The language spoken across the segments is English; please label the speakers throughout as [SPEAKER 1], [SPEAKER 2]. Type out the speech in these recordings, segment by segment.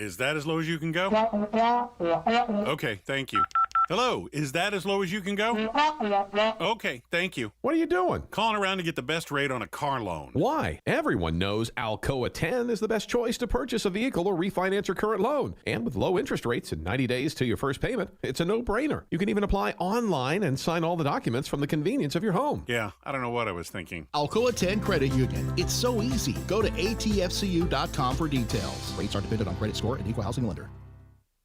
[SPEAKER 1] Is that as low as you can go? Okay, thank you. Hello, is that as low as you can go? Okay, thank you.
[SPEAKER 2] What are you doing?
[SPEAKER 1] Calling around to get the best rate on a car loan.
[SPEAKER 2] Why? Everyone knows Alcoa 10 is the best choice to purchase a vehicle or refinance your current loan. And with low interest rates and 90 days to your first payment, it's a no-brainer. You can even apply online and sign all the documents from the convenience of your home.
[SPEAKER 1] Yeah, I don't know what I was thinking.
[SPEAKER 3] Alcoa 10 Credit Union. It's so easy. Go to atfcu.com for details. Rates are dependent on credit score and equal housing lender.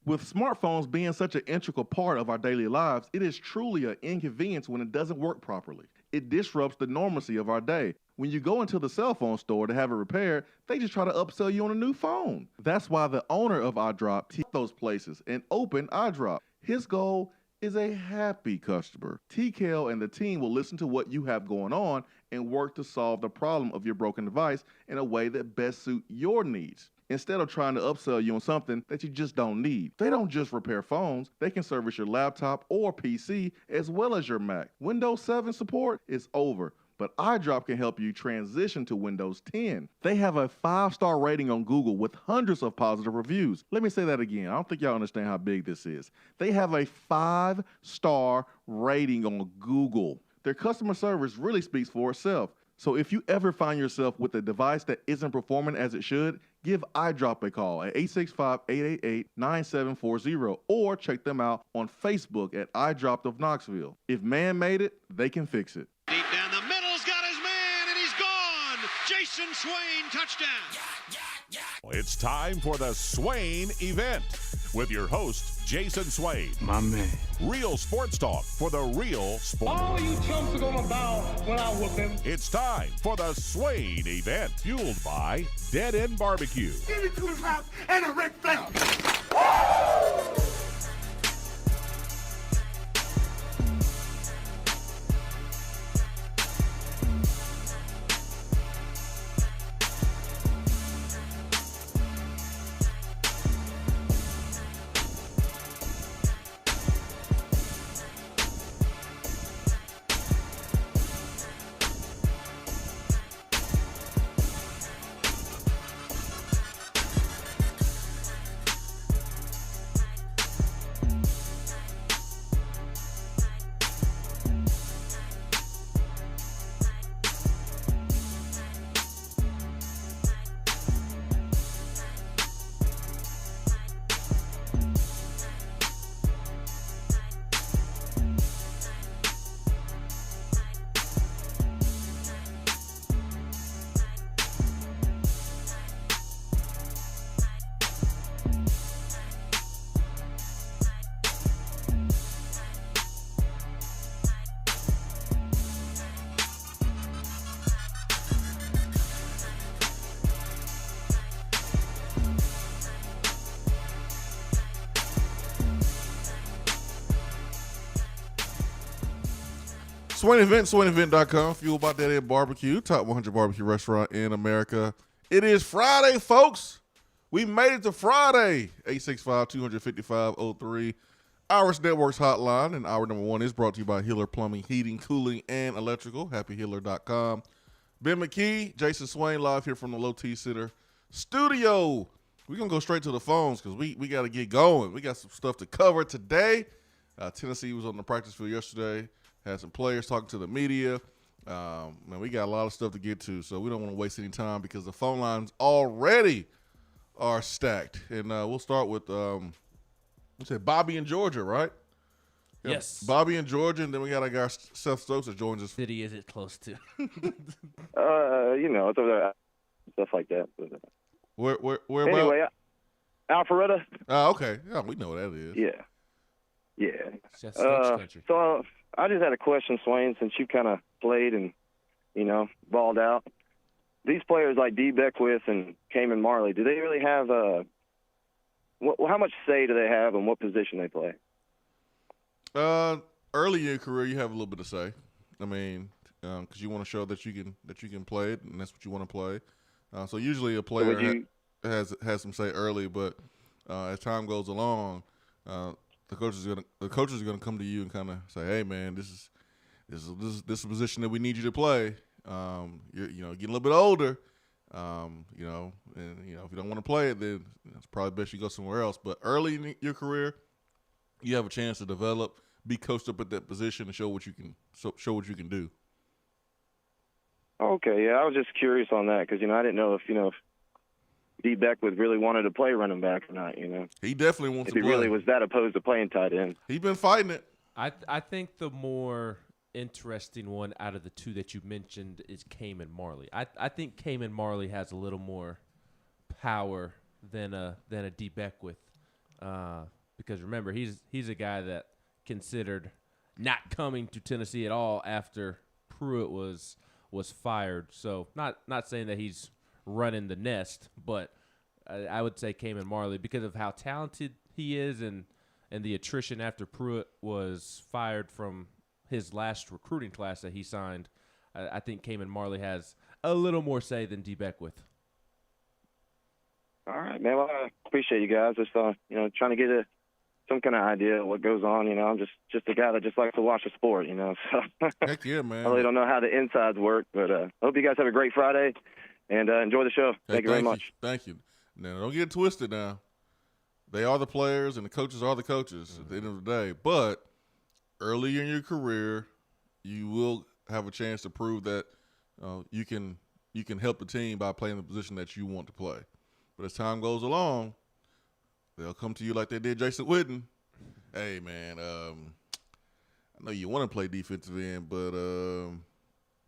[SPEAKER 4] With smartphones being such an integral part of our daily lives, it is truly an inconvenience when it doesn't work properly. It disrupts the normalcy of our day. When you go into the cell phone store to have it repaired, they just try to upsell you on a new phone. That's why the owner of iDrop hit those places and opened iDrop. His goal is a happy customer. TKL and the team will listen to what you have going on and work to solve the problem of your broken device in a way that best suit your needs, instead of trying to upsell you on something that you just don't need. They don't just repair phones, they can service your laptop or PC as well as your Mac. Windows 7 support is over, but iDrop can help you transition to Windows 10. They have a 5-star rating on Google with hundreds of positive reviews. Let me say that again. I don't think y'all understand how big this is. They have a 5-star rating on Google. Their customer service really speaks for itself. So if you ever find yourself with a device that isn't performing as it should, give iDrop a call at 865-888-9740 or check them out on Facebook at iDrop of Knoxville. If man made it, they can fix it.
[SPEAKER 5] Deep down the middle's got his man, and he's gone. Jason Swain, touchdown.
[SPEAKER 6] It's time for the Swain Event with your host, Jason Swain.
[SPEAKER 7] My man.
[SPEAKER 6] Real sports talk for the real sport.
[SPEAKER 7] All you chumps are gonna bow when I whoop him.
[SPEAKER 6] It's time for the Swain Event, fueled by Dead End Barbecue.
[SPEAKER 7] Give me 2 rounds and a red flag.
[SPEAKER 4] Swain Event, SwainEvent.com, fueled by Dead End Barbecue, top 100 barbecue restaurant in America. It is Friday, folks. We made it to Friday. 865-255-03. Irish Networks hotline, and hour number 1 is brought to you by Hiller Plumbing, Heating, Cooling, and Electrical. HappyHiller.com. Ben McKee, Jason Swain, live here from the Low T Center studio. We're going to go straight to the phones because we got to get going. We got some stuff to cover today. Tennessee was on the practice field yesterday. Had some players talking to the media. Man, we got a lot of stuff to get to, so we don't want to waste any time because the phone lines already are stacked. And we'll start with, Bobby in Georgia, right? Yeah,
[SPEAKER 8] Yes.
[SPEAKER 4] Bobby in Georgia, and then we got our guy Seth Stokes that joins us.
[SPEAKER 8] City is it close to?
[SPEAKER 9] It's over there, stuff like that. But,
[SPEAKER 4] Where
[SPEAKER 9] anyway, Alpharetta.
[SPEAKER 4] Okay. Yeah, we know what that is.
[SPEAKER 9] Yeah.
[SPEAKER 8] It's just Stokes country.
[SPEAKER 9] So I just had a question, Swain, since you kind of played and, balled out. These players like D. Beckwith and Cayman Marley, do they really have how much say do they have in what position they play?
[SPEAKER 4] Early in your career, you have a little bit of say. I mean, because you want to show that you can play it, and that's what you want to play. So usually a player has some say early, but as time goes along, the coaches are gonna come to you and kind of say, "Hey, man, this is a position that we need you to play. You're getting a little bit older, and if you don't want to play it, then it's probably best you go somewhere else. But early in your career, you have a chance to develop, be coached up at that position, and show what you can do.
[SPEAKER 9] Okay, yeah, I was just curious on that because I didn't know if D. Beckwith really wanted to play running back or not.
[SPEAKER 4] He definitely wants to play.
[SPEAKER 9] He really was that opposed to playing tight end.
[SPEAKER 4] He's been fighting it.
[SPEAKER 8] I think the more interesting one out of the two that you mentioned is Cayman Marley. I think Cayman Marley has a little more power than a D. Beckwith, because remember he's a guy that considered not coming to Tennessee at all after Pruitt was fired. So not saying that he's running the nest, but I would say Cayman Marley, because of how talented he is and the attrition after Pruitt was fired from his last recruiting class that he signed. I think Cayman Marley has a little more say than D. Beckwith.
[SPEAKER 9] All right, man. Well, I appreciate you guys. Just trying to get some kind of idea of what goes on. I'm just a guy that just likes to watch the sport. So
[SPEAKER 4] Heck yeah, man.
[SPEAKER 9] I really don't know how the insides work, but I hope you guys have a great Friday and enjoy the show. Thank you very much.
[SPEAKER 4] Thank you. Now, don't get it twisted now. They are the players and the coaches are the coaches at the end of the day. But early in your career, you will have a chance to prove that you can help the team by playing the position that you want to play. But as time goes along, they'll come to you like they did Jason Witten. Hey, man, I know you want to play defensive end, but I'm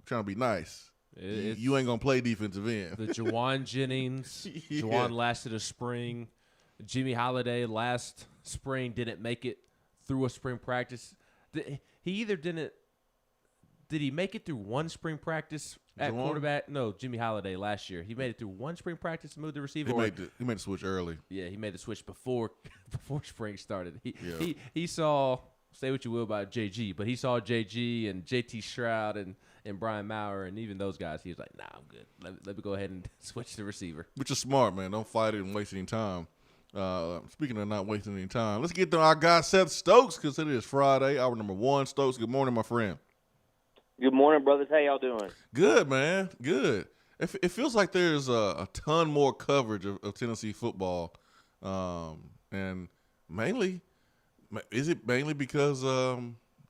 [SPEAKER 4] trying to be nice. You ain't going to play defensive end.
[SPEAKER 8] The Jawan Jennings.
[SPEAKER 4] Yeah.
[SPEAKER 8] Jawan lasted a spring. Jimmy Holiday last spring didn't make it through a spring practice. He either didn't – did he make it through one spring practice at quarterback? No, Jimmy Holiday last year. He made it through one spring practice and moved the receiver.
[SPEAKER 4] He made the switch early.
[SPEAKER 8] Yeah, he made the switch before spring started. He saw – say what you will about JG, but he saw JG and JT Shroud and Brian Maurer and even those guys. He was like, nah, I'm good. Let me go ahead and switch the receiver.
[SPEAKER 4] Which is smart, man. Don't fight it and waste any time. Speaking of not wasting any time, let's get to our guy Seth Stokes, because it is Friday, hour number 1. Stokes, good morning, my friend.
[SPEAKER 10] Good morning, brothers. How y'all doing?
[SPEAKER 4] Good, man. Good. It feels like there's a ton more coverage of Tennessee football, and is it mainly because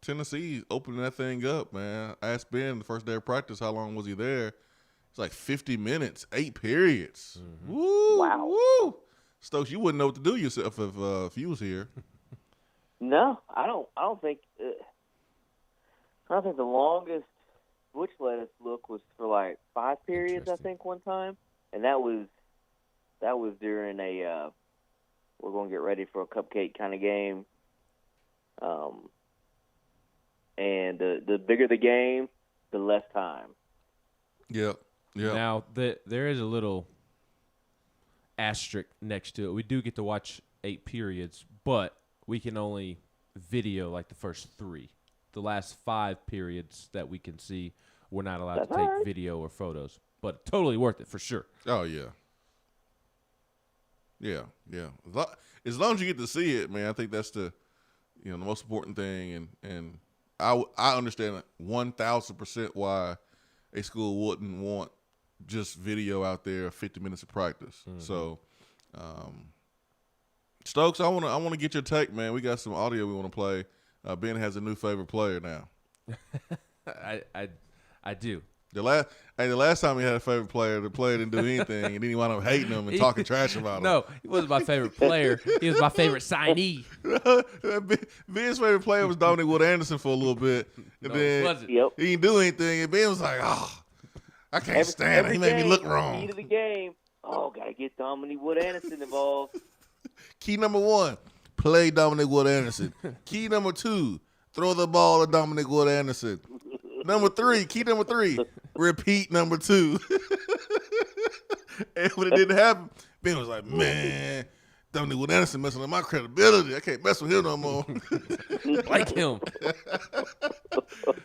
[SPEAKER 4] Tennessee opening that thing up, man? I asked Ben the first day of practice how long was he there. It's like 50 minutes, 8 periods. Mm-hmm. Woo!
[SPEAKER 10] Wow.
[SPEAKER 4] Woo! Stokes, you wouldn't know what to do yourself if you was here.
[SPEAKER 10] No, I don't think. I think the longest Butch let us look was for like 5 periods. I think one time, and that was during a we're going to get ready for a cupcake kind of game. And the bigger the game, the less time.
[SPEAKER 4] Yeah.
[SPEAKER 8] Now, there is a little asterisk next to it. We do get to watch 8 periods, but we can only video like the first 3. The last 5 periods that we can see, we're not allowed to take video or photos. But totally worth it for sure.
[SPEAKER 4] Oh, yeah. Yeah. As long as you get to see it, man, I think that's the most important thing. And I understand 1,000% why a school wouldn't want just video out there 50 minutes of practice. Mm-hmm. So, Stokes, I want to get your take, man. We got some audio we want to play. Ben has a new favorite player now.
[SPEAKER 8] I do.
[SPEAKER 4] The last time he had a favorite player, the player didn't do anything, and then he wound up hating him and talking trash about him.
[SPEAKER 8] No, he wasn't my favorite player. He was my favorite signee.
[SPEAKER 4] Ben's favorite player was Dominic Wood Anderson for a little bit, and then he didn't do anything, and Ben was like, "Oh, I can't stand it. He made me look wrong."
[SPEAKER 10] Key to the game. Oh, gotta get Dominic Wood Anderson involved.
[SPEAKER 4] Key number 1, play Dominic Wood Anderson. Key number 2, throw the ball to Dominic Wood Anderson. Key number 3, repeat number 2. And when it didn't happen, Ben was like, man, Dominic Wood Anderson messing with my credibility. I can't mess with him no more.
[SPEAKER 8] Like him.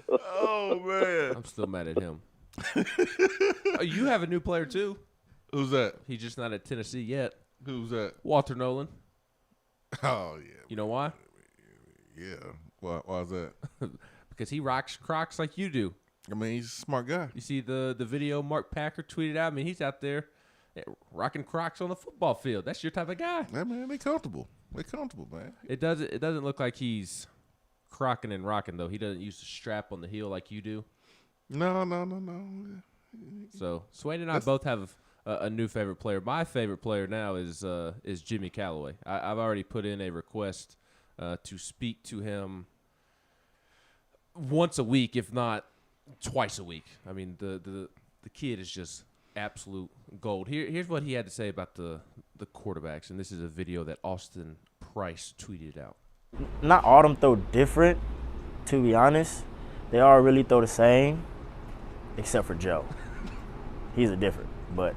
[SPEAKER 4] Oh, man.
[SPEAKER 8] I'm still mad at him. You have a new player, too.
[SPEAKER 4] Who's that?
[SPEAKER 8] He's just not at Tennessee yet.
[SPEAKER 4] Who's that?
[SPEAKER 8] Walter Nolan.
[SPEAKER 4] Oh, yeah.
[SPEAKER 8] You know why?
[SPEAKER 4] Yeah. Why is that?
[SPEAKER 8] Because he rocks Crocs like you do.
[SPEAKER 4] I mean, he's a smart guy.
[SPEAKER 8] You see the video Mark Packer tweeted out? I mean, he's out there rocking Crocs on the football field. That's your type of guy.
[SPEAKER 11] Yeah, man, they comfortable. They comfortable, man.
[SPEAKER 8] It doesn't look like he's crocking and rocking though. He doesn't use the strap on the heel like you do.
[SPEAKER 11] No.
[SPEAKER 8] So Swain and I both have a new favorite player. My favorite player now is Jimmy Callaway. I've already put in a request to speak to him once a week, if not twice a week. I mean, the kid is just absolute gold. Here's what he had to say about the quarterbacks, and this is a video that Austin Price tweeted out.
[SPEAKER 12] Not all of them throw different, to be honest. They all really throw the same, except for Joe. He's a different, but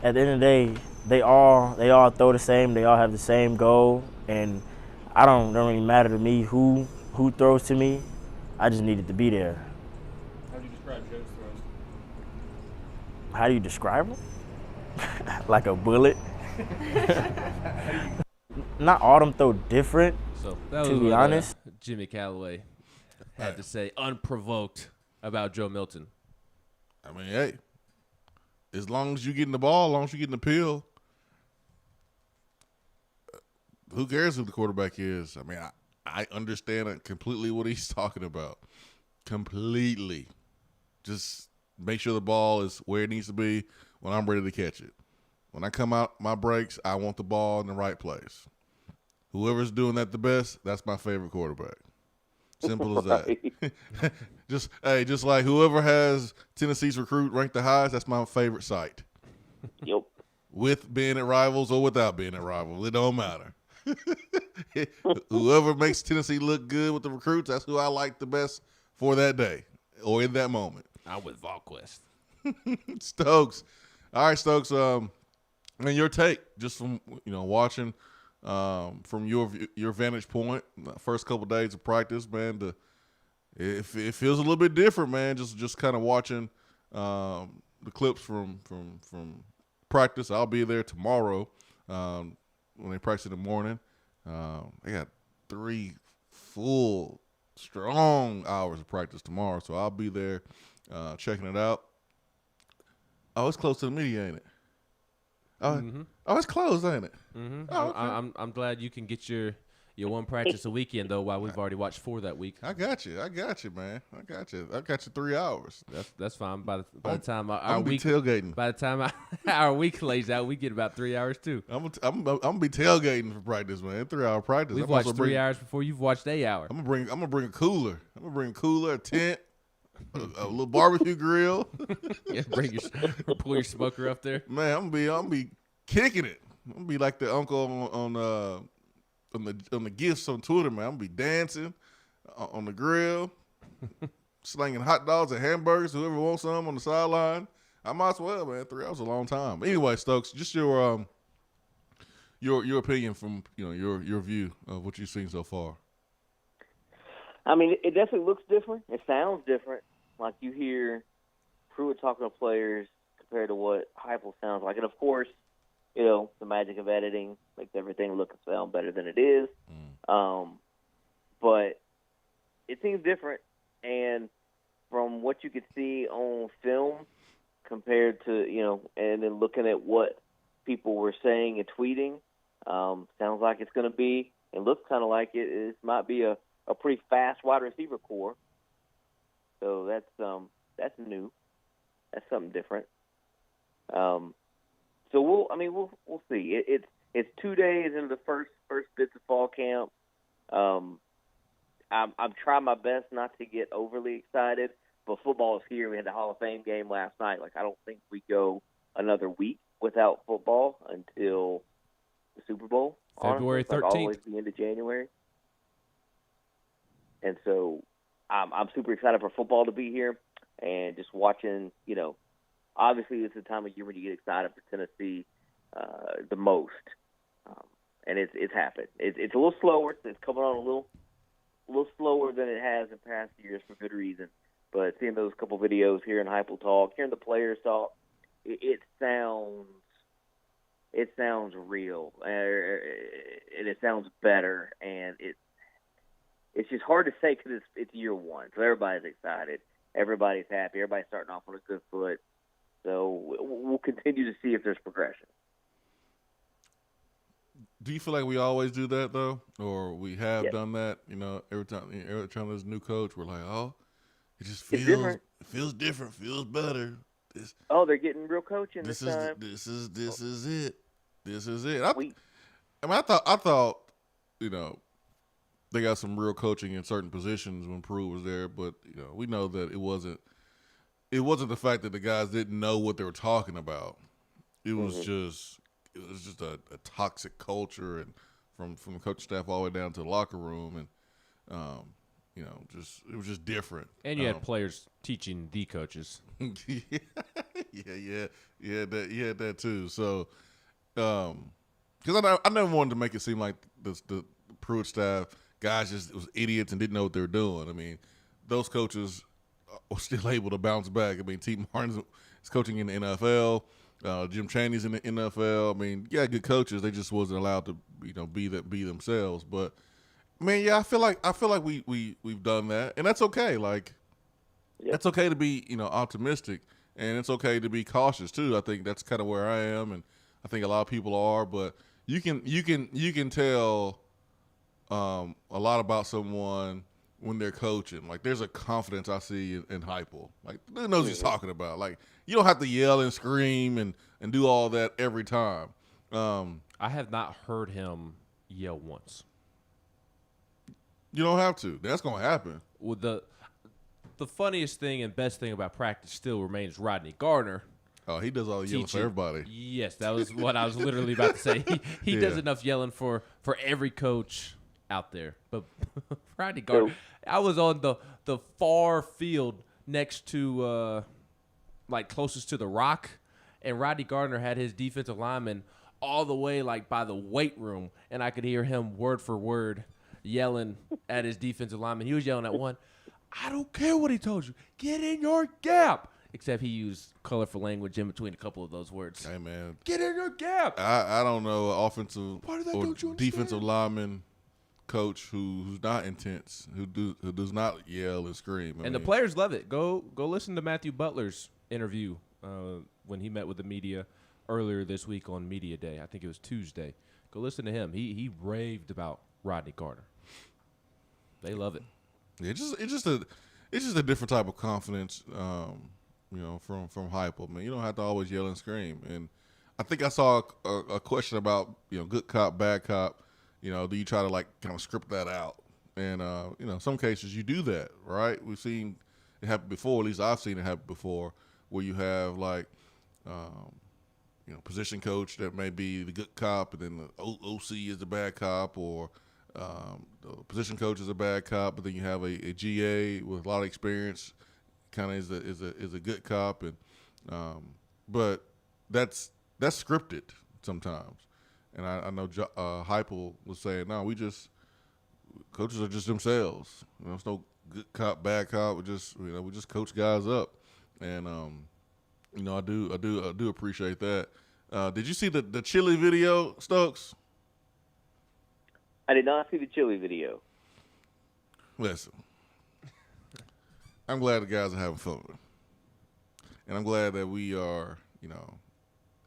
[SPEAKER 12] at the end of the day, they all throw the same. They all have the same goal, and I don't really matter to me who throws to me. I just needed to be there.
[SPEAKER 13] How do you describe Joe's throws?
[SPEAKER 12] How do you describe him? Like a bullet. Not all of them throw different,
[SPEAKER 8] So that was
[SPEAKER 12] to be
[SPEAKER 8] what,
[SPEAKER 12] honest.
[SPEAKER 8] Jimmy Callaway had to say unprovoked about Joe Milton.
[SPEAKER 11] I mean, hey, as long as you getting the ball, as long as you getting the pill, who cares who the quarterback is? I mean, I understand completely what he's talking about. Completely. Just make sure the ball is where it needs to be when I'm ready to catch it. When I come out my breaks, I want the ball in the right place. Whoever's doing that the best, that's my favorite quarterback. Simple as that. just like whoever has Tennessee's recruit ranked the highest, that's my favorite site.
[SPEAKER 10] Yep.
[SPEAKER 11] With being at Rivals or without being at Rivals, it don't matter. Whoever makes Tennessee look good with the recruits, that's who I like the best for that day or in that moment.
[SPEAKER 8] I'm with Volquest.
[SPEAKER 11] Stokes. All right, Stokes. And your take, just from watching from your vantage point, first couple of days of practice, man. It feels a little bit different, man. Just kind of watching the clips from practice. I'll be there tomorrow when they practice in the morning. They got 3 full, strong hours of practice tomorrow, so I'll be there checking it out. Oh, it's close to the media, ain't it? Oh, it's closed, ain't it?
[SPEAKER 8] Mm-hmm.
[SPEAKER 11] Oh, okay.
[SPEAKER 8] I'm glad you can get your one practice a weekend though, while we've already watched 4 that week.
[SPEAKER 11] I got you, man. I got you 3 hours.
[SPEAKER 8] That's fine. By the time
[SPEAKER 11] I'm be tailgating.
[SPEAKER 8] By the time our week lays out, we get about 3 hours too.
[SPEAKER 11] I'm gonna be tailgating for practice, man. 3-hour practice.
[SPEAKER 8] We've watched 3 hours before you've watched 8 hours.
[SPEAKER 11] I'm gonna bring a cooler. A tent, a little barbecue grill.
[SPEAKER 8] Yeah, pull your smoker up there.
[SPEAKER 11] Man, I'm gonna be kicking it. I'm gonna be like the uncle on the gifts on Twitter, man. I'm gonna be dancing on the grill, slinging hot dogs and hamburgers. Whoever wants some on the sideline, I might as well, man. 3 hours is a long time. Anyway, Stokes, just your opinion from your view of what you've seen so far.
[SPEAKER 10] I mean, it definitely looks different. It sounds different. Like you hear Pruitt talking to players compared to what Heupel sounds like. And, of course, the magic of editing makes everything look and sound better than it is. But it seems different. And from what you could see on film compared to, and then looking at what people were saying and tweeting, sounds like it's going to be, and looks kind of like it might be a pretty fast wide receiver core. So that's new. That's something different. So we'll see. It's 2 days into the first bits of fall camp. I'm trying my best not to get overly excited, but football is here. We had the Hall of Fame game last night. Like, I don't think we go another week without football until the Super Bowl.
[SPEAKER 8] February 13th.
[SPEAKER 10] Like always the end of January. And so I'm super excited for football to be here and just watching, obviously it's the time of year when you get excited for Tennessee the most. And it's happened. It's a little slower. It's coming on a little slower than it has in past years for good reason. But seeing those couple videos, hearing Heupel talk, hearing the players talk, it sounds real, and it sounds better, and it's just hard to say because it's year one. So everybody's excited, everybody's happy, everybody's starting off on a good foot, So we'll continue to see if there's progression.
[SPEAKER 11] Do you feel like we always do that though, or we have done that? You know, every time there's a new coach, we're like, oh, it just feels different. Feels better.
[SPEAKER 10] They're getting real coaching this time.
[SPEAKER 11] This is it. This is it. I thought, you know, they got some real coaching in certain positions when Pruitt was there, but you know, we know that it wasn't the fact that the guys didn't know what they were talking about. It was just a toxic culture, and from the coaching staff all the way down to the locker room, and you know, it was just different.
[SPEAKER 8] And you had players teaching the coaches.
[SPEAKER 11] yeah, that too. So, because I never wanted to make it seem like the Pruitt staff guys just was idiots and didn't know what they were doing. I mean, those coaches are still able to bounce back. I mean, T. Martin is coaching in the NFL. Jim Chaney's in the NFL. I mean, yeah, good coaches. They just wasn't allowed to, you know, be themselves. But man, yeah, I feel like we've done that, and that's okay. Like, it's okay to be, you know, optimistic, and it's okay to be cautious too. I think that's kind of where I am, and I think a lot of people are. But you can tell a lot about someone when they're coaching. Like, there's a confidence I see in Heupel. Like, who knows what he's talking about? Like, you don't have to yell and scream and do all that every time.
[SPEAKER 8] I have not heard him yell once.
[SPEAKER 11] You don't have to. That's going to happen.
[SPEAKER 8] Well, the funniest thing and best thing about practice still remains Rodney Gardner.
[SPEAKER 11] Oh, he does all the yelling for everybody.
[SPEAKER 8] Yes, that was what I was literally about to say. He does enough yelling for every coach out there. But Rodney Gardner, I was on the far field next to like closest to the rock, and Rodney Gardner had his defensive lineman all the way like by the weight room, and I could hear him word for word yelling at his defensive lineman. He was yelling at one, I don't care what he told you. Get in your gap. Except he used colorful language in between a couple of those words.
[SPEAKER 11] Hey, man.
[SPEAKER 8] Get in your gap.
[SPEAKER 11] I don't know offensive or defensive lineman coach who's not intense, who does not yell and scream.
[SPEAKER 8] The players love it. Go listen to Matthew Butler's interview when he met with the media earlier this week on Media Day. I think it was Tuesday. Go listen to him. He raved about Rodney Gardner. They love it.
[SPEAKER 11] It's just a different type of confidence, you know, from Heupel. Man, you don't have to always yell and scream. And I think I saw a question about, you know, good cop, bad cop. You know, do you try to like kind of script that out? And you know, some cases you do that, right? We've seen it happen before. At least I've seen it happen before, where you have like, you know, position coach that may be the good cop, and then the OC is the bad cop, or the position coach is a bad cop, but then you have a GA with a lot of experience, kind of is a good cop, and but that's scripted sometimes. And I know Heupel was saying, no, coaches are just themselves. You know, it's no good cop, bad cop. We just coach guys up, and you know, I do appreciate that. Did you see the chili video, Stokes?
[SPEAKER 10] I did not see the chili video.
[SPEAKER 11] Listen, I'm glad the guys are having fun, and I'm glad that we are, you know,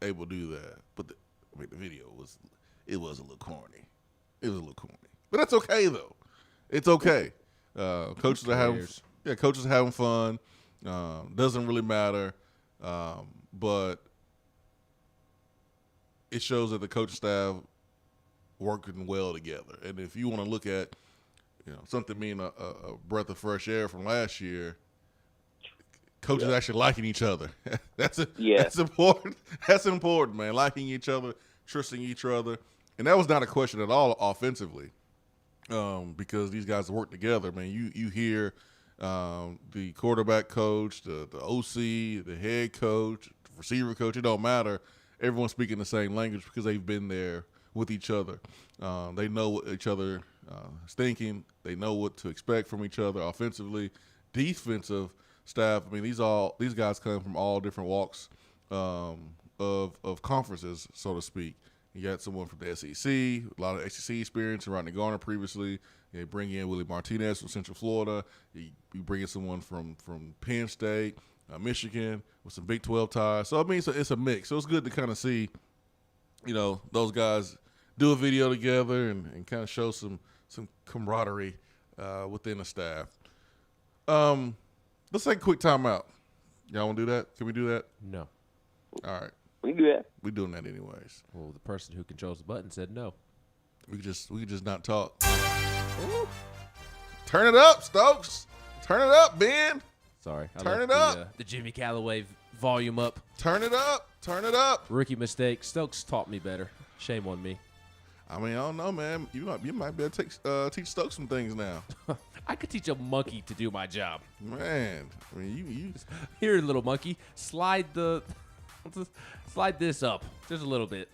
[SPEAKER 11] able to do that. But the video was a little corny. It was a little corny, but that's okay though. It's okay. Coaches are having fun. Doesn't really matter, but it shows that the coaching staff working well together. And if you want to look at, you know, something being a breath of fresh air from last year, coaches actually liking each other. That's important. That's important, man. Liking each other, trusting each other. And that was not a question at all offensively, because these guys work together, man. You hear the quarterback coach, the OC, the head coach, the receiver coach, it don't matter. Everyone's speaking the same language because they've been there with each other. They know what each other is thinking. They know what to expect from each other offensively. Defensive staff, I mean, these guys come from all different walks of conferences, so to speak. You got someone from the SEC, a lot of SEC experience, Rodney Garner previously. You bring in Willie Martinez from Central Florida. You bring in someone from Penn State. Michigan with some Big 12 ties. So, I mean, it's a mix. So, it's good to kind of see, those guys do a video together and kind of show some camaraderie within the staff. Let's take a quick timeout. Y'all want to do that? Can we do that?
[SPEAKER 8] No.
[SPEAKER 11] All right.
[SPEAKER 10] We can do that.
[SPEAKER 11] We're doing that anyways.
[SPEAKER 8] Well, the person who controls the button said no.
[SPEAKER 11] We could just not talk. Ooh. Turn it up, Stokes. Turn it up, Ben.
[SPEAKER 8] Sorry.
[SPEAKER 11] Turn it up.
[SPEAKER 8] The Jimmy Callaway volume up.
[SPEAKER 11] Turn it up. Turn it up.
[SPEAKER 8] Rookie mistake. Stokes taught me better. Shame on me.
[SPEAKER 11] I mean, I don't know, man. You might be able to teach Stokes some things now.
[SPEAKER 8] I could teach a monkey to do my job.
[SPEAKER 11] Man, I mean, you
[SPEAKER 8] Here, little monkey, slide this up just a little bit.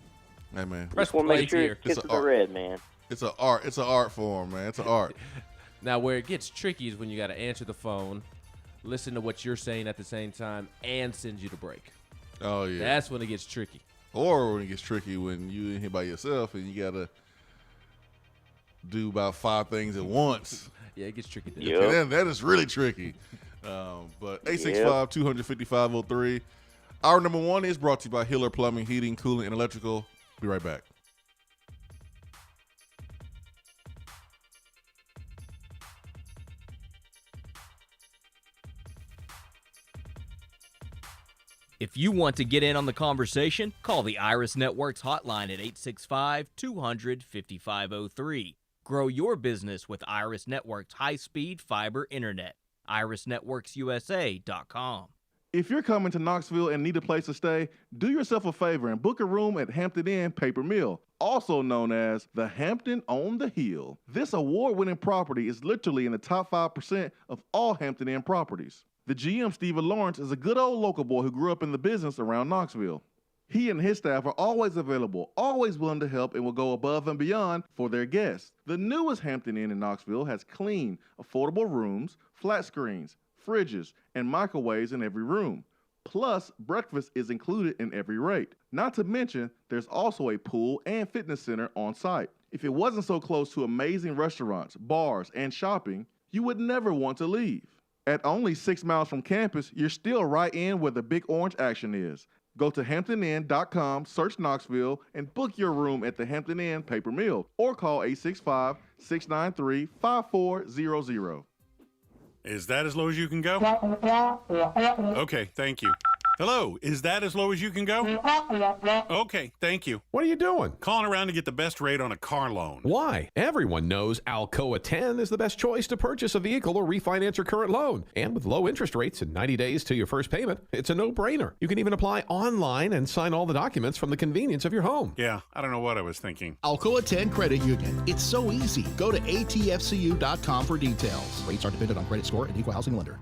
[SPEAKER 11] Hey, man.
[SPEAKER 8] Press
[SPEAKER 10] Just want to
[SPEAKER 8] play
[SPEAKER 10] make sure
[SPEAKER 8] here.
[SPEAKER 10] it gets to the red, man.
[SPEAKER 11] It's an art. It's an art form, man. It's an art.
[SPEAKER 8] Now, where it gets tricky is when you got to answer the phone, listen to what you're saying at the same time, and send you to break.
[SPEAKER 11] Oh yeah.
[SPEAKER 8] That's when it gets tricky.
[SPEAKER 11] Or when it gets tricky when you in here by yourself and you gotta do about 5 things at once.
[SPEAKER 8] Yeah, it gets tricky.
[SPEAKER 11] Yep. That is really tricky. But 865-255-03. Hour number 1 is brought to you by Hiller Plumbing, Heating, Cooling, and Electrical. Be right back.
[SPEAKER 14] If you want to get in on the conversation, call the Iris Networks hotline at 865-200-5503. Grow your business with Iris Networks high-speed fiber internet. IrisNetworksUSA.com.
[SPEAKER 4] If you're coming to Knoxville and need a place to stay, do yourself a favor and book a room at Hampton Inn Paper Mill, also known as the Hampton on the Hill. This award-winning property is literally in the top 5% of all Hampton Inn properties. The GM, Stephen Lawrence, is a good old local boy who grew up in the business around Knoxville. He and his staff are always available, always willing to help, and will go above and beyond for their guests. The newest Hampton Inn in Knoxville has clean, affordable rooms, flat screens, fridges, and microwaves in every room. Plus, breakfast is included in every rate. Not to mention, there's also a pool and fitness center on site. If it wasn't so close to amazing restaurants, bars, and shopping, you would never want to leave. At only 6 miles from campus, you're still right in where the big orange action is. Go to HamptonInn.com, search Knoxville, and book your room at the Hampton Inn Paper Mill, or call 865-693-5400.
[SPEAKER 1] Is that as low as you can go? Okay, thank you. Hello, is that as low as you can go? Okay, thank you.
[SPEAKER 2] What are you doing?
[SPEAKER 1] Calling around to get the best rate on a car loan.
[SPEAKER 2] Why? Everyone knows Alcoa 10 is the best choice to purchase a vehicle or refinance your current loan. And with low interest rates and 90 days to your first payment, it's a no-brainer. You can even apply online and sign all the documents from the convenience of your home.
[SPEAKER 1] Yeah, I don't know what I was thinking.
[SPEAKER 3] Alcoa 10 Credit Union. It's so easy. Go to atfcu.com for details. Rates are dependent on credit score and equal housing lender.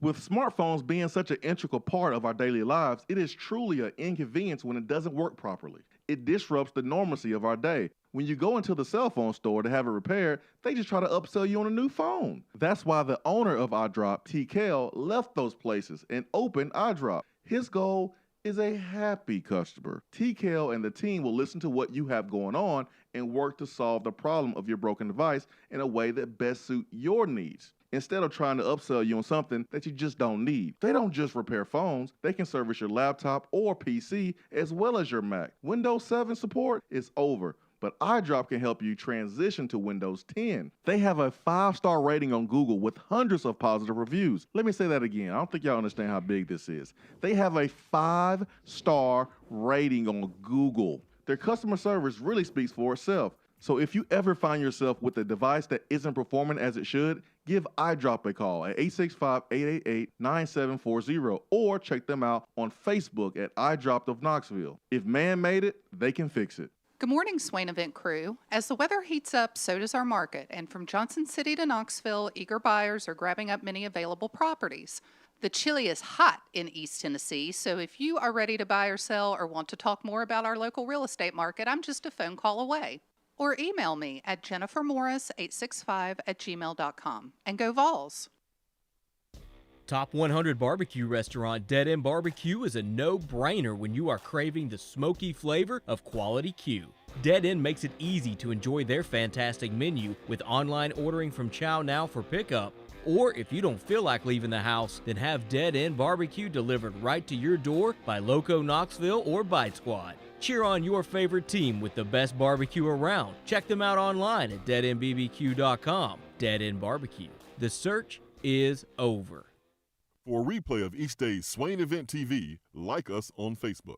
[SPEAKER 4] With smartphones being such an integral part of our daily lives, it is truly an inconvenience when it doesn't work properly. It disrupts the normalcy of our day. When you go into the cell phone store to have it repaired, they just try to upsell you on a new phone. That's why the owner of iDrop, TKL, left those places and opened iDrop. His goal is a happy customer. TKL and the team will listen to what you have going on and work to solve the problem of your broken device in a way that best suits your needs, instead of trying to upsell you on something that you just don't need. They don't just repair phones, they can service your laptop or PC as well as your Mac. Windows 7 support is over, but iDrop can help you transition to Windows 10. They have a 5-star rating on Google with hundreds of positive reviews. Let me say that again. I don't think y'all understand how big this is. They have a 5-star rating on Google. Their customer service really speaks for itself. So if you ever find yourself with a device that isn't performing as it should, give iDrop a call at 865-888-9740 or check them out on Facebook at iDrop of Knoxville. If man made it, they can fix it.
[SPEAKER 15] Good morning, Swain Event crew. As the weather heats up, so does our market. And from Johnson City to Knoxville, eager buyers are grabbing up many available properties. The chili is hot in East Tennessee, so if you are ready to buy or sell or want to talk more about our local real estate market, I'm just a phone call away. Or email me at jennifermorris865@gmail.com. And go Vols!
[SPEAKER 14] Top 100 barbecue restaurant Dead End Barbecue is a no-brainer when you are craving the smoky flavor of quality Q. Dead End makes it easy to enjoy their fantastic menu with online ordering from Chow Now for pickup Or if you don't feel like leaving the house, then have Dead End Barbecue delivered right to your door by Loco Knoxville or Bite Squad. Cheer on your favorite team with the best barbecue around. Check them out online at deadendbbq.com. Dead End Barbecue. The search is over.
[SPEAKER 16] For a replay of each day's Swain Event TV, like us on Facebook.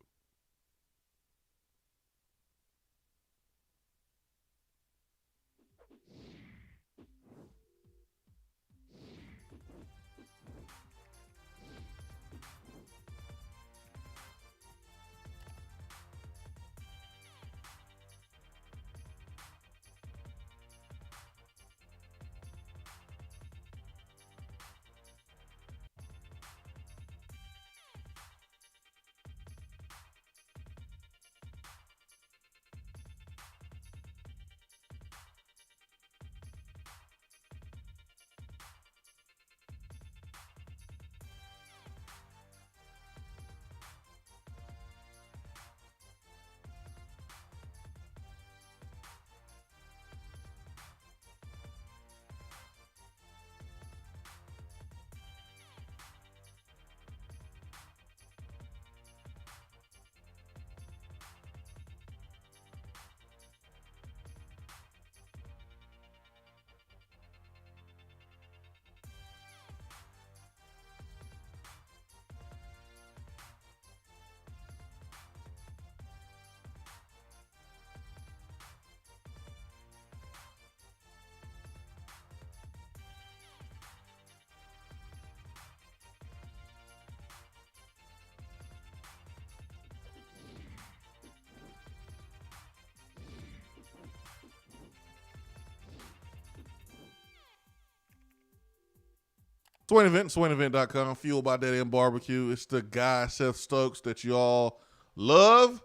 [SPEAKER 11] Swain Event, SwainEvent.com, fueled by Dead End Barbecue. It's the guy, Seth Stokes, that you all love.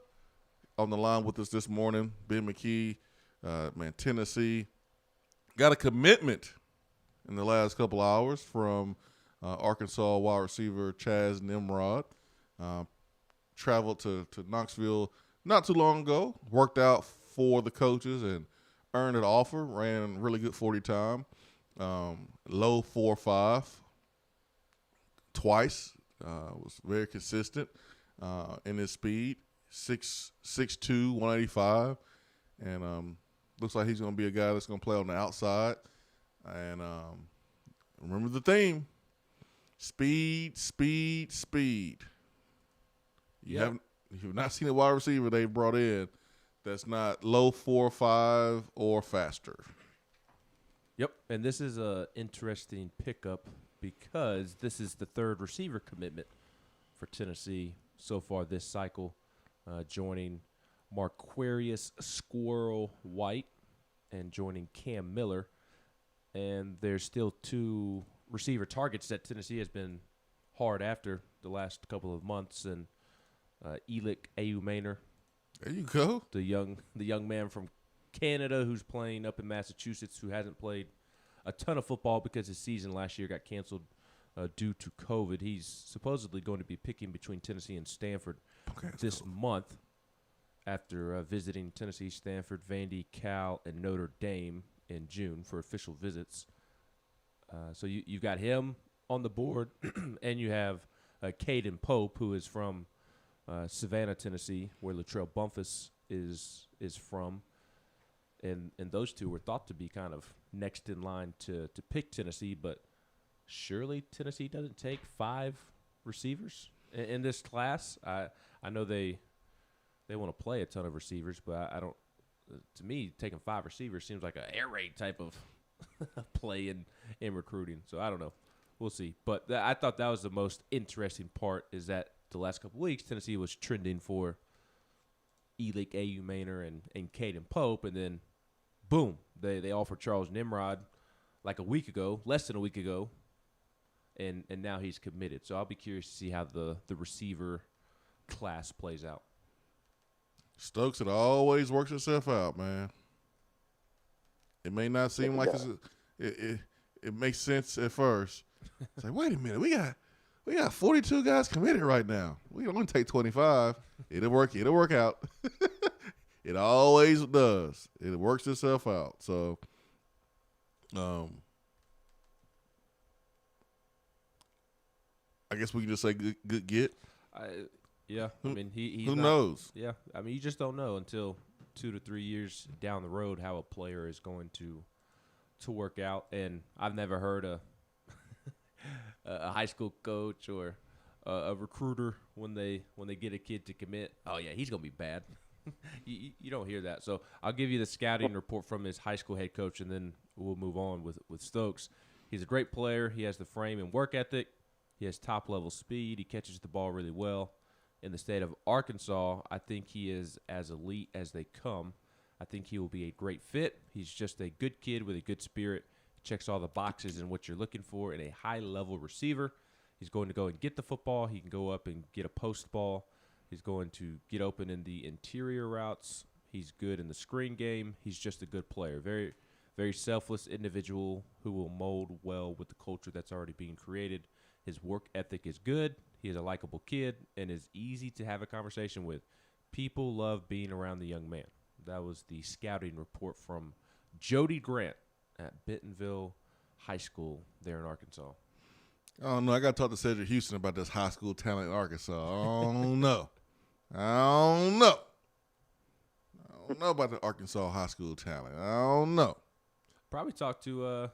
[SPEAKER 11] On the line with us this morning, Ben McKee, Tennessee. Got a commitment in the last couple hours from Arkansas wide receiver Chaz Nimrod. Traveled to Knoxville not too long ago, worked out for the coaches and earned an offer, ran a really good 40 time, low 4.5 twice, was very consistent in his speed, 6'2", 185, and looks like he's going to be a guy that's going to play on the outside. And remember the theme: speed, speed, speed. You've not seen a wide receiver they brought in that's not low 4.5 or faster.
[SPEAKER 8] Yep, and this is a interesting pickup because this is the third receiver commitment for Tennessee so far this cycle, joining Marquarius Squirrel White and joining Cam Miller. And there's still two receiver targets that Tennessee has been hard after the last couple of months, and Elick Ayumaner.
[SPEAKER 11] There you go.
[SPEAKER 8] The young man from Canada who's playing up in Massachusetts, who hasn't played a ton of football because his season last year got canceled due to COVID. He's supposedly going to be picking between Tennessee and Stanford this month after visiting Tennessee, Stanford, Vandy, Cal, and Notre Dame in June for official visits. So you've got him on the board, and you have Caden Pope, who is from Savannah, Tennessee, where Latrell Bumpus is from. And those two were thought to be kind of next in line to pick Tennessee, but surely Tennessee doesn't take 5 receivers in this class. I know they want to play a ton of receivers, but I don't. To me, taking 5 receivers seems like an air raid type of play in recruiting. So I don't know. We'll see. But I thought that was the most interesting part, is that the last couple of weeks Tennessee was trending for Elick Ayumaner and Caden Pope, and then boom, they offered Charles Nimrod like a week ago, less than a week ago, and now he's committed. So I'll be curious to see how the receiver class plays out.
[SPEAKER 11] Stokes, it always works itself out, man. It may not seem like it makes sense at first. It's like, wait a minute, we got 42 guys committed right now. We only take 25. It'll work out. It always does. It works itself out. So, I guess we can just say good get.
[SPEAKER 8] Yeah, I mean he's
[SPEAKER 11] who
[SPEAKER 8] not,
[SPEAKER 11] knows?
[SPEAKER 8] Yeah, I mean you just don't know until 2 to 3 years down the road how a player is going to work out. And I've never heard a high school coach or a recruiter when they get a kid to commit, oh yeah, he's gonna be bad. you don't hear that. So I'll give you the scouting report from his high school head coach, and then we'll move on with Stokes. He's a great player. He has the frame and work ethic. He has top-level speed. He catches the ball really well. In the state of Arkansas, I think he is as elite as they come. I think he will be a great fit. He's just a good kid with a good spirit. He checks all the boxes in what you're looking for in a high-level receiver. He's going to go and get the football. He can go up and get a post ball. He's going to get open in the interior routes. He's good in the screen game. He's just a good player. Very, very selfless individual who will mold well with the culture that's already being created. His work ethic is good. He is a likable kid and is easy to have a conversation with. People love being around the young man. That was the scouting report from Jody Grant at Bentonville High School there in Arkansas.
[SPEAKER 11] I don't know. I got to talk to Cedric Houston about this high school talent in Arkansas. I don't know. I don't know about the Arkansas high school talent. I don't know.
[SPEAKER 8] Probably talk to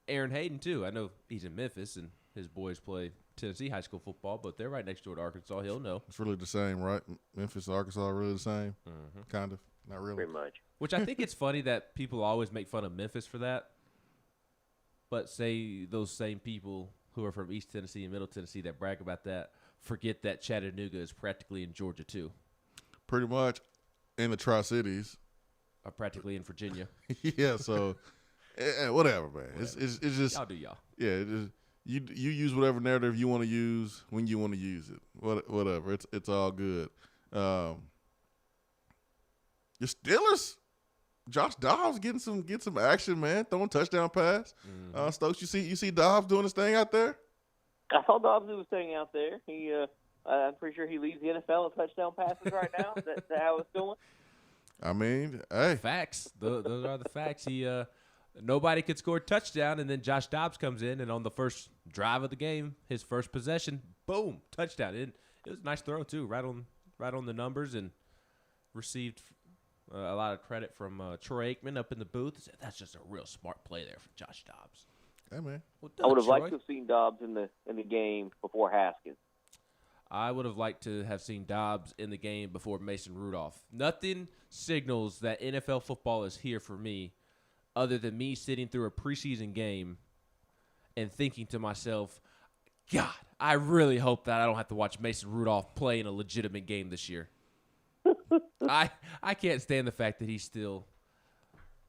[SPEAKER 8] Aaron Hayden, too. I know he's in Memphis, and his boys play Tennessee high school football, but they're right next door to Arkansas. He'll know.
[SPEAKER 11] It's really the same, right? Memphis and Arkansas are really the same? Kind of. Not really.
[SPEAKER 10] Pretty much.
[SPEAKER 8] Which I think it's funny that people always make fun of Memphis for that. But say those same people who are from East Tennessee and Middle Tennessee that brag about that forget that Chattanooga is practically in Georgia, too.
[SPEAKER 11] Pretty much in the Tri-Cities.
[SPEAKER 8] Or practically in Virginia.
[SPEAKER 11] Yeah, so whatever, man. Whatever. It's just.
[SPEAKER 8] Y'all do y'all.
[SPEAKER 11] Yeah, it just, you use whatever narrative you want to use when you want to use it. Whatever. It's all good. Your Steelers? Josh Dobbs getting some action, man. Throwing touchdown pass. Stokes, you see Dobbs doing his thing out there?
[SPEAKER 10] I saw Dobbs do his thing out there. I'm pretty sure he leads the NFL in touchdown passes right now. That's how it's going.
[SPEAKER 11] I mean, hey.
[SPEAKER 8] Facts. Those are the facts. Nobody could score a touchdown, and then Josh Dobbs comes in, and on the first drive of the game, his first possession, boom, touchdown. It was a nice throw, too, right on the numbers, and received a lot of credit from Troy Aikman up in the booth. That's just a real smart play there for Josh Dobbs.
[SPEAKER 11] Hey, man.
[SPEAKER 8] Well
[SPEAKER 10] I
[SPEAKER 8] done,
[SPEAKER 10] would have
[SPEAKER 8] Troy.
[SPEAKER 10] liked to have seen Dobbs in the game before Haskins.
[SPEAKER 8] I would have liked to have seen Dobbs in the game before Mason Rudolph. Nothing signals that NFL football is here for me other than me sitting through a preseason game and thinking to myself, God, I really hope that I don't have to watch Mason Rudolph play in a legitimate game this year. I can't stand the fact that he's still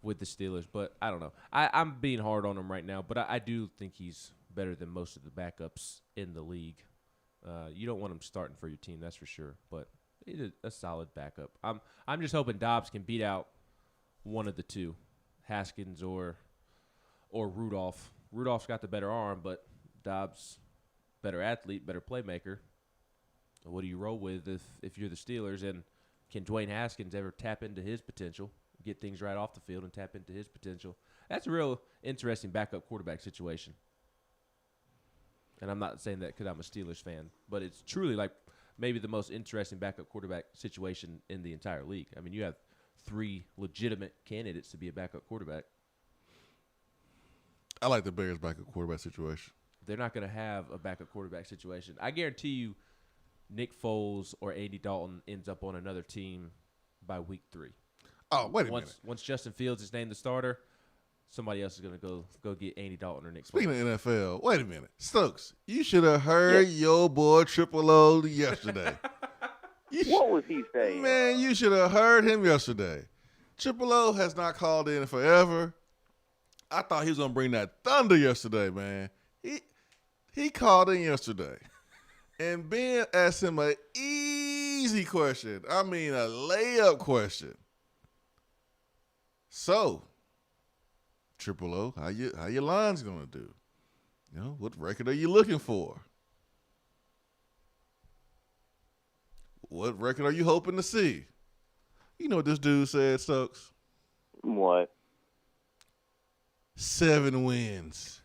[SPEAKER 8] with the Steelers, but I don't know. I'm being hard on him right now, but I do think he's better than most of the backups in the league. You don't want him starting for your team, that's for sure, but he's a solid backup. I'm just hoping Dobbs can beat out one of the two, Haskins or Rudolph. Rudolph's got the better arm, but Dobbs, better athlete, better playmaker. What do you roll with if you're the Steelers? And can Dwayne Haskins ever tap into his potential, get things right off the field and tap into his potential? That's a real interesting backup quarterback situation. And I'm not saying that because I'm a Steelers fan, but it's truly like maybe the most interesting backup quarterback situation in the entire league. I mean, you have 3 legitimate candidates to be a backup quarterback.
[SPEAKER 11] I like the Bears' backup quarterback situation.
[SPEAKER 8] They're not going to have a backup quarterback situation. I guarantee you Nick Foles or Andy Dalton ends up on another team by week 3.
[SPEAKER 11] Oh, wait a minute.
[SPEAKER 8] Once Justin Fields is named the starter, somebody else is going to go get Andy Dalton or Nick Foles.
[SPEAKER 11] Speaking of NFL, wait a minute. Stokes, you should have heard your boy Triple O yesterday.
[SPEAKER 10] What was he saying?
[SPEAKER 11] Man, you should have heard him yesterday. Triple O has not called in forever. I thought he was going to bring that thunder yesterday, man. He called in yesterday. And Ben asked him an easy question. I mean, a layup question. So, Triple O, how your line's gonna do? You know, what record are you looking for? What record are you hoping to see? You know what this dude said, Stokes?
[SPEAKER 10] What?
[SPEAKER 11] 7 wins.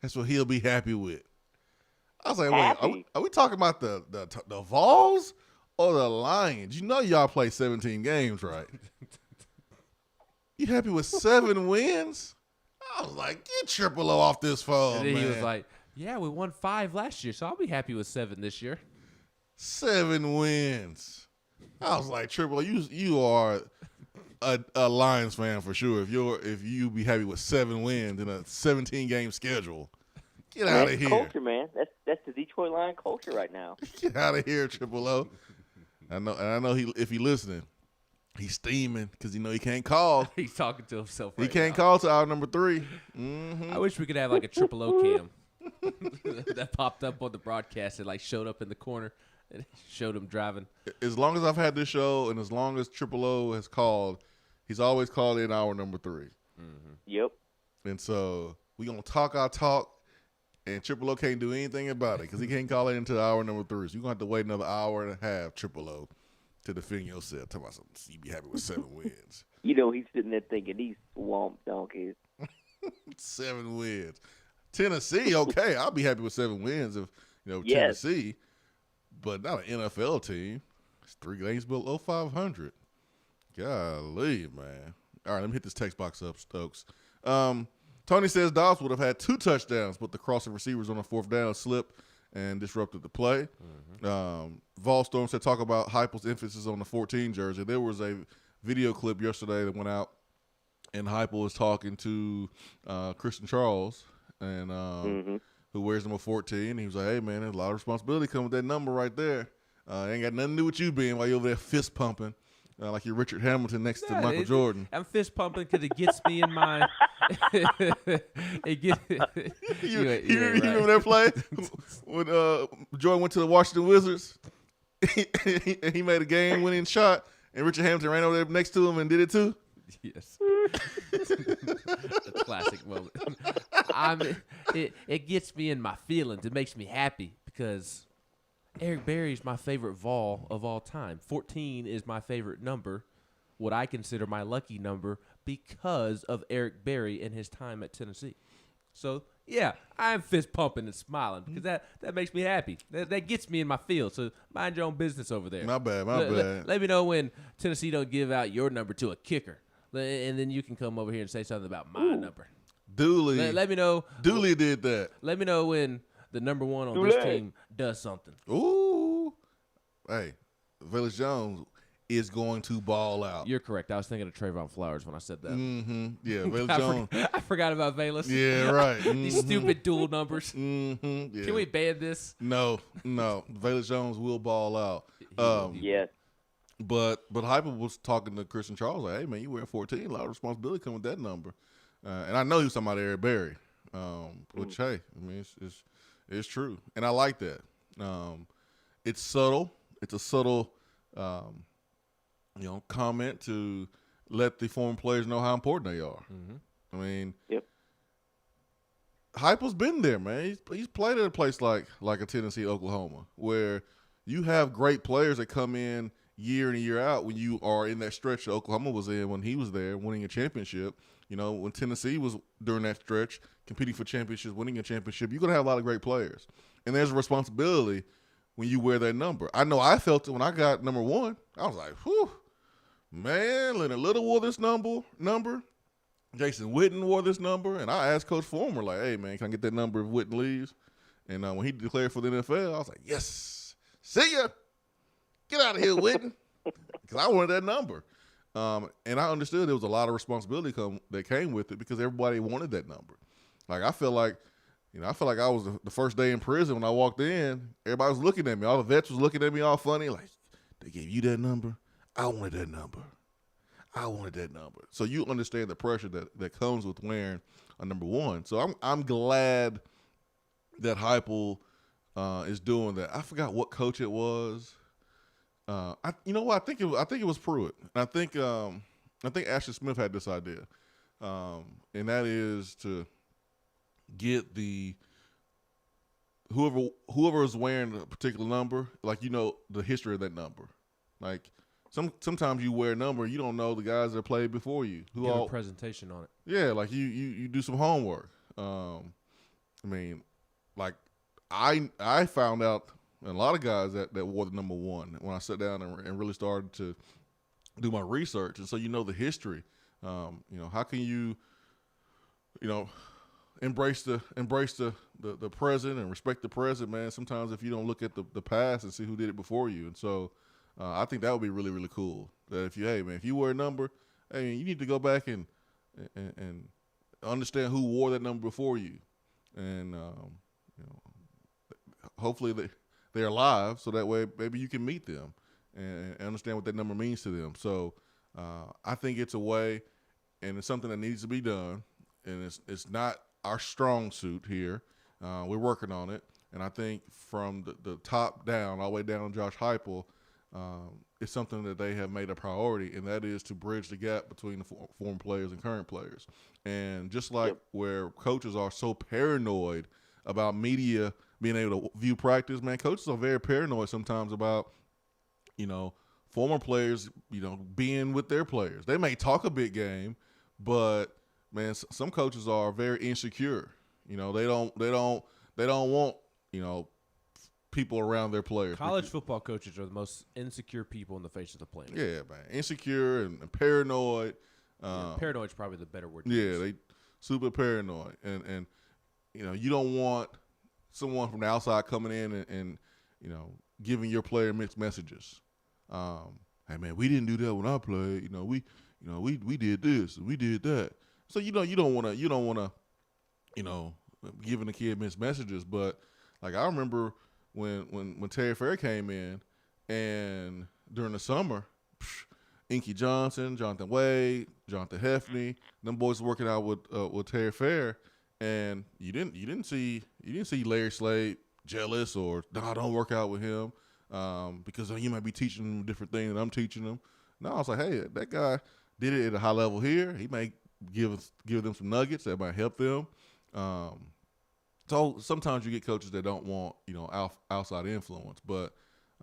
[SPEAKER 11] That's what he'll be happy with. I was like, wait, are we talking about the Vols or the Lions? You know y'all play 17 games, right? You happy with 7 wins? I was like, get Triple O off this phone,
[SPEAKER 8] And then
[SPEAKER 11] man.
[SPEAKER 8] he was like, yeah, we won 5 last year, so I'll be happy with 7 this year.
[SPEAKER 11] 7 wins. I was like, Triple O, you are a Lions fan for sure. If you be happy with 7 wins in a 17-game schedule, get out of here.
[SPEAKER 10] Culture, man. That's the Detroit Lion culture right now.
[SPEAKER 11] Get out of here, Triple O. I know if he listening, he's steaming because he can't call.
[SPEAKER 8] He's talking to himself.
[SPEAKER 11] He can't call to hour number 3.
[SPEAKER 8] I wish we could have like a Triple O cam that popped up on the broadcast and like showed up in the corner and showed him driving.
[SPEAKER 11] As long as I've had this show and as long as Triple O has called, he's always called in hour number 3.
[SPEAKER 8] Mm-hmm.
[SPEAKER 10] Yep.
[SPEAKER 11] And so we gonna talk our talk, and Triple O can't do anything about it because he can't call it until hour number 3. So you're gonna have to wait another hour and a half, Triple O, to defend yourself. Tell me something. You be happy with 7 wins.
[SPEAKER 10] You know he's sitting there thinking these swamp donkeys.
[SPEAKER 11] 7 wins. Tennessee, okay, I'll be happy with 7 wins if
[SPEAKER 10] Yes.
[SPEAKER 11] Tennessee, but not an NFL team. It's 3 games below 500. Golly, man. All right, let me hit this text box up, Stokes. Tony says Dobbs would have had 2 touchdowns, but the crossing receivers on the 4th down slipped and disrupted the play. Volstorm said talk about Heupel's emphasis on the 14 jersey. There was a video clip yesterday that went out, and Heupel was talking to Christian Charles, and who wears number 14. He was like, hey, man, there's a lot of responsibility coming with that number right there. Ain't got nothing to do with you being while you're over there fist pumping like you're Richard Hamilton next to Michael Jordan.
[SPEAKER 8] I'm fist pumping because it gets me in my.
[SPEAKER 11] You remember that play when Jordan went to the Washington Wizards? he made a game-winning shot, and Richard Hamilton ran over there next to him and did it too?
[SPEAKER 8] Yes. A classic moment. It gets me in my feelings. It makes me happy because Eric Berry is my favorite Vol of all time. 14 is my favorite number, what I consider my lucky number because of Eric Berry and his time at Tennessee. So, yeah, I'm fist pumping and smiling because that makes me happy. That gets me in my field. So, mind your own business over there.
[SPEAKER 11] My bad.
[SPEAKER 8] Let me know when Tennessee don't give out your number to a kicker. And then you can come over here and say something about my number.
[SPEAKER 11] Dooley.
[SPEAKER 8] Let me know.
[SPEAKER 11] Dooley did that.
[SPEAKER 8] Let me know when the number 1 on this team does something.
[SPEAKER 11] Ooh. Hey, Velus Jones is going to ball out.
[SPEAKER 8] You're correct. I was thinking of Trayvon Flowers when I said that.
[SPEAKER 11] Mm-hmm. Yeah, Velus Jones.
[SPEAKER 8] I forgot about Velus.
[SPEAKER 11] Yeah, right.
[SPEAKER 8] These stupid dual numbers.
[SPEAKER 11] Mm-hmm. Yeah.
[SPEAKER 8] Can we ban this?
[SPEAKER 11] No. Velus Jones will ball out.
[SPEAKER 10] Yes.
[SPEAKER 11] But Heupel was talking to Christian Charles like, hey, man, you wearing 14. A lot of responsibility coming with that number. And I know he was talking about Eric Berry, which, hey, I mean, it's true. And I like that. It's subtle. It's a subtle, comment to let the former players know how important they are. I mean, Heupel's been there, man. He's played at a place like a Tennessee, Oklahoma, where you have great players that come in year in and year out when you are in that stretch that Oklahoma was in when he was there winning a championship. When Tennessee was during that stretch competing for championships, winning a championship, you're going to have a lot of great players. And there's a responsibility when you wear that number. I know I felt it when I got number 1. I was like, whew, man, Leonard Little wore this number. Jason Witten wore this number. And I asked Coach Former, like, hey, man, can I get that number if Witten leaves? And when he declared for the NFL, I was like, yes, see ya. Get out of here, Witten. Because I wanted that number. And I understood there was a lot of responsibility that came with it because everybody wanted that number. Like, I felt like I was the first day in prison when I walked in. Everybody was looking at me. All the vets was looking at me all funny. Like, they gave you that number? I wanted that number. So you understand the pressure that comes with wearing a number 1. So I'm glad that Heupel is doing that. I forgot what coach it was. You know what? I think it was Pruitt. And I think Ashley Smith had this idea, and that is to get whoever is wearing a particular number, like the history of that number. Like sometimes you wear a number, you don't know the guys that played before you.
[SPEAKER 8] Give a presentation on it.
[SPEAKER 11] Yeah, like you do some homework. I mean, like I found out a lot of guys that wore the number 1 when I sat down and really started to do my research. And so the history. How can you embrace the present and respect the present, man? Sometimes if you don't look at the past and see who did it before you. And so I think that would be really, really cool. That if you wear a number, hey, you need to go back and understand who wore that number before you. And hopefully they're alive, so that way maybe you can meet them and understand what that number means to them. So I think it's a way, and it's something that needs to be done, and it's not our strong suit here. We're working on it, and I think from the top down, all the way down to Josh Heupel, it's something that they have made a priority, and that is to bridge the gap between the former players and current players. And just like where coaches are so paranoid about media being able to view practice, man, coaches are very paranoid sometimes about, former players, being with their players. They may talk a big game, but man, some coaches are very insecure. They don't want, people around their players.
[SPEAKER 8] College football coaches are the most insecure people on the face of the planet.
[SPEAKER 11] Yeah, man, insecure and paranoid.
[SPEAKER 8] Paranoid is probably the better word.
[SPEAKER 11] Yeah, they super paranoid, and you don't want someone from the outside coming in and giving your player mixed messages. Hey man, we didn't do that when I played. We did this and we did that. So you don't want to giving the kid mixed messages. But like I remember when Terry Fair came in, and during the summer, Inky Johnson, Jonathan Wade, Jonathan Heffney, them boys working out with Terry Fair, and you didn't see Larry Slade jealous or don't work out with him because you might be teaching them a different thing than I'm teaching them. No, I was like, hey, that guy did it at a high level here. He may give them some nuggets that might help them. So sometimes you get coaches that don't want outside influence, but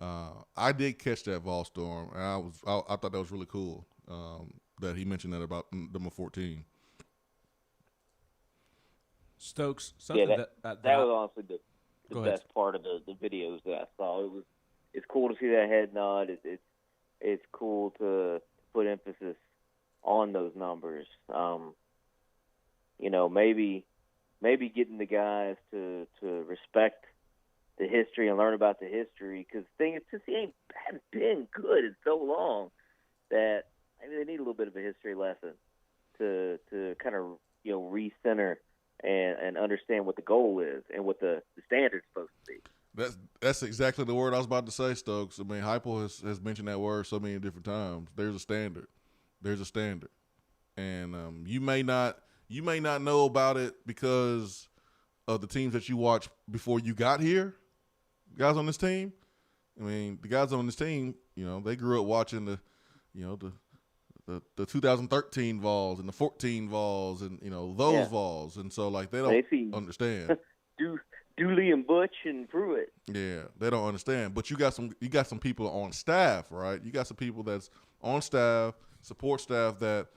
[SPEAKER 11] I did catch that Vol Storm, and I thought that was really cool that he mentioned that about number 14.
[SPEAKER 8] Stokes, something
[SPEAKER 10] that was honestly the best part of the videos that I saw. It's cool to see that head nod. It's cool to put emphasis on those numbers. Maybe getting the guys to respect the history and learn about the history, because the thing is, since he hadn't been good in so long, that maybe they need a little bit of a history lesson to kind of recenter and understand what the goal is and what the standard's supposed to be.
[SPEAKER 11] That's exactly the word I was about to say, Stokes. I mean, Heupel has mentioned that word so many different times. There's a standard. And you may not know about it because of the teams that you watched before you got here. Guys on this team, I mean, the guys on this team, they grew up watching the 2013 Vols and the 14 Vols and those Vols, and so like they don't understand.
[SPEAKER 10] Dooley and Butch and Pruitt.
[SPEAKER 11] Yeah, they don't understand. But you got some people on staff, right? You got some people that's on staff, support staff that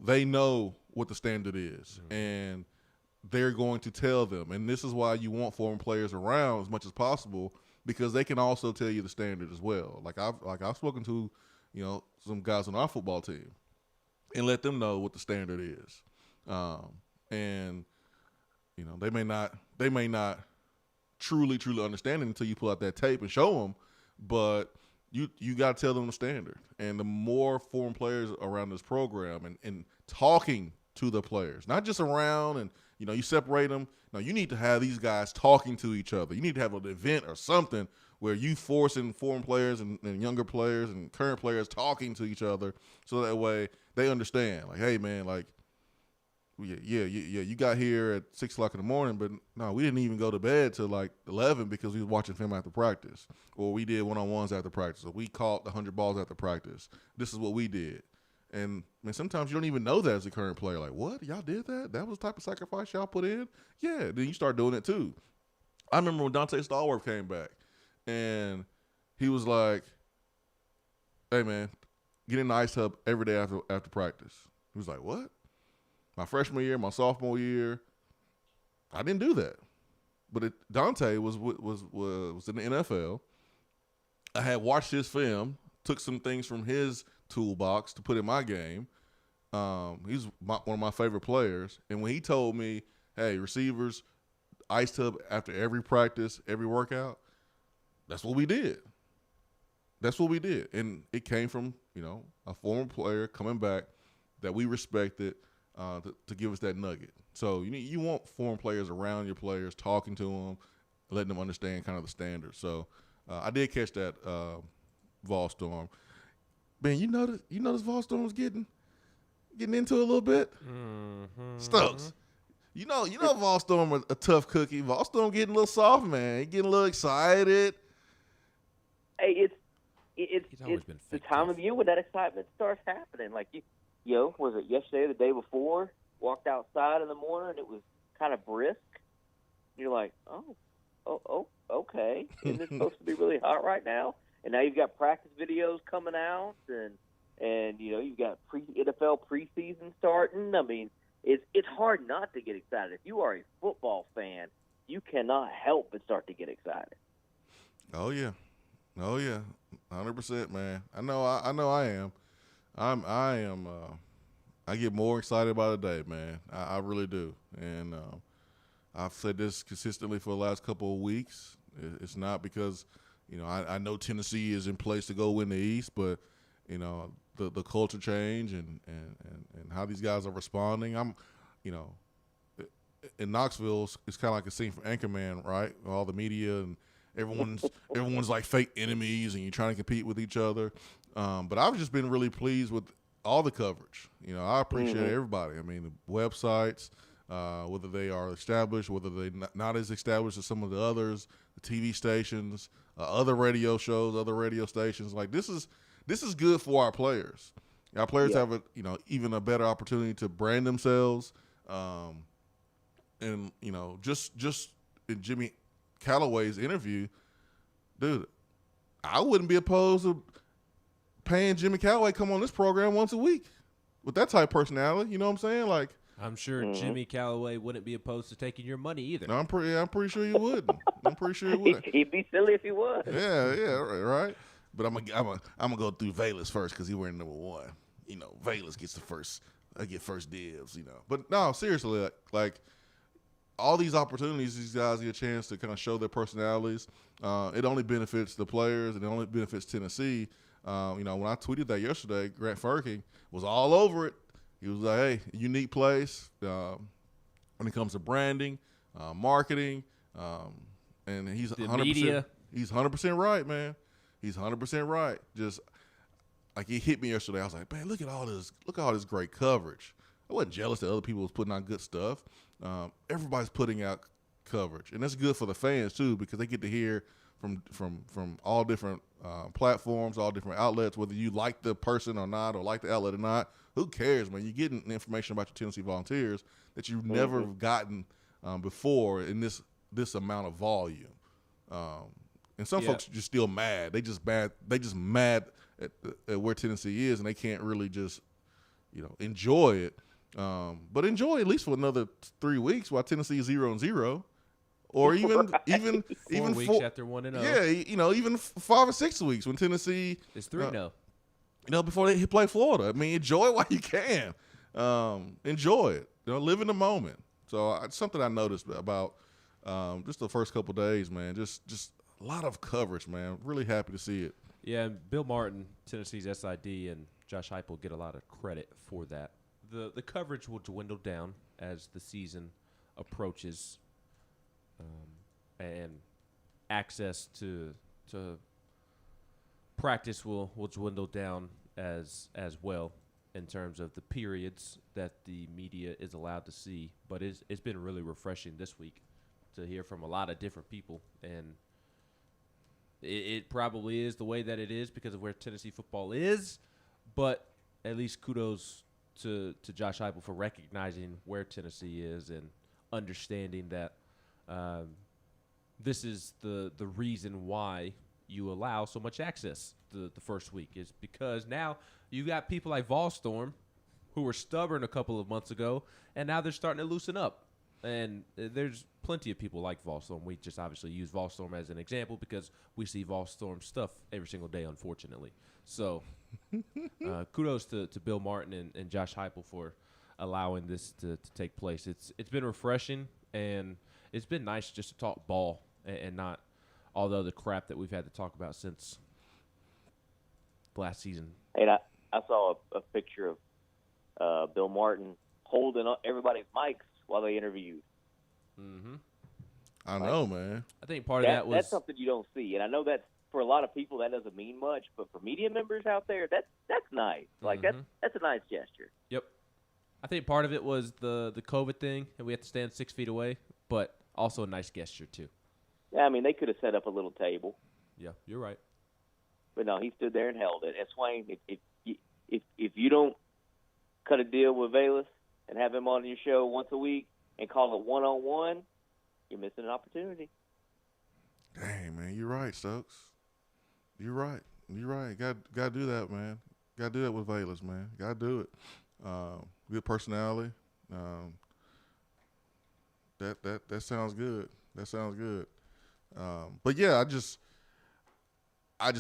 [SPEAKER 11] they know what the standard is, and they're going to tell them. And this is why you want former players around as much as possible, because they can also tell you the standard as well. Like I've spoken to some guys on our football team and let them know what the standard is, and they may not truly understand it until you pull out that tape and show them, but you got to tell them the standard. And the more foreign players around this program and talking to the players, not just around and you separate them. No, you need to have these guys talking to each other. You need to have an event or something where you forcing foreign players and younger players and current players talking to each other, so that way they understand. Like, hey man, like yeah, you got here at 6 o'clock in the morning, but no, we didn't even go to bed till like 11 because we was watching film after practice, or we did one-on-ones after practice, or we caught the 100 balls after practice. This is what we did. And man, sometimes you don't even know that as a current player. Like, what? Y'all did that? That was the type of sacrifice y'all put in? Yeah, then you start doing it too. I remember when Dante Stallworth came back, and he was like, hey man, get in the ice tub every day after practice. He was like, what? My freshman year, my sophomore year, I didn't do that. But Dante was in the NFL. I had watched his film, took some things from his toolbox to put in my game. He's one of my favorite players. And when he told me, hey, receivers, ice tub after every practice, every workout, that's what we did. That's what we did. And it came from, a former player coming back that we respected to give us that nugget. So you want former players around your players, talking to them, letting them understand kind of the standards. So I did catch that Vol Storm. Man, you notice Vol Storm was getting into it a little bit?
[SPEAKER 8] Mm-hmm.
[SPEAKER 11] Stokes. You know Vol Storm a tough cookie. Vol Storm getting a little soft, man. He getting a little excited.
[SPEAKER 10] Hey, it's the time of year when that excitement starts happening. Like was it yesterday or the day before? Walked outside in the morning and it was kind of brisk. You're like, oh, okay. Isn't it supposed to be really hot right now? And now you've got practice videos coming out, and you've got NFL preseason starting. I mean, it's hard not to get excited. If you are a football fan, you cannot help but start to get excited.
[SPEAKER 11] Oh yeah, 100%, man. I know I am. I am. I get more excited by the day, man. I really do, and I've said this consistently for the last couple of weeks. It's not because I know Tennessee is in place to go win the East, but the culture change and how these guys are responding. I'm in Knoxville, it's kind of like a scene from Anchorman, right? All the media and everyone's like fake enemies, and you're trying to compete with each other. But I've just been really pleased with all the coverage. I appreciate everybody. I mean, the websites, whether they are established, whether they're not as established as some of the others, the TV stations, other radio shows, other radio stations. Like this is good for our players. Our players have even a better opportunity to brand themselves. And just in Jimmy Callaway's interview, dude, I wouldn't be opposed to paying Jimmy Callaway come on this program once a week with that type of personality. You know what I'm saying? Like,
[SPEAKER 8] I'm sure Jimmy Callaway wouldn't be opposed to taking your money either.
[SPEAKER 11] No, I'm pretty sure he wouldn't. I'm pretty sure he would.
[SPEAKER 10] He'd be silly if he was.
[SPEAKER 11] Yeah, right. But I'm gonna go through Valus first because he wearing number 1. Valus gets the first. I get first dibs. But no, seriously, like all these opportunities, these guys get a chance to kind of show their personalities. It only benefits the players, and it only benefits Tennessee. When I tweeted that yesterday, Grant Ferking was all over it. He was like, hey, unique place when it comes to branding, marketing, and he's 100%.
[SPEAKER 8] Media.
[SPEAKER 11] He's 100% right, man. He's 100% right. Just like it hit me yesterday. I was like, man, look at all this great coverage. I wasn't jealous that other people was putting out good stuff. Everybody's putting out coverage, and that's good for the fans too because they get to hear from all different platforms, all different outlets, whether you like the person or not, or like the outlet or not. Who cares, man? You're getting information about your Tennessee Volunteers that you've never gotten before in this amount of volume. And some folks are just still mad. They just mad at where Tennessee is, and they can't really just enjoy it. But enjoy at least for another 3 weeks while Tennessee is 0-0. Or even
[SPEAKER 8] 4 weeks after 1-0.
[SPEAKER 11] Yeah, even 5 or 6 weeks when Tennessee
[SPEAKER 8] is 3-0.
[SPEAKER 11] Before they play Florida. I mean, enjoy it while you can. Enjoy it. Live in the moment. So it's something I noticed about just the first couple of days, man. Just a lot of coverage, man. Really happy to see it.
[SPEAKER 8] Yeah, and Bill Martin, Tennessee's SID, and Josh Heupel get a lot of credit for that. The coverage will dwindle down as the season approaches. And access to practice will dwindle down as well in terms of the periods that the media is allowed to see. But it's been really refreshing this week to hear from a lot of different people, and it probably is the way that it is because of where Tennessee football is. But at least kudos to Josh Heupel for recognizing where Tennessee is and understanding that. This is the reason why you allow so much access the first week is because now you got people like Volstorm who were stubborn a couple of months ago, and now they're starting to loosen up. And there's plenty of people like Volstorm. We just obviously use Volstorm as an example because we see Volstorm stuff every single day, unfortunately. So kudos to Bill Martin and Josh Heupel for allowing this to take place. It's been refreshing, and it's been nice just to talk ball and not all the other crap that we've had to talk about since last season.
[SPEAKER 10] And I saw a picture of Bill Martin holding up everybody's mics while they interviewed.
[SPEAKER 8] Mm-hmm.
[SPEAKER 11] I know, man.
[SPEAKER 8] I think part of that was...
[SPEAKER 10] That's something you don't see. And I know that for a lot of people that doesn't mean much, but for media members out there, that's nice. Like, that's a nice gesture.
[SPEAKER 8] Yep. I think part of it was the COVID thing, and we had to stand 6 feet away, but also a nice gesture, too.
[SPEAKER 10] Yeah, I mean, they could have set up a little table.
[SPEAKER 8] Yeah, you're right.
[SPEAKER 10] But no, he stood there and held it. And Swain, if you don't cut a deal with Bayless and have him on your show once a week and call it one-on-one, you're missing an opportunity.
[SPEAKER 11] Dang, man, you're right, Stokes. You're right. Got to do that, man. Got to do that with Bayless, man. Got to do it. Good personality. That sounds good. That sounds good. But yeah, I just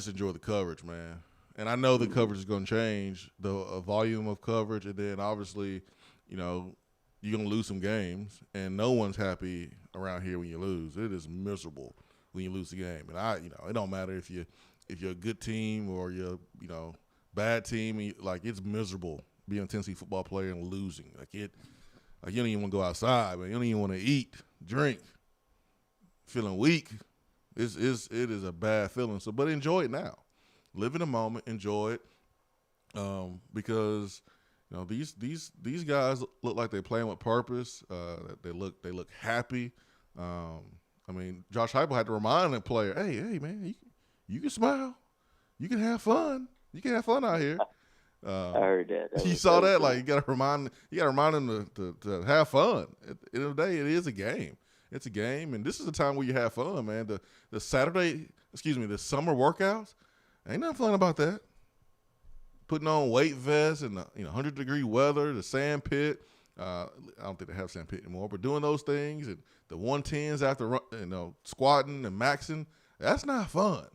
[SPEAKER 11] enjoy the coverage, man. And I know the coverage is going to change, the volume of coverage, and then obviously, you know, you're going to lose some games, and no one's happy around here when you lose. It is miserable when you lose the game. And it don't matter if you're a good team or you're, bad team. Like, it's miserable being a Tennessee football player and losing. You don't even want to go outside, man. You don't even want to eat, drink, feeling weak. It is a bad feeling. So, but enjoy it now. Live in the moment, enjoy it, because these guys look like they're playing with purpose. They look happy. I mean, Josh Heupel had to remind the player, hey, man, you can smile, you can have fun, you can have fun out here.
[SPEAKER 10] I heard that.
[SPEAKER 11] You saw that? Like, you got to remind them to have fun. At the end of the day, it is a game. It's a game, and this is the time where you have fun, man. The summer workouts, ain't nothing fun about that. Putting on weight vests in 100-degree weather, the sand pit. I don't think they have sand pit anymore, but doing those things and the 110s after squatting and maxing, that's not fun.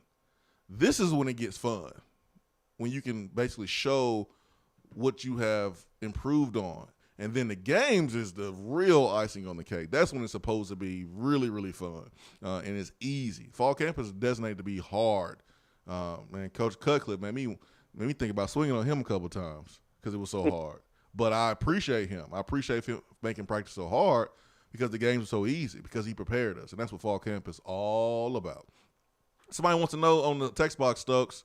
[SPEAKER 11] This is when it gets fun, when you can basically show what you have improved on. And then the games is the real icing on the cake. That's when it's supposed to be really, really fun, and it's easy. Fall camp is designated to be hard. Man, Coach Cutcliffe made me think about swinging on him a couple times because it was so hard. But I appreciate him. I appreciate him making practice so hard because the games are so easy, because he prepared us, and that's what fall camp is all about. Somebody wants to know on the text box, Stokes.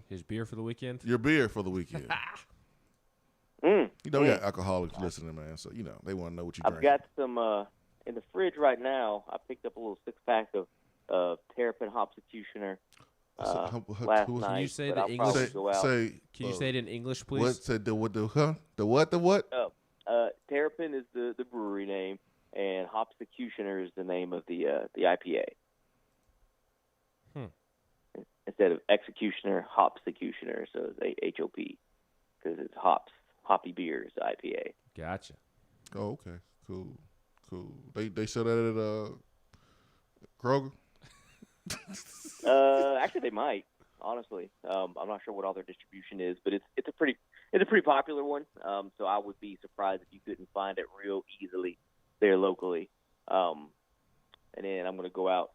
[SPEAKER 8] His beer for the weekend?
[SPEAKER 11] Your beer for the weekend. We got alcoholics listening, man, so, they want to know what you drink.
[SPEAKER 10] I've got some in the fridge right now. I picked up a little 6-pack of Terrapin Hopsecutioner last night.
[SPEAKER 8] Can you say the English? Can you say it in English, please?
[SPEAKER 11] What? Say the what?
[SPEAKER 10] Oh, Terrapin is the brewery name, and Hopsecutioner is the name of the IPA. Instead of executioner, Hopsecutioner, so it's HOP, because it's hops. Hoppy beers, IPA.
[SPEAKER 8] Gotcha.
[SPEAKER 11] Oh, okay. Cool. They sell that at Kroger?
[SPEAKER 10] Actually, they might. Honestly, I'm not sure what all their distribution is, but it's a pretty popular one. So I would be surprised if you couldn't find it real easily there locally. And then I'm going to go out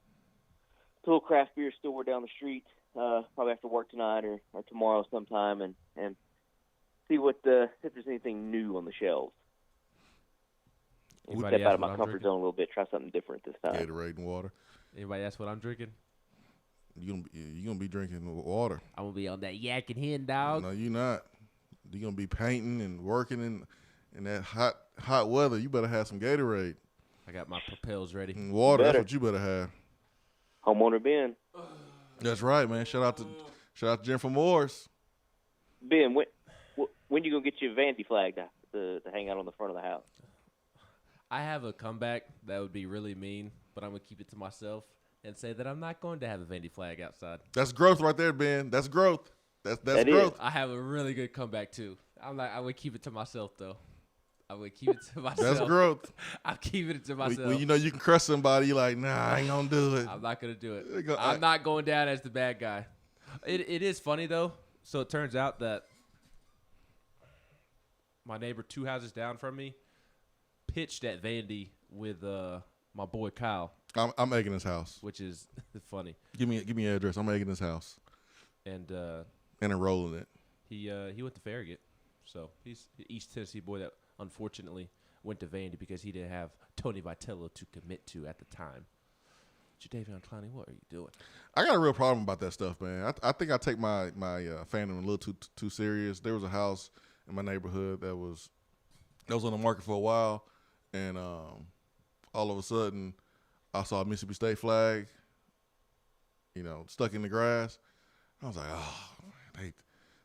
[SPEAKER 10] to a little craft beer store down the street, probably after work tonight or tomorrow sometime, and see if there's anything new on the shelves. Step out of my comfort zone a little bit, try something different this time.
[SPEAKER 11] Gatorade and water.
[SPEAKER 8] Anybody ask what I'm drinking?
[SPEAKER 11] You're gonna be drinking water.
[SPEAKER 8] I'm gonna be on that yak and hen, dog.
[SPEAKER 11] No, you're not. You're gonna be painting and working in that hot weather. You better have some Gatorade.
[SPEAKER 8] I got my propels ready.
[SPEAKER 11] And water, that's what you better have.
[SPEAKER 10] Homeowner Ben.
[SPEAKER 11] That's right, man. Shout out to Jennifer Morris.
[SPEAKER 10] Ben, when you gonna get your Vandy flag to hang out on the front of the house?
[SPEAKER 8] I have a comeback that would be really mean, but I'm going to keep it to myself and say that I'm not going to have a Vandy flag outside.
[SPEAKER 11] That's growth right there, Ben. That's growth. That's
[SPEAKER 10] that
[SPEAKER 11] growth.
[SPEAKER 8] I have a really good comeback, too. I would keep it to myself, though. I'm gonna keep it to myself.
[SPEAKER 11] That's growth.
[SPEAKER 8] I'm keeping it to myself.
[SPEAKER 11] When you know you can crush somebody, you're like, nah, I ain't gonna do it.
[SPEAKER 8] I'm not gonna do it. I'm not going down as the bad guy. It is funny though. So it turns out that my neighbor 2 houses down from me pitched at Vandy with my boy Kyle.
[SPEAKER 11] I'm egging his house,
[SPEAKER 8] which is funny.
[SPEAKER 11] Give me your address. I'm egging his house
[SPEAKER 8] and
[SPEAKER 11] enrolling it.
[SPEAKER 8] He went to Farragut, so he's the East Tennessee boy that unfortunately went to Vandy because he didn't have Tony Vitello to commit to at the time. Jadeveon Clowney, what are you doing?
[SPEAKER 11] I got a real problem about that stuff, man. I think I take my fandom a little too serious. There was a house in my neighborhood that was on the market for a while, and all of a sudden I saw a Mississippi State flag, stuck in the grass. I was like, oh, man,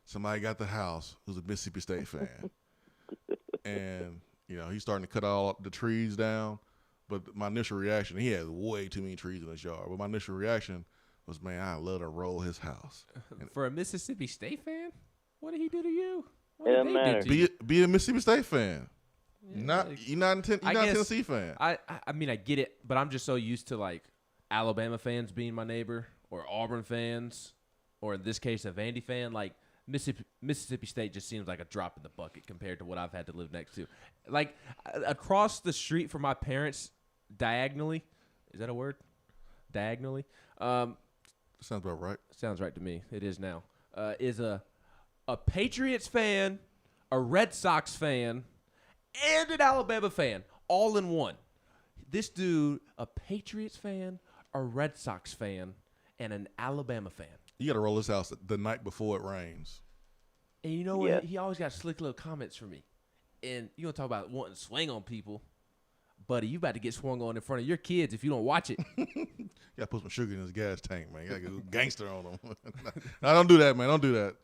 [SPEAKER 11] somebody got the house who's a Mississippi State fan. And, he's starting to cut all the trees down. But my initial reaction, he has way too many trees in his yard. But my initial reaction was, man, I'd love to roll his house.
[SPEAKER 8] For a Mississippi State fan? What did he do to you?
[SPEAKER 10] It doesn't matter.
[SPEAKER 11] Be a Mississippi State fan.
[SPEAKER 8] Yeah,
[SPEAKER 11] You're not a Tennessee fan.
[SPEAKER 8] I mean, I get it, but I'm just so used to, like, Alabama fans being my neighbor or Auburn fans or, in this case, a Vandy fan. Like, Mississippi State just seems like a drop in the bucket compared to what I've had to live next to. Like, across the street from my parents, diagonally, is that a word? Diagonally?
[SPEAKER 11] Sounds about right.
[SPEAKER 8] Sounds right to me. It is now. Is a Patriots fan, a Red Sox fan, and an Alabama fan, all in one. This dude, a Patriots fan, a Red Sox fan, and an Alabama fan.
[SPEAKER 11] You got to roll his house the night before it rains.
[SPEAKER 8] And you know what? He always got slick little comments for me. And you don't talk about wanting to swing on people. Buddy, you about to get swung on in front of your kids if you don't watch it.
[SPEAKER 11] You got to put some sugar in his gas tank, man. You got to go gangster on him. No, don't do that, man. Don't do that.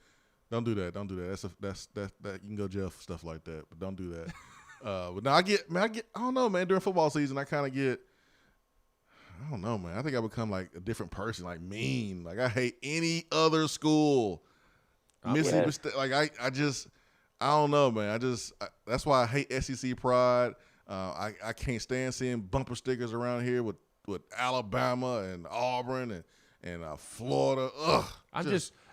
[SPEAKER 11] Don't do that. Don't do that. That's you can go to jail for stuff like that, but don't do that. But now I don't know, man. During football season, I kind of get, I don't know, man. I think I become like a different person, like mean. Like I hate any other school. Mississippi State, like I don't know, man. That's why I hate SEC pride. I can't stand seeing bumper stickers around here with Alabama and Auburn and Florida. Ugh.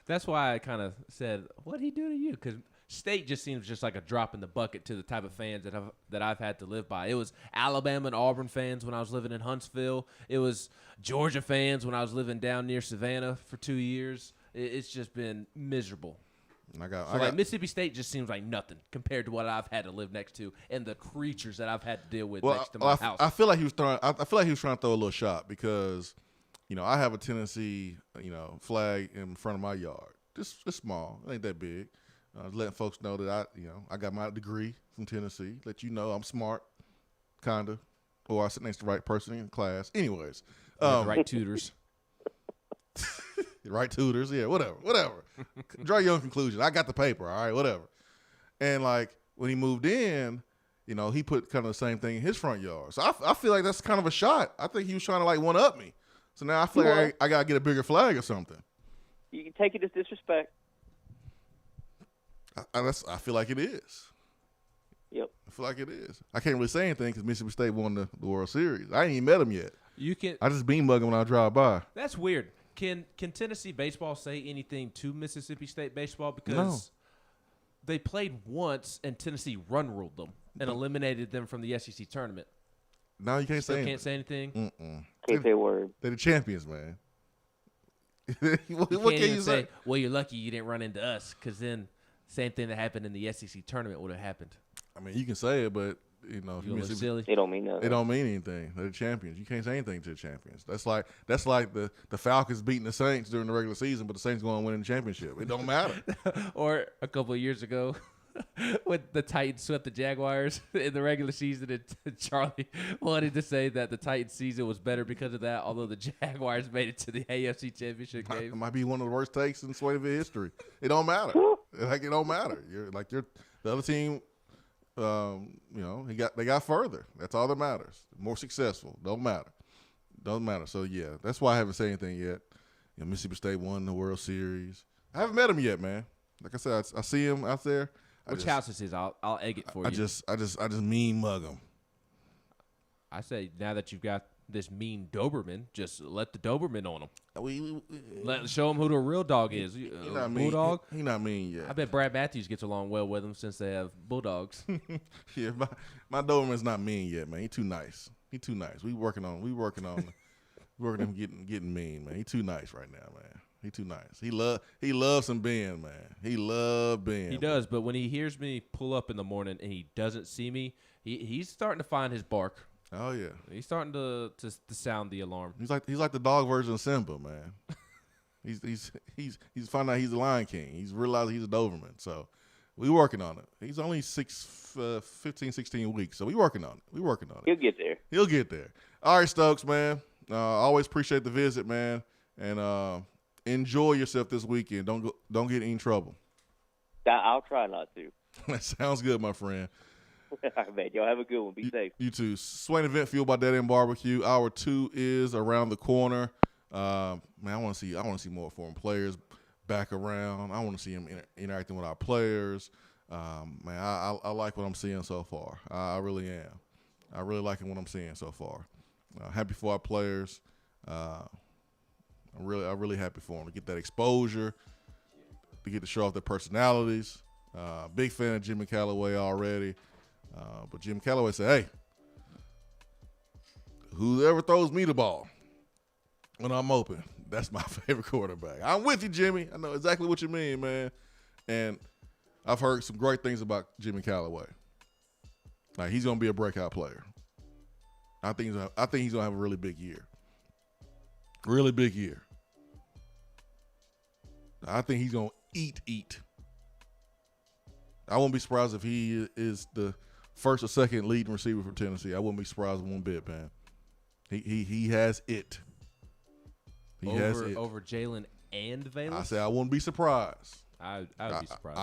[SPEAKER 8] That's why I kind of said, what'd he do to you? Because State just seems just like a drop in the bucket to the type of fans that I've had to live by. It was Alabama and Auburn fans when I was living in Huntsville. It was Georgia fans when I was living down near Savannah for 2 years. It's just been miserable. Mississippi State just seems like nothing compared to what I've had to live next to and the creatures that I've had to deal with next to my house.
[SPEAKER 11] I feel like he was trying to throw a little shot because, I have a Tennessee, flag in front of my yard. It's small. It ain't that big. Letting folks know that I got my degree from Tennessee. Let you know I'm smart, kinda, or I sit next to the right person in class. Anyways,
[SPEAKER 8] right tutors.
[SPEAKER 11] Right tutors, yeah, whatever. Draw your own conclusion. I got the paper, all right, whatever. And like when he moved in, he put kind of the same thing in his front yard. So I feel like that's kind of a shot. I think he was trying to like one up me. So now I feel like I gotta get a bigger flag or something.
[SPEAKER 10] You can take it as disrespect.
[SPEAKER 11] I feel like it is.
[SPEAKER 10] Yep.
[SPEAKER 11] I feel like it is. I can't really say anything because Mississippi State won the World Series. I ain't even met him yet. I just bean bug him when I drive by.
[SPEAKER 8] That's weird. Can Tennessee baseball say anything to Mississippi State baseball? Because they played once and Tennessee run-ruled them and eliminated them from the SEC tournament.
[SPEAKER 11] No, you can't say anything.
[SPEAKER 8] Can't say anything?
[SPEAKER 11] Mm-mm.
[SPEAKER 10] Can't say a word.
[SPEAKER 11] They're the champions, man. What
[SPEAKER 8] you
[SPEAKER 11] can you say?
[SPEAKER 8] Well, you're lucky you didn't run into us because then same thing that happened in the SEC tournament would have happened.
[SPEAKER 11] I mean, you can say it, but if
[SPEAKER 8] you look silly.
[SPEAKER 10] It don't mean nothing.
[SPEAKER 11] It don't mean anything. They're the champions. You can't say anything to the champions. That's like the Falcons beating the Saints during the regular season, but the Saints going to win the championship. It don't matter.
[SPEAKER 8] Or a couple of years ago, when the Titans swept the Jaguars in the regular season, and Charlie wanted to say that the Titans season was better because of that, although the Jaguars made it to the AFC Championship game.
[SPEAKER 11] It might be one of the worst takes in Swain Event history. It don't matter. It don't matter. You're the other team. They got further. That's all that matters. More successful. Don't matter. So yeah, that's why I haven't said anything yet. Mississippi State won the World Series. I haven't met him yet, man. Like I said, I see him out there.
[SPEAKER 8] Which house is his? I'll egg it for you.
[SPEAKER 11] I just mean mug him.
[SPEAKER 8] I say now that you've got this mean Doberman, just let the Doberman on him. Show him who the real dog is.
[SPEAKER 11] He not mean.
[SPEAKER 8] Bulldog.
[SPEAKER 11] He not mean yet.
[SPEAKER 8] I bet Brad Matthews gets along well with him since they have bulldogs.
[SPEAKER 11] Yeah, my Doberman's not mean yet, man. He too nice. He too nice. We working on him getting mean, man. He too nice right now, man. He too nice. He loves some Ben, man. He love Ben.
[SPEAKER 8] He does, but when he hears me pull up in the morning and he doesn't see me, he's starting to find his bark.
[SPEAKER 11] Oh yeah,
[SPEAKER 8] he's starting to sound the alarm.
[SPEAKER 11] He's like the dog version of Simba, man. he's finding out he's the Lion King. He's realizing he's a Doberman. So we working on it. He's only 15, 16 weeks, so we working on it.
[SPEAKER 10] He'll get there.
[SPEAKER 11] He'll get there. All right, Stokes, man. Always appreciate the visit, man, and enjoy yourself this weekend. Don't get in trouble.
[SPEAKER 10] I'll try not to.
[SPEAKER 11] That sounds good, my friend.
[SPEAKER 10] All right, man. Y'all have a good one. Be safe.
[SPEAKER 11] You too. Swain Event fueled by Dead End Barbecue. Hour 2 is around the corner. Man, I want to see more foreign players back around. I want to see them interacting with our players. Man, I like what I'm seeing so far. I really am. I really liking what I'm seeing so far. Happy for our players. I'm really happy for them to get that exposure, to get to show off their personalities. Big fan of Jimmy Callaway already. But Jim Callaway said, hey, whoever throws me the ball when I'm open, that's my favorite quarterback. I'm with you, Jimmy. I know exactly what you mean, man. And I've heard some great things about Jimmy Callaway. Like, he's going to be a breakout player. I think he's going to have a really big year. Really big year. I think he's going to eat. I won't be surprised if he is the first or second leading receiver for Tennessee. I wouldn't be surprised one bit, man. He has it. Has it.
[SPEAKER 8] Over Jalen and Valens?
[SPEAKER 11] I say I wouldn't be surprised.
[SPEAKER 8] I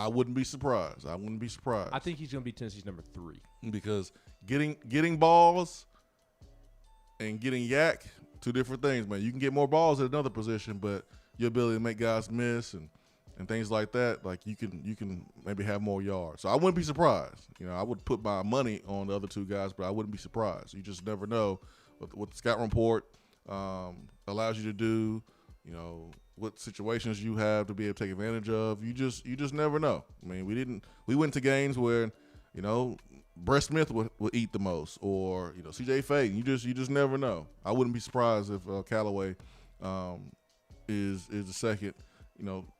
[SPEAKER 8] would be surprised.
[SPEAKER 11] I wouldn't be surprised.
[SPEAKER 8] I think he's going to be Tennessee's number 3.
[SPEAKER 11] Because getting balls and getting yak, two different things, man. You can get more balls at another position, but your ability to make guys miss and things like that, like you can maybe have more yards. So I wouldn't be surprised. I would put my money on the other two guys, but I wouldn't be surprised. You just never know what the scout report allows you to do. What situations you have to be able to take advantage of. You just never know. I mean, we went to games where, Brett Smith would eat the most, or C.J. Faden. You just never know. I wouldn't be surprised if Callaway is the second,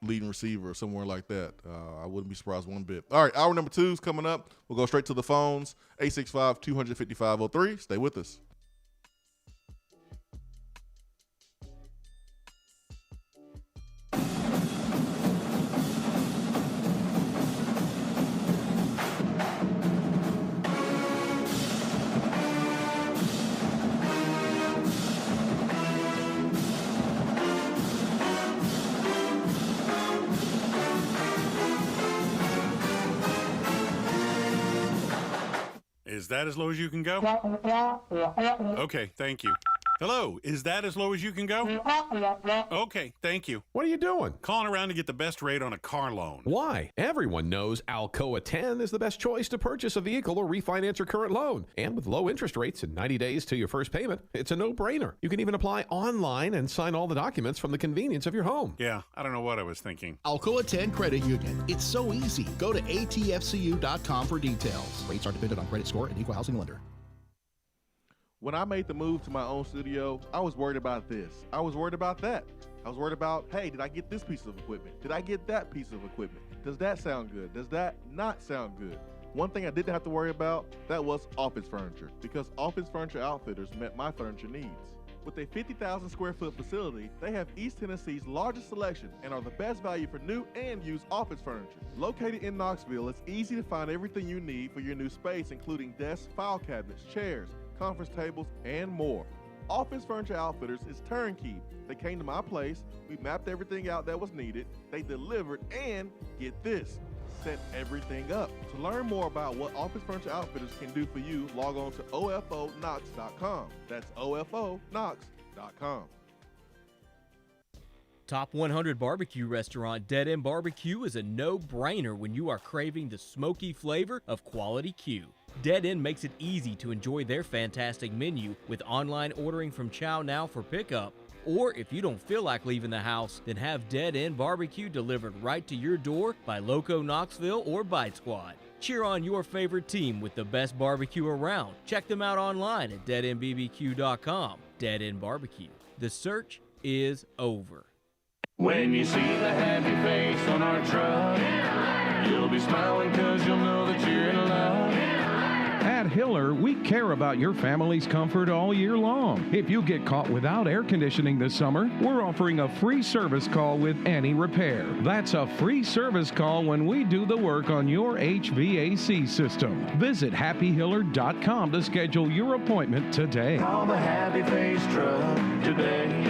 [SPEAKER 11] leading receiver or somewhere like that. I wouldn't be surprised one bit. All right, hour number 2 is coming up. We'll go straight to the phones. 865-255-03. Stay with us.
[SPEAKER 1] Is that as low as you can go? Okay, thank you. Hello, is that as low as you can go? Okay, thank you.
[SPEAKER 2] What are you doing?
[SPEAKER 1] Calling around to get the best rate on a car loan.
[SPEAKER 2] Why? Everyone knows Alcoa 10 is the best choice to purchase a vehicle or refinance your current loan. And with low interest rates and 90 days to your first payment, it's a no-brainer. You can even apply online and sign all the documents from the convenience of your home.
[SPEAKER 1] Yeah, I don't know what I was thinking.
[SPEAKER 3] Alcoa 10 Credit Union. It's so easy. Go to atfcu.com for details. Rates are dependent on credit score and equal housing lender.
[SPEAKER 4] When I made the move to my own studio, I was worried about this. I was worried about that. I was worried about, hey, did I get this piece of equipment? Did I get that piece of equipment? Does that sound good? Does that not sound good? One thing I didn't have to worry about, that was office furniture, because Office Furniture Outfitters met my furniture needs. With a 50,000 square foot facility, they have East Tennessee's largest selection and are the best value for new and used office furniture. Located in Knoxville, it's easy to find everything you need for your new space, including desks, file cabinets, chairs, conference tables, and more. Office Furniture Outfitters is turnkey. They came to my place, we mapped everything out that was needed, they delivered, and get this, set everything up. To learn more about what Office Furniture Outfitters can do for you, log on to ofonox.com. That's ofonox.com.
[SPEAKER 14] Top 100 barbecue restaurant Dead End Barbecue is a no-brainer when you are craving the smoky flavor of quality Q. Dead End makes it easy to enjoy their fantastic menu with online ordering from Chow Now for pickup. Or if you don't feel like leaving the house, then have Dead End Barbecue delivered right to your door by Loco Knoxville or Bite Squad. Cheer on your favorite team with the best barbecue around. Check them out online at deadendbbq.com. Dead End Barbecue. The search is over.
[SPEAKER 17] When you see the happy face on our truck, you'll be smiling because you'll know that you're in love.
[SPEAKER 18] At Hiller, we care about your family's comfort all year long. If you get caught without air conditioning this summer, we're offering a free service call with any repair. That's a free service call when we do the work on your HVAC system. Visit happyhiller.com to schedule your appointment today.
[SPEAKER 17] Call the Happy Face Truck today.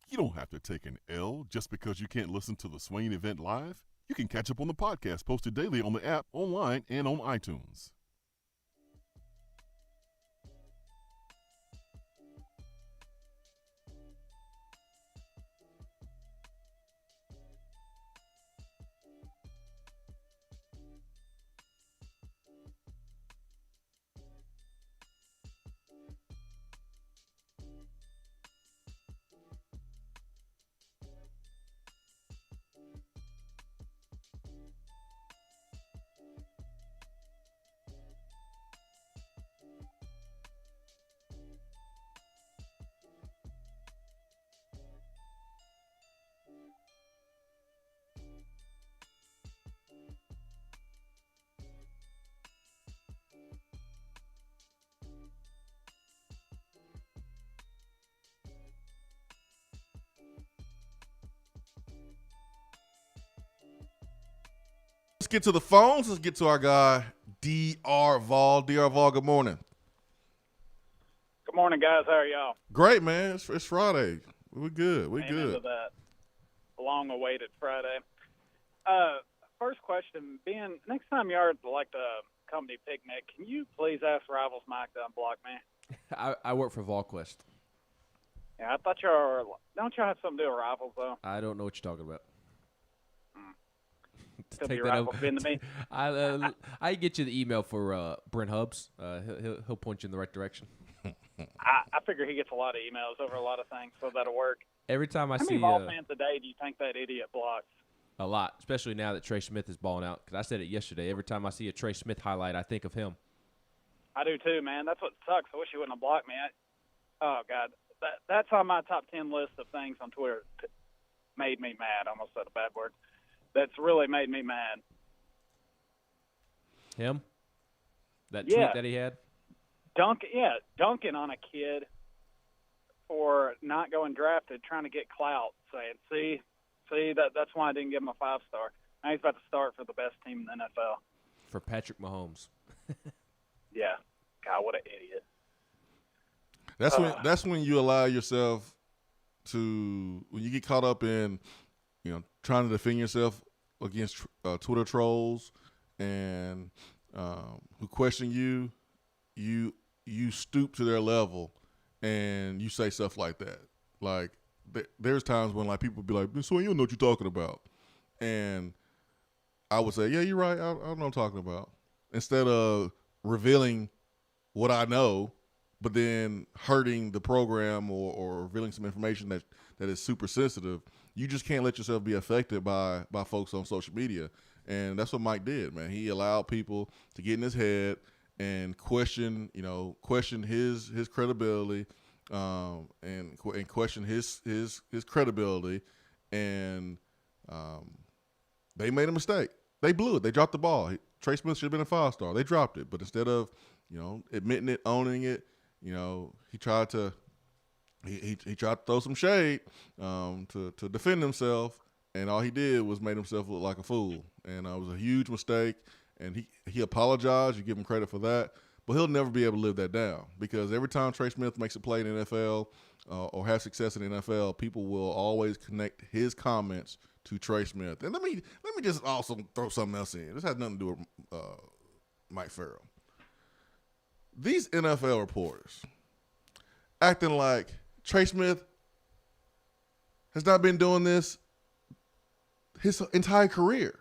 [SPEAKER 16] You don't have to take an L just because you can't listen to the Swain Event live. You can catch up on the podcast posted daily on the app, online, and on iTunes.
[SPEAKER 11] Let's get to the phones. Let's get to our guy, D.R. Vol. D.R. Vol, good morning.
[SPEAKER 19] Good morning, guys. How are y'all?
[SPEAKER 11] Great, man. It's Friday. We're good. We're
[SPEAKER 19] Amen
[SPEAKER 11] good.
[SPEAKER 19] to that long-awaited Friday. First question, Ben, next time you're at the company picnic, can you please ask Rivals Mike to unblock me?
[SPEAKER 8] I work for VolQuest.
[SPEAKER 19] Yeah, I thought don't y'all have something to do with Rivals, though?
[SPEAKER 8] I don't know what you're talking about.
[SPEAKER 19] Could be Rivals Ben to me.
[SPEAKER 8] I get you the email for Brent Hubbs. He'll point you in the right direction.
[SPEAKER 19] I figure he gets a lot of emails over a lot of things, so that'll work.
[SPEAKER 8] Every time I
[SPEAKER 19] How
[SPEAKER 8] see
[SPEAKER 19] many ball fans a day do you think that idiot blocks?
[SPEAKER 8] a lot, especially now that Trey Smith is balling out. Because I said it yesterday. Every time I see a Trey Smith highlight, I think of him.
[SPEAKER 19] I do too, man. That's what sucks. I wish he wouldn't have blocked me. Oh God, that's on my top 10 list of things on Twitter. Made me mad. I almost said a bad word. That's really made me mad.
[SPEAKER 8] Him? That tweet that he had?
[SPEAKER 19] Dunking on a kid for not going drafted, trying to get clout, saying, see, that's why I didn't give him a 5-star. Now he's about to start for the best team in the NFL.
[SPEAKER 8] For Patrick Mahomes.
[SPEAKER 19] Yeah. God, what an idiot.
[SPEAKER 11] That's when you allow yourself to, when you get caught up in, trying to defend yourself against Twitter trolls and who question you stoop to their level and you say stuff like that. Like there's times when people be like, "So you don't know what you're talking about," and I would say, "Yeah, you're right. I don't know what I'm talking about." Instead of revealing what I know, but then hurting the program or revealing some information that is super sensitive, you just can't let yourself be affected by folks on social media. And that's what Mike did, man. He allowed people to get in his head and question his credibility, and question his credibility, and they made a mistake. They blew it. They dropped the ball. Trey Smith should have been a 5-star. They dropped it, but instead of admitting it, owning it, he tried to throw some shade to defend himself, and all he did was made himself look like a fool. And it was a huge mistake, and he apologized. You give him credit for that, but he'll never be able to live that down, because every time Trey Smith makes a play in the NFL or has success in the NFL, people will always connect his comments to Trey Smith. And let me just also throw something else in. This has nothing to do with Mike Farrell. These NFL reporters acting like Trey Smith has not been doing this his entire career.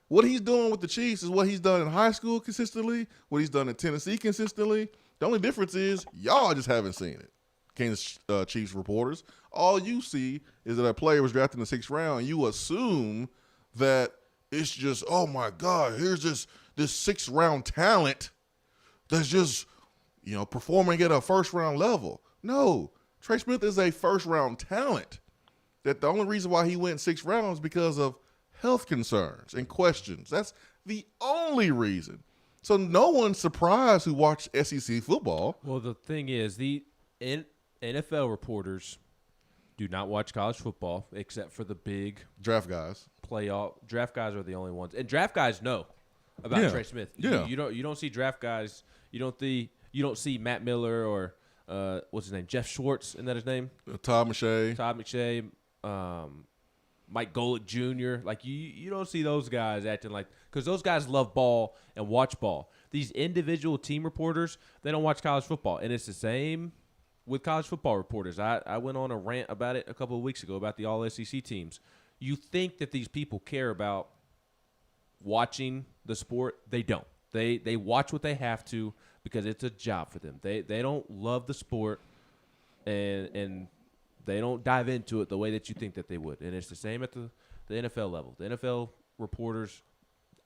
[SPEAKER 11] What he's doing with the Chiefs is what he's done in high school consistently, what he's done in Tennessee consistently. The only difference is y'all just haven't seen it. Kansas Chiefs reporters, all you see is that a player was drafted in the 6th round, and you assume that it's just, oh my God, here's this 6th round talent that's just, performing at a 1st round level. No, Trey Smith is a 1st round talent. That the only reason why he went 6th round is because of health concerns and questions. That's the only reason. So no one's surprised who watched SEC football.
[SPEAKER 8] Well, the thing is, the NFL reporters do not watch college football except for the big
[SPEAKER 11] draft guys.
[SPEAKER 8] Draft guys are the only ones, and draft guys know about Trey Smith. You don't see draft guys. You don't see Matt Miller or what's his name, Jeff Schwartz. Isn't that his name?
[SPEAKER 11] Todd McShay.
[SPEAKER 8] Mike Golick Jr. Like you don't see those guys acting like, because those guys love ball and watch ball. These individual team reporters, they don't watch college football, and it's the same with college football reporters. I went on a rant about it a couple of weeks ago about the all SEC teams. You think that these people care about watching the sport? They don't. They watch what they have to because it's a job for them. They don't love the sport and they don't dive into it the way that you think that they would. And it's the same at the NFL level. The NFL reporters,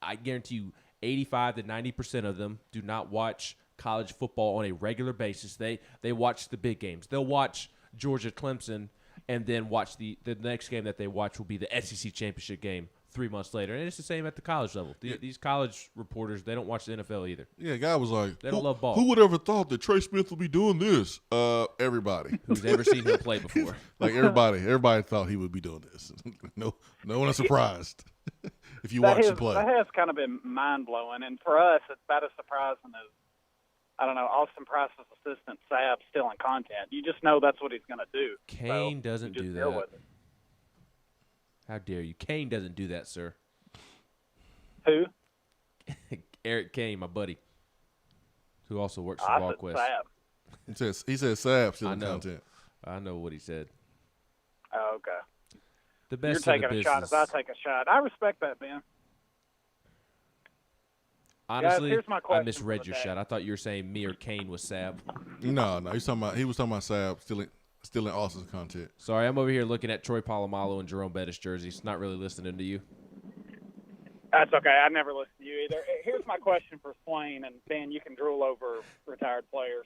[SPEAKER 8] I guarantee you 85 to 90% of them do not watch college football on a regular basis. They watch the big games. They'll watch Georgia Clemson and then watch the next game that they watch will be the SEC championship game 3 months later. And it's the same at the college level. These college reporters, they don't watch the NFL either.
[SPEAKER 11] Yeah, guy was like,
[SPEAKER 8] they don't love ball.
[SPEAKER 11] Who would ever thought that Trey Smith would be doing this? Everybody.
[SPEAKER 8] Who's ever seen him play before.
[SPEAKER 11] Like everybody thought he would be doing this. No one is surprised if you watch him play.
[SPEAKER 19] That has kind of been mind-blowing. And for us, it's about as surprising as, I don't know, Austin Price's assistant, Saab, stealing content. You just know that's what he's going to do.
[SPEAKER 8] Kane doesn't do that. How dare you? Kane doesn't do that, sir.
[SPEAKER 19] Who?
[SPEAKER 8] Eric Kane, my buddy, who also works for VolQuest.
[SPEAKER 11] He said Saab stealing content.
[SPEAKER 8] I know what he said.
[SPEAKER 19] Oh, okay.
[SPEAKER 8] The best
[SPEAKER 19] You're
[SPEAKER 8] in the
[SPEAKER 19] taking a
[SPEAKER 8] business.
[SPEAKER 19] shot as I take a shot. I respect that, Ben.
[SPEAKER 8] Honestly,
[SPEAKER 19] here's my
[SPEAKER 8] I
[SPEAKER 19] question
[SPEAKER 8] misread your shot. I thought you were saying me or Kane was Saab.
[SPEAKER 11] No, he was talking about Saab stealing Austin's content.
[SPEAKER 8] Sorry, I'm over here looking at Troy Polamalu and Jerome Bettis jerseys, not really listening to you.
[SPEAKER 19] That's okay. I never listened to you either. Here's my question for Swain, and Ben, you can drool over retired players.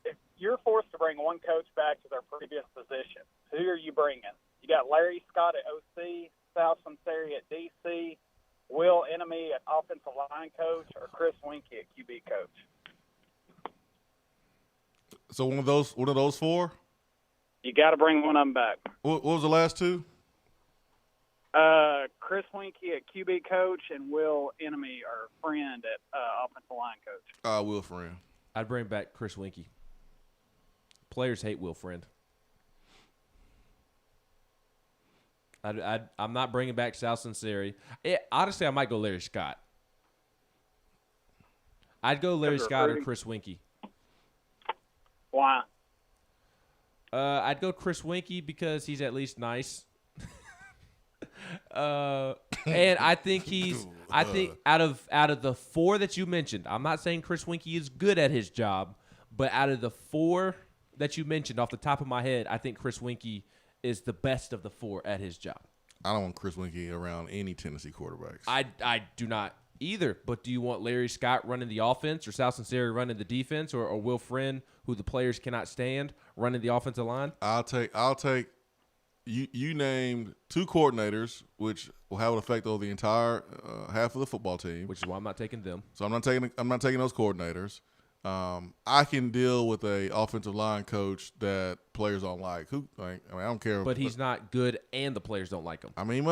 [SPEAKER 19] If you're forced to bring one coach back to their previous position, who are you bringing? You got Larry Scott at OC, Sal Sunseri at DC, Will Enemy at offensive line coach, or Chris Winkie at QB coach?
[SPEAKER 11] So one of those four?
[SPEAKER 19] You got to bring one of them back.
[SPEAKER 11] What was the last two?
[SPEAKER 19] Chris Winkie at QB coach and Will Enemy or Friend at offensive line coach.
[SPEAKER 11] Will Friend.
[SPEAKER 8] I'd bring back Chris Winkie. Players hate Will Friend. I'm not bringing back Sal Sunseri. Honestly, I might go Larry Scott. I'd go Larry Scott or Chris Winkie.
[SPEAKER 19] Why?
[SPEAKER 8] I'd go Chris Winkie because he's at least nice. And I think out of the four that you mentioned, I'm not saying Chris Winkie is good at his job, but out of the four that you mentioned off the top of my head, I think Chris Winkie is the best of the four at his job.
[SPEAKER 11] I don't want Chris Winkie around any Tennessee quarterbacks.
[SPEAKER 8] I do not either, but do you want Larry Scott running the offense or Sal Sunseri running the defense or Will Friend, who the players cannot stand, running the offensive line?
[SPEAKER 11] I'll take you named two coordinators, which will have an effect over the entire half of the football team.
[SPEAKER 8] Which is why I'm not taking them.
[SPEAKER 11] So I'm not taking those coordinators. I can deal with a offensive line coach that players don't like. I don't care.
[SPEAKER 8] But he's not good, and the players don't like him.
[SPEAKER 11] I mean,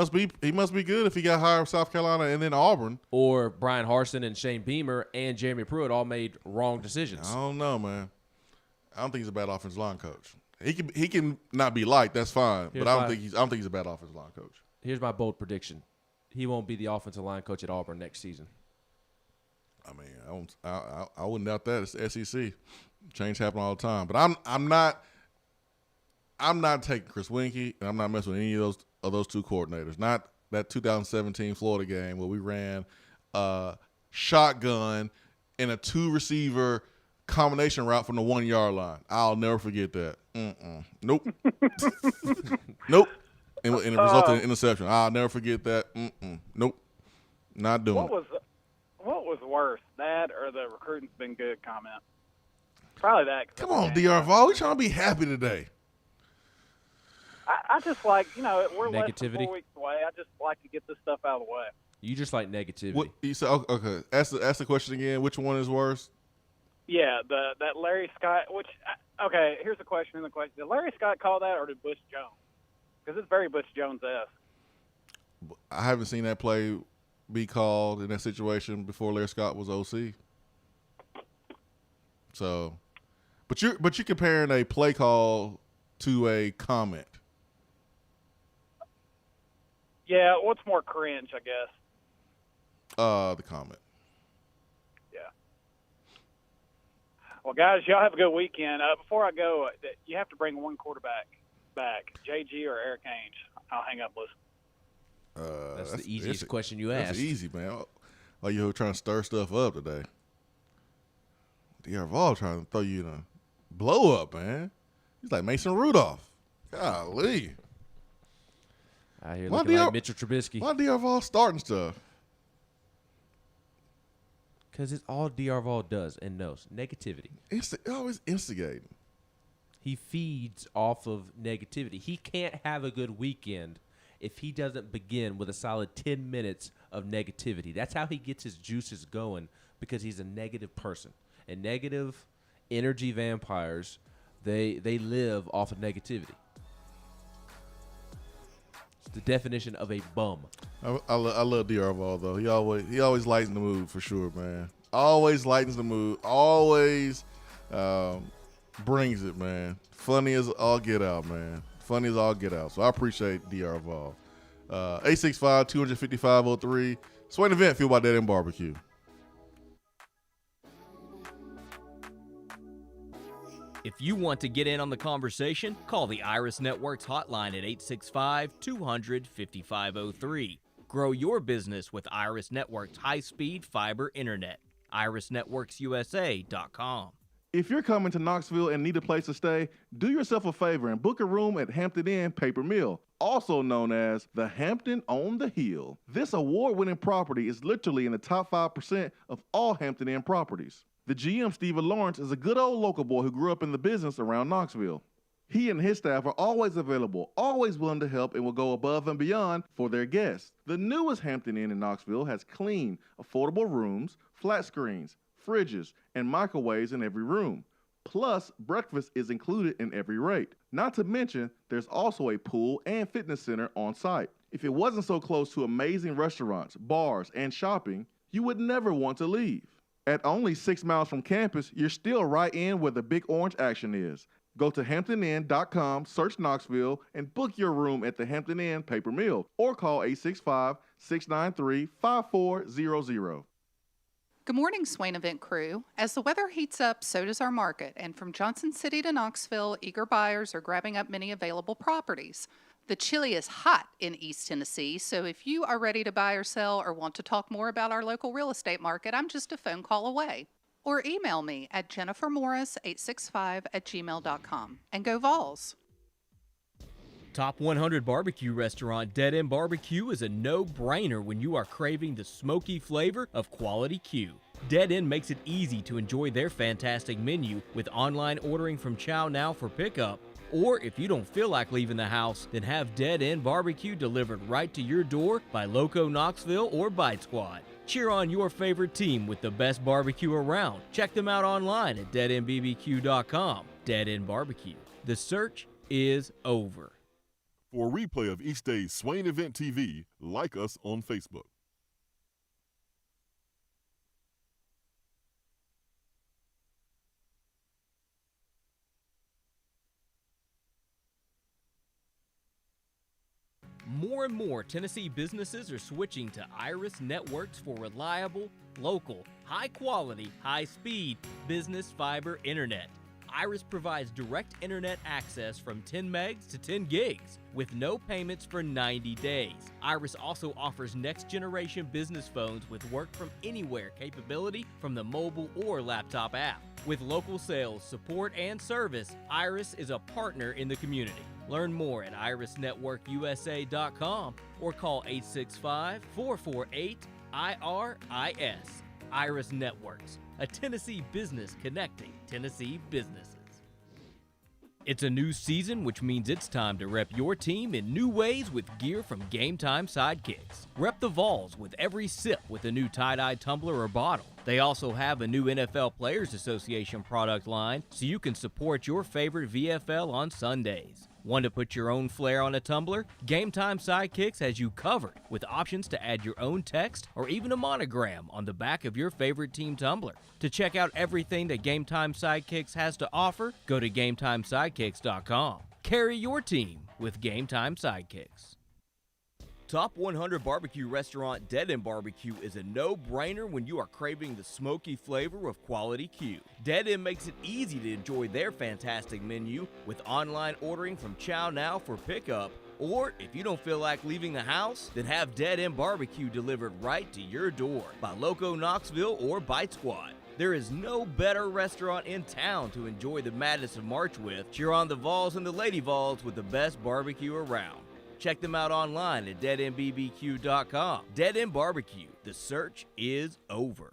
[SPEAKER 11] he must be good if he got hired from South Carolina and then Auburn.
[SPEAKER 8] Or Brian Harsin and Shane Beamer and Jeremy Pruitt all made wrong decisions.
[SPEAKER 11] I don't know, man. I don't think he's a bad offensive line coach. He can not be liked. That's fine. But I don't think he's a bad offensive line coach.
[SPEAKER 8] Here's my bold prediction: he won't be the offensive line coach at Auburn next season.
[SPEAKER 11] I mean, I wouldn't doubt that. It's the SEC. Change happen all the time. But I'm not I'm not taking Chris Winkie, and I'm not messing with any of those two coordinators. Not that 2017 Florida game where we ran shotgun in a 2-receiver combination route from the 1-yard line. I'll never forget that. Nope. Nope. And it resulted in interception. I'll never forget that. Nope. Not doing it.
[SPEAKER 19] What was worse, that or the recruiting's been good comment? Probably that.
[SPEAKER 11] Come on, DR Vol. We're trying to be happy today.
[SPEAKER 19] I just like, we're less than
[SPEAKER 8] Negativity?
[SPEAKER 19] 4 weeks away. I just like to get this stuff out of the way.
[SPEAKER 8] You just like negativity.
[SPEAKER 11] What you said? Okay. Ask the question again. Which one is worse?
[SPEAKER 19] Yeah, that Larry Scott. Okay, here's the question in the question: did Larry Scott call that, or did Butch Jones? Because it's very Butch Jones-esque.
[SPEAKER 11] I haven't seen that play be called in that situation before Larry Scott was OC. So, but you're comparing a play call to a comment.
[SPEAKER 19] Yeah, what's more cringe, I guess?
[SPEAKER 11] The comment.
[SPEAKER 19] Yeah. Well, guys, y'all have a good weekend. Before I go, you have to bring one quarterback back, JG or Eric Ainge. I'll hang up and listen.
[SPEAKER 8] That's the easiest question you asked.
[SPEAKER 11] That's easy, man. Like you're trying to stir stuff up today. DR Vol trying to throw you in a blow up, man. He's like Mason Rudolph. Golly.
[SPEAKER 8] I hear looking like Mitchell Trubisky.
[SPEAKER 11] Why DR Vol starting stuff?
[SPEAKER 8] Because it's all DR Vol does and knows. Negativity.
[SPEAKER 11] Always instigating.
[SPEAKER 8] He feeds off of negativity. He can't have a good weekend if he doesn't begin with a solid 10 minutes of negativity. That's how he gets his juices going, because he's a negative person. And negative energy vampires, they live off of negativity. It's the definition of a bum.
[SPEAKER 11] I love DR Vol though. He always lightens the mood for sure, man. Always lightens the mood. Always brings it, man. Funny as all get out, man. Funny as all get out. So I appreciate DR Vol. 865-255-03. Swain Event, fueled by Dead End Barbecue.
[SPEAKER 14] If you want to get in on the conversation, call the Iris Networks hotline at 865-200-5503. Grow your business with Iris Networks high-speed fiber internet. IrisNetworksUSA.com.
[SPEAKER 4] If you're coming to Knoxville and need a place to stay, do yourself a favor and book a room at Hampton Inn Paper Mill, also known as the Hampton on the Hill. This award-winning property is literally in the top 5% of all Hampton Inn properties. The GM, Stephen Lawrence, is a good old local boy who grew up in the business around Knoxville. He and his staff are always available, always willing to help, and will go above and beyond for their guests. The newest Hampton Inn in Knoxville has clean, affordable rooms, flat screens, fridges, and microwaves in every room. Plus, breakfast is included in every rate. Not to mention, there's also a pool and fitness center on site. If it wasn't so close to amazing restaurants, bars, and shopping, you would never want to leave. At only 6 miles from campus, you're still right in where the big orange action is. Go to HamptonInn.com, search Knoxville, and book your room at the Hampton Inn Paper Mill, or call 865-693-5400.
[SPEAKER 15] Good morning, Swain Event crew. As the weather heats up, so does our market, and from Johnson City to Knoxville, eager buyers are grabbing up many available properties. The chili is hot in East Tennessee, so if you are ready to buy or sell or want to talk more about our local real estate market, I'm just a phone call away. Or email me at jennifermorris865@gmail.com. And go Vols!
[SPEAKER 14] Top 100 barbecue restaurant Dead End Barbecue is a no-brainer when you are craving the smoky flavor of quality Q. Dead End makes it easy to enjoy their fantastic menu with online ordering from Chow Now for pickup. Or if you don't feel like leaving the house, then have Dead End Barbecue delivered right to your door by Loco Knoxville or Bite Squad. Cheer on your favorite team with the best barbecue around. Check them out online at deadendbbq.com. Dead End Barbecue. The search is over.
[SPEAKER 16] For a replay of each day's Swain Event TV, like us on Facebook.
[SPEAKER 14] More and more Tennessee businesses are switching to Iris Networks for reliable, local, high-quality, high-speed business fiber internet. Iris provides direct internet access from 10 megs to 10 gigs with no payments for 90 days. Iris also offers next-generation business phones with work from anywhere capability from the mobile or laptop app. With local sales, support, and service, Iris is a partner in the community. Learn more at irisnetworkusa.com or call 865-448-IRIS. Iris Networks, a Tennessee business connecting Tennessee businesses. It's a new season, which means it's time to rep your team in new ways with gear from Game Time Sidekicks. Rep the Vols with every sip with a new tie-dye tumbler or bottle. They also have a new NFL Players Association product line, so you can support your favorite VFL on Sundays. Want to put your own flair on a tumbler? Game Time Sidekicks has you covered with options to add your own text or even a monogram on the back of your favorite team tumbler. To check out everything that Game Time Sidekicks has to offer, go to GameTimeSidekicks.com. Carry your team with Game Time Sidekicks. Top 100 barbecue restaurant Dead End Barbecue is a no-brainer when you are craving the smoky flavor of quality Q. Dead End makes it easy to enjoy their fantastic menu with online ordering from Chow Now for pickup. Or if you don't feel like leaving the house, then have Dead End Barbecue delivered right to your door by Loco Knoxville or Bite Squad. There is no better restaurant in town to enjoy the madness of March with. Cheer on the Vols and the Lady Vols with the best barbecue around. Check them out online at deadendbbq.com. Dead End Barbecue. The search is over.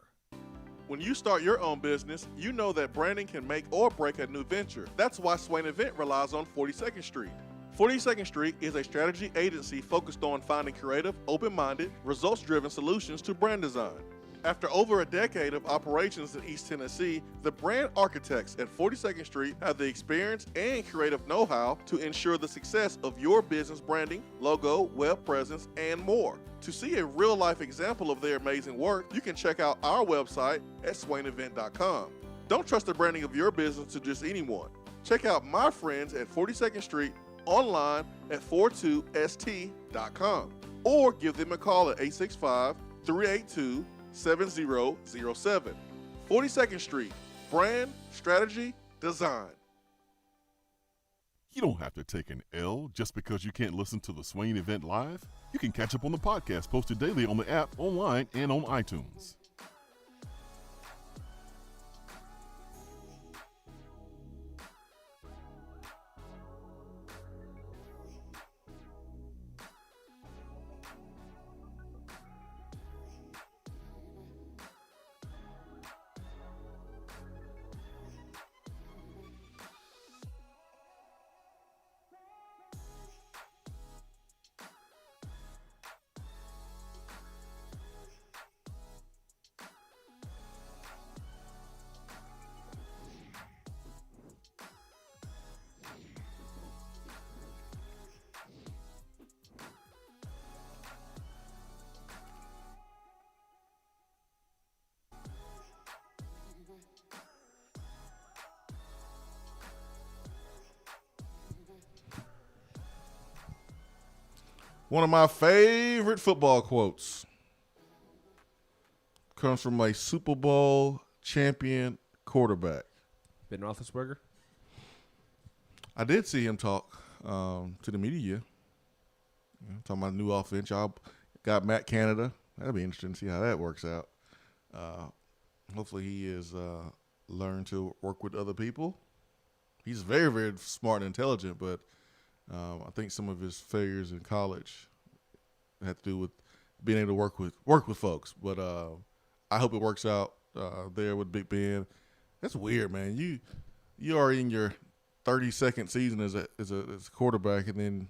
[SPEAKER 11] When you start your own business, you know that branding can make or break a new venture. That's why Swain Event relies on 42nd Street. 42nd Street is a strategy agency focused on finding creative, open-minded, results-driven solutions to brand design. After over a decade of operations in East Tennessee, the brand architects at 42nd Street have the experience and creative know-how to ensure the success of your business branding, logo, web presence, and more. To see a real-life example of their amazing work, you can check out our website at swainevent.com. Don't trust the branding of your business to just anyone. Check out my friends at 42nd Street online at 42st.com or give them a call at 865-382-7007. 42nd Street, brand, strategy, design.
[SPEAKER 16] You don't have to take an L just because you can't listen to the Swain Event live. You can catch up on the podcast posted daily on the app, online, and on iTunes.
[SPEAKER 11] One of my favorite football quotes comes from a Super Bowl champion quarterback.
[SPEAKER 8] Ben Roethlisberger?
[SPEAKER 11] I did see him talk to the media. Talking about the new offense. Y'all got Matt Canada. That'll be interesting to see how that works out. Hopefully he has learned to work with other people. He's very, very smart and intelligent, but I think some of his failures in college had to do with being able to work with folks. But I hope it works out there with Big Ben. That's weird, man. You are in your 32nd season as a quarterback, and then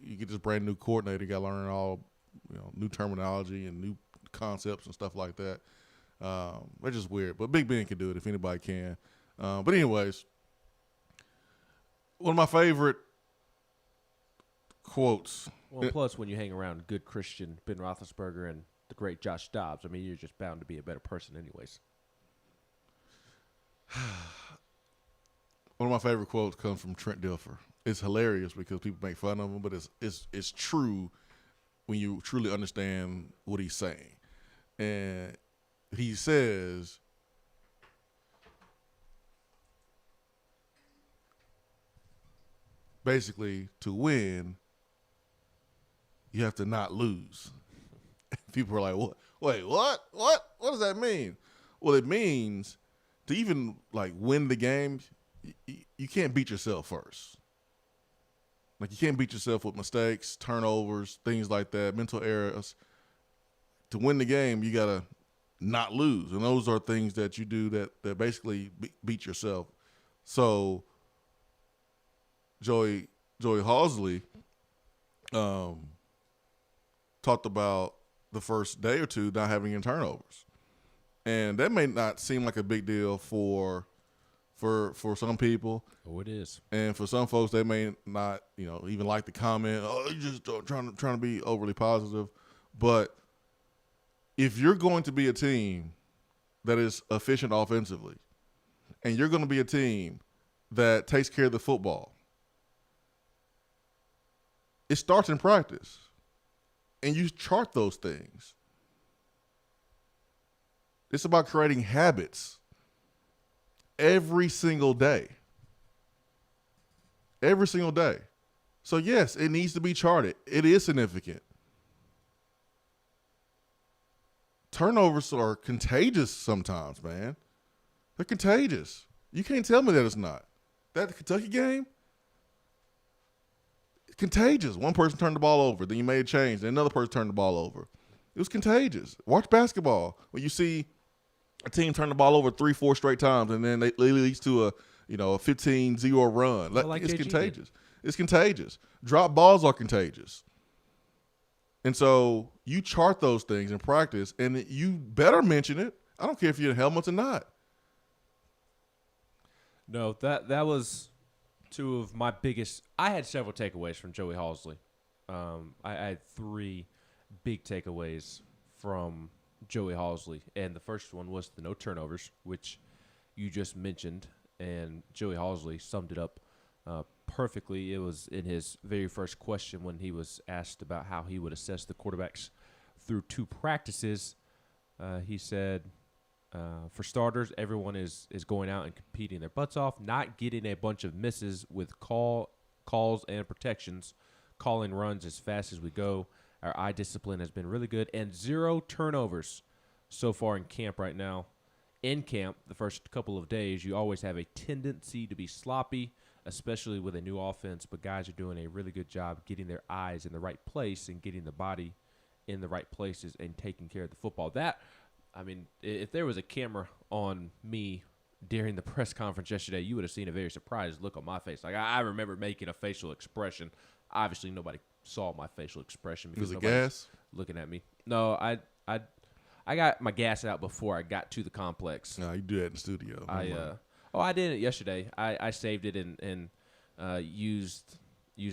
[SPEAKER 11] you get this brand new coordinator. You got to learn all new terminology and new concepts and stuff like that. That's just weird. But Big Ben can do it if anybody can. But anyways, one of my favorite quotes.
[SPEAKER 8] Well, plus when you hang around good Christian Ben Roethlisberger and the great Josh Dobbs, I mean, you're just bound to be a better person anyways.
[SPEAKER 11] One of my favorite quotes comes from Trent Dilfer. It's hilarious because people make fun of him, but it's true when you truly understand what he's saying. And he says, basically to win, you have to not lose. People are like, "What? Wait, what? What does that mean?" Well, it means to even like win the game, you can't beat yourself first. Like you can't beat yourself with mistakes, turnovers, things like that, mental errors. To win the game, you gotta not lose, and those are things that you do that basically beat yourself. So Joey Halsley talked about the first day or two not having any turnovers, and that may not seem like a big deal for some people.
[SPEAKER 8] Oh, it is.
[SPEAKER 11] And for some folks, they may not, even like the comment. Oh, you're just trying to be overly positive. But if you're going to be a team that is efficient offensively, and you're going to be a team that takes care of the football, it starts in practice. And you chart those things. It's about creating habits every single day. Every single day. So, yes, it needs to be charted. It is significant. Turnovers are contagious sometimes, man. They're contagious. You can't tell me that it's not. That Kentucky game, contagious. One person turned the ball over, then you made a change, then another person turned the ball over. It was contagious. Watch basketball. When you see a team turn the ball over 3-4 straight times, and then it leads to a 15-0 run.
[SPEAKER 8] Like
[SPEAKER 11] it's
[SPEAKER 8] JG
[SPEAKER 11] contagious.
[SPEAKER 8] did.
[SPEAKER 11] It's contagious. Drop balls are contagious. And so you chart those things in practice, and you better mention it. I don't care if you're in helmets or not.
[SPEAKER 8] No, that was two of my biggest. I had several takeaways from Joey Halsley. I had three big takeaways from Joey Halsley, and the first one was the no turnovers, which you just mentioned, and Joey Halsley summed it up perfectly. It was in his very first question when he was asked about how he would assess the quarterbacks through two practices. He said, for starters, everyone is going out and competing their butts off, not getting a bunch of misses with calls and protections, calling runs as fast as we go. Our eye discipline has been really good, and 0 turnovers so far in camp right now. In camp, the first couple of days, you always have a tendency to be sloppy, especially with a new offense, but guys are doing a really good job getting their eyes in the right place and getting the body in the right places and taking care of the football. If there was a camera on me during the press conference yesterday, you would have seen a very surprised look on my face. Like, I remember making a facial expression. Obviously, nobody saw my facial expression because
[SPEAKER 11] was it
[SPEAKER 8] nobody's
[SPEAKER 11] gas?
[SPEAKER 8] looking at me. No, I got my gas out before I got to the complex.
[SPEAKER 11] No, you do that in the studio.
[SPEAKER 8] I did it yesterday. I saved it and used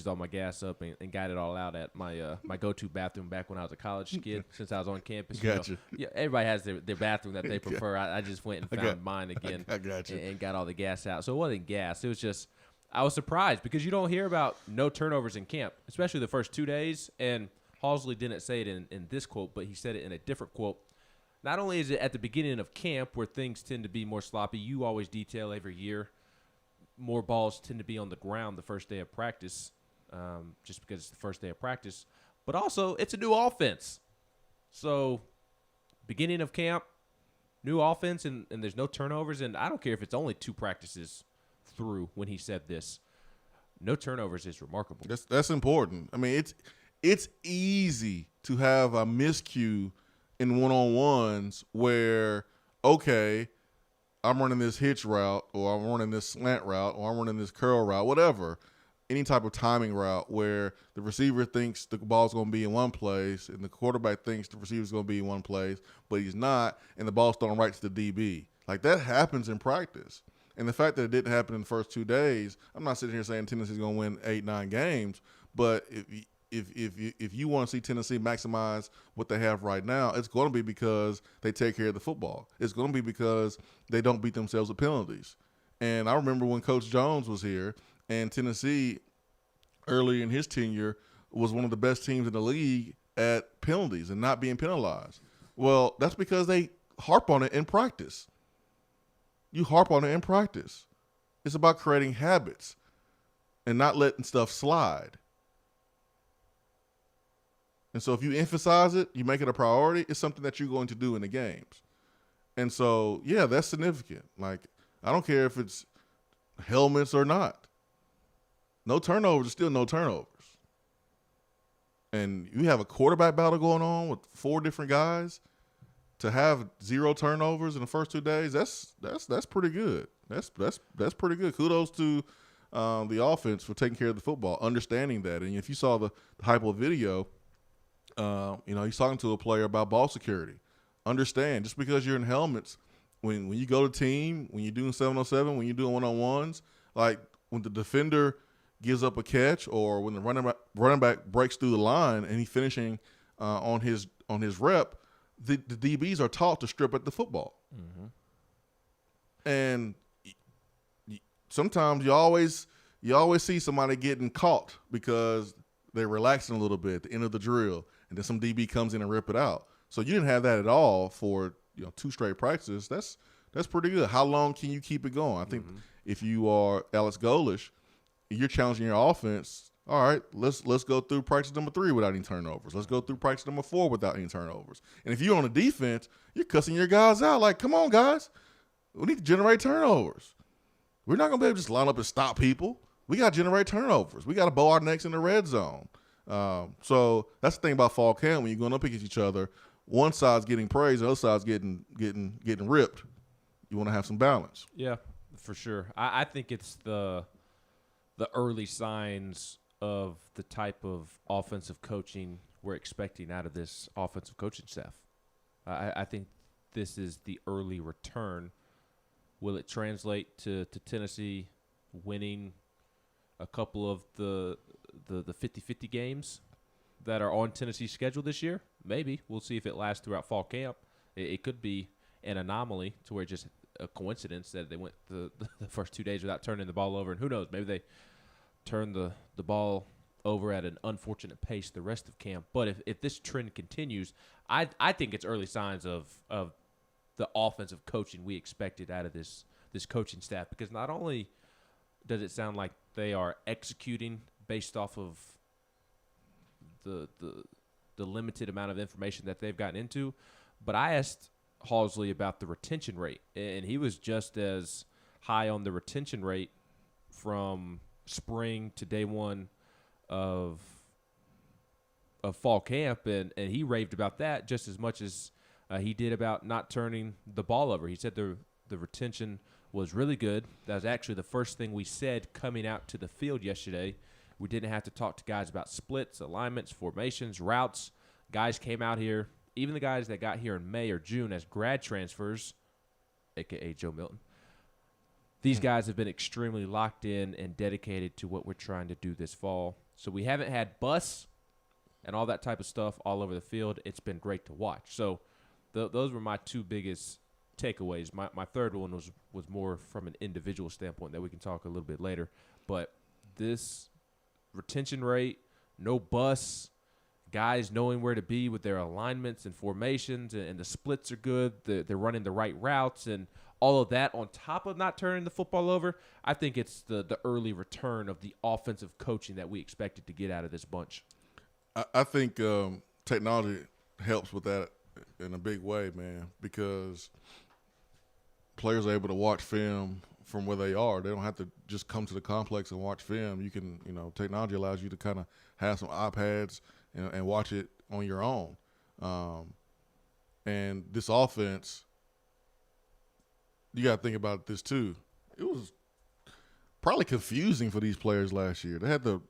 [SPEAKER 8] all my gas up and got it all out at my my go-to bathroom back when I was a college kid. Since I was on campus,
[SPEAKER 11] Gotcha.
[SPEAKER 8] Yeah, everybody has their bathroom that they prefer. I just went and found mine again.
[SPEAKER 11] I got you.
[SPEAKER 8] And got all the gas out. So it wasn't gas. It was just I was surprised because you don't hear about no turnovers in camp, especially the first 2 days. And Halsley didn't say it in this quote, but he said it in a different quote. Not only is it at the beginning of camp where things tend to be more sloppy, you always detail every year, more balls tend to be on the ground the first day of practice, just because it's the first day of practice. But also, it's a new offense. So, beginning of camp, new offense, and there's no turnovers. And I don't care if it's only 2 practices through when he said this. No turnovers is remarkable.
[SPEAKER 11] That's important. I mean, it's easy to have a miscue in one-on-ones where, okay, I'm running this hitch route, or I'm running this slant route, or I'm running this curl route, whatever, any type of timing route where the receiver thinks the ball's going to be in one place and the quarterback thinks the receiver's going to be in one place, but he's not, and the ball's thrown right to the DB. Like, that happens in practice. And the fact that it didn't happen in the first 2 days, I'm not sitting here saying Tennessee's going to win 8-9 games, but if you want to see Tennessee maximize what they have right now, it's going to be because they take care of the football. It's going to be because they don't beat themselves with penalties. And I remember when Coach Jones was here, and Tennessee, early in his tenure, was one of the best teams in the league at penalties and not being penalized. Well, that's because they harp on it in practice. You harp on it in practice. It's about creating habits. and not letting stuff slide. And so if you emphasize it, you make it a priority, it's something that you're going to do in the games. And so, yeah, that's significant. Like, I don't care if it's helmets or not. No turnovers is still no turnovers. And you have a quarterback battle going on with 4 different guys. To have 0 turnovers in the first 2 days, that's pretty good. That's pretty good. Kudos to the offense for taking care of the football, understanding that. And if you saw the hypo video, he's talking to a player about ball security. Understand, just because you're in helmets, when you go to team, when you're doing 7-on-7, when you're doing one-on-ones, like when the defender gives up a catch or when the running back breaks through the line and he's finishing on his rep, the DBs are taught to strip at the football.
[SPEAKER 8] Mm-hmm.
[SPEAKER 11] And sometimes you always see somebody getting caught because they're relaxing a little bit at the end of the drill, and then some DB comes in and rip it out. So you didn't have that at all for 2 straight practices. That's pretty good. How long can you keep it going? I think if you are Alex Golish, you're challenging your offense. All right, let's go through practice number 3 without any turnovers. Let's go through practice number 4 without any turnovers. And if you're on the defense, you're cussing your guys out like, come on, guys. We need to generate turnovers. We're not going to be able to just line up and stop people. We got to generate turnovers. We got to bow our necks in the red zone. So that's the thing about fall camp. When you're going up against each other, one side's getting praised, the other side's getting ripped. You want to have some balance.
[SPEAKER 8] Yeah, for sure. I think it's the early signs of the type of offensive coaching we're expecting out of this offensive coaching staff. I think this is the early return. Will it translate to Tennessee winning a couple of the 50-50 games that are on Tennessee's schedule this year? Maybe. We'll see if it lasts throughout fall camp. It could be an anomaly to where just a coincidence that they went the first 2 days without turning the ball over. And who knows, maybe they turn the ball over at an unfortunate pace the rest of camp. But if this trend continues, I think it's early signs of the offensive coaching we expected out of this coaching staff, because not only does it sound like they are executing based off of the limited amount of information that they've gotten into, but I asked Halsley about the retention rate, and he was just as high on the retention rate from spring to day one of fall camp, and he raved about that just as much as he did about not turning the ball over. He said the retention was really good. That was actually the first thing we said coming out to the field yesterday. We didn't have to talk to guys about splits, alignments, formations, routes. Guys came out here, even the guys that got here in May or June as grad transfers, a.k.a. Joe Milton. These guys have been extremely locked in and dedicated to what we're trying to do this fall. So we haven't had busts and all that type of stuff all over the field. It's been great to watch. So those were my 2 biggest takeaways. My third one was more from an individual standpoint that we can talk a little bit later. But this retention rate, no busts, guys knowing where to be with their alignments and formations, and the splits are good. They're running the right routes and all of that on top of not turning the football over. I think it's the early return of the offensive coaching that we expected to get out of this bunch.
[SPEAKER 11] I think technology helps with that in a big way, man, because players are able to watch film from where they are. They don't have to just come to the complex and watch film. You can, technology allows you to kind of have some iPads and watch it on your own. And this offense, you got to think about this too. It was probably confusing for these players last year. They had to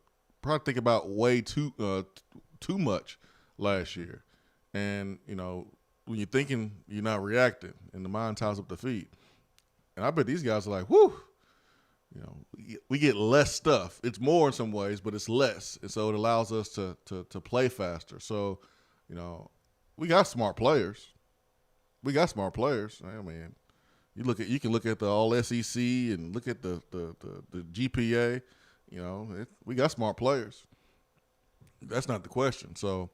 [SPEAKER 11] probably think about way too much last year. And, when you're thinking, you're not reacting, and the mind ties up the feet. And I bet these guys are like, whew, we get less stuff. It's more in some ways, but it's less. And so it allows us to play faster. So, we got smart players. I mean, you can look at the all SEC and look at the GPA. We got smart players. That's not the question. So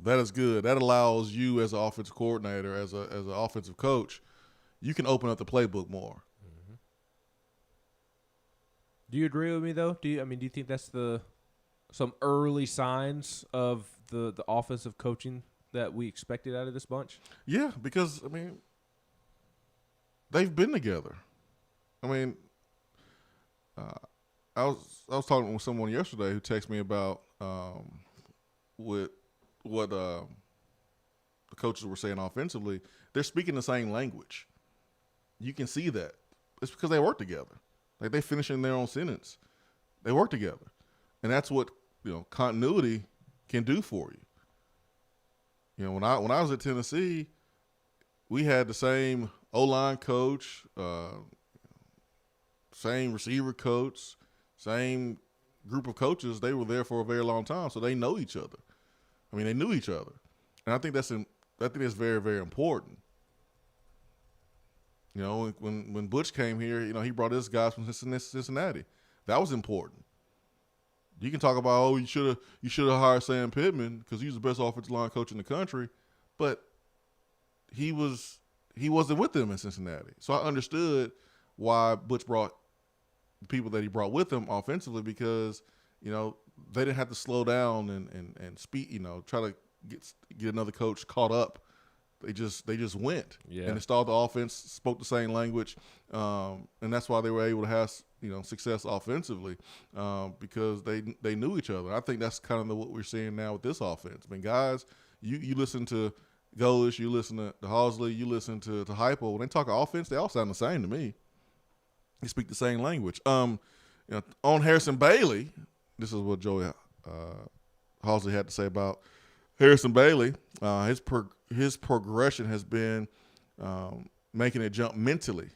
[SPEAKER 11] that is good. That allows you as an offensive coordinator, as an offensive coach, you can open up the playbook more.
[SPEAKER 8] Do you agree with me though? Do you think that's some early signs of the offensive coaching that we expected out of this bunch?
[SPEAKER 11] Yeah, because they've been together. I was talking with someone yesterday who texted me about with what the coaches were saying offensively. They're speaking the same language. You can see that. It's because they work together. Like, they finish in their own sentence. They work together. And that's what, continuity can do for you. When I was at Tennessee, we had the same O-line coach, same receiver coach, same group of coaches. They were there for a very long time, so they know each other. They knew each other. And I think that's very, very important. When Butch came here, he brought his guys from Cincinnati. That was important. You can talk about, you should have hired Sam Pittman because he's the best offensive line coach in the country, but he wasn't with them in Cincinnati. So I understood why Butch brought the people that he brought with him offensively, because they didn't have to slow down and speed. Try to get another coach caught up. They just went and installed the offense, spoke the same language, and that's why they were able to have success offensively, because they knew each other. I think that's kind of what we're seeing now with this offense. Guys, you listen to Golish, you listen to Halsley, you listen to Heupel. When they talk offense, they all sound the same to me. They speak the same language. On Harrison Bailey, this is what Joey Halsley had to say about Harrison Bailey. His progression has been making it jump mentally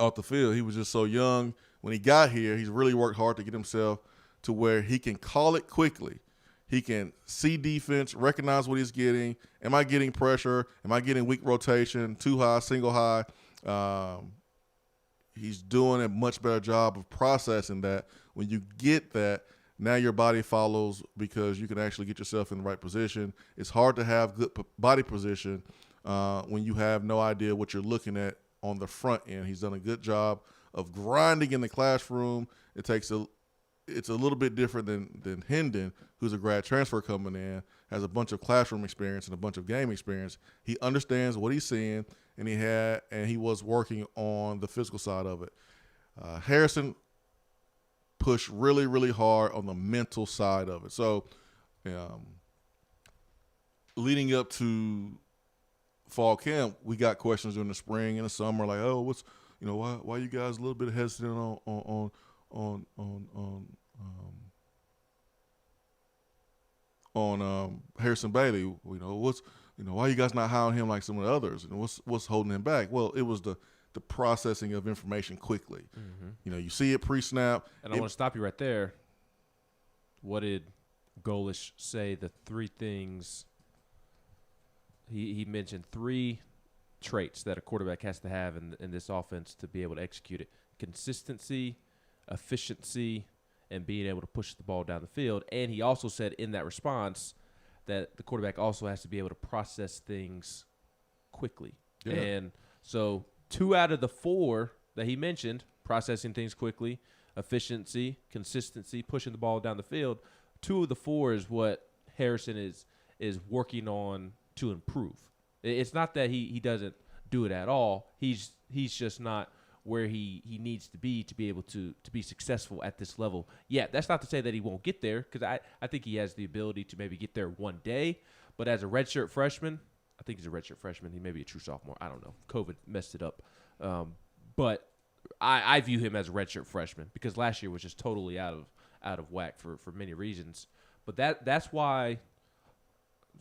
[SPEAKER 11] off the field. He was just so young when he got here. He's really worked hard to get himself to where he can call it quickly. He can see defense, recognize what he's getting. Am I getting pressure? Am I getting weak rotation, too high, single high? He's doing a much better job of processing that. When you get that, now your body follows, because you can actually get yourself in the right position. It's hard to have good body position when you have no idea what you're looking at on the front end. He's done a good job of grinding in the classroom. It's a little bit different than Hendon, who's a grad transfer coming in, has a bunch of classroom experience and a bunch of game experience. He understands what he's seeing, and he was working on the physical side of it. Harrison pushed really, really hard on the mental side of it. So leading up to fall camp, we got questions during the spring and the summer, like, why you guys a little bit hesitant on Harrison Bailey? Why you guys not hiring him like some of the others? And what's holding him back? Well, it was the processing of information quickly. Mm-hmm. You see it pre-snap.
[SPEAKER 8] And I want to stop you right there. What did Golish say? The three things he mentioned, three traits that a quarterback has to have in this offense to be able to execute it: consistency, efficiency, and being able to push the ball down the field. And he also said in that response that the quarterback also has to be able to process things quickly. Yeah. And so 2 out of the 4 that he mentioned, processing things quickly, efficiency, consistency, pushing the ball down the field, 2 of the 4 is what Harrison is working on to improve. It's not that he doesn't do it at all. He's just not where he needs to be able to be successful at this level. Yeah, that's not to say that he won't get there, because I think he has the ability to maybe get there one day. But as a redshirt freshman, I think he's a redshirt freshman. He may be a true sophomore. I don't know. COVID messed it up. But I view him as a redshirt freshman, because last year was just totally out of whack for many reasons. But that's why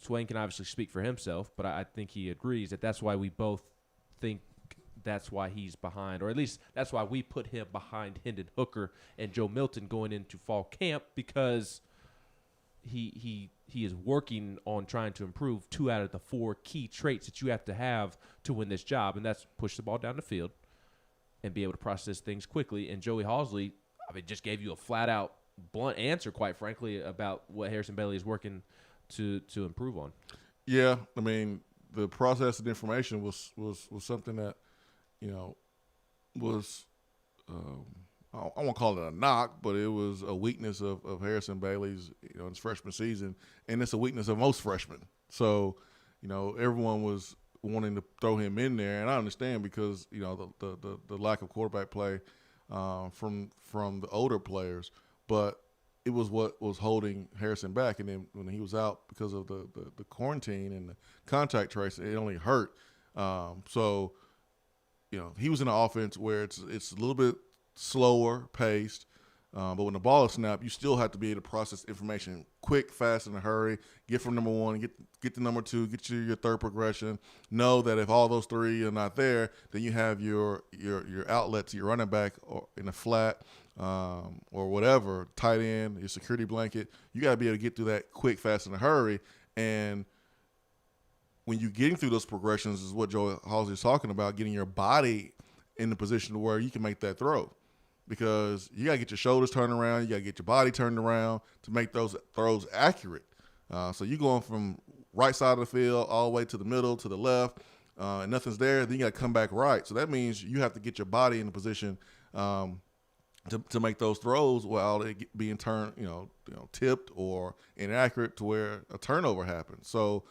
[SPEAKER 8] Swain can obviously speak for himself, but I think he agrees that's why we both think that's why he's behind, or at least that's why we put him behind Hendon Hooker and Joe Milton going into fall camp, because he is working on trying to improve 2 out of the 4 key traits that you have to win this job, and that's push the ball down the field and be able to process things quickly. And Joey Halsley, just gave you a flat-out, blunt answer, quite frankly, about what Harrison Bailey is working to improve on.
[SPEAKER 11] Yeah, the processing information was something that was I won't call it a knock, but it was a weakness of Harrison Bailey's, in his freshman season, and it's a weakness of most freshmen. So, everyone was wanting to throw him in there, and I understand because the lack of quarterback play from the older players, but it was what was holding Harrison back. And then when he was out because of the quarantine and the contact tracing, it only hurt. So, he was in an offense where it's a little bit slower paced, but when the ball is snapped, you still have to be able to process information quick, fast, in a hurry. Get from number one, get to number two, get to your third progression. Know that if all those three are not there, then you have your outlets, your running back, or in a flat or whatever, tight end, your security blanket. You got to be able to get through that quick, fast, in a hurry. And when you're getting through those progressions is what Joe Halsey is talking about, getting your body in the position to where you can make that throw. Because you got to get your shoulders turned around, you got to get your body turned around to make those throws accurate. So you're going from right side of the field all the way to the middle, to the left, and nothing's there, then you got to come back right. So that means you have to get your body in a position to make those throws while they being turned, tipped or inaccurate to where a turnover happens. So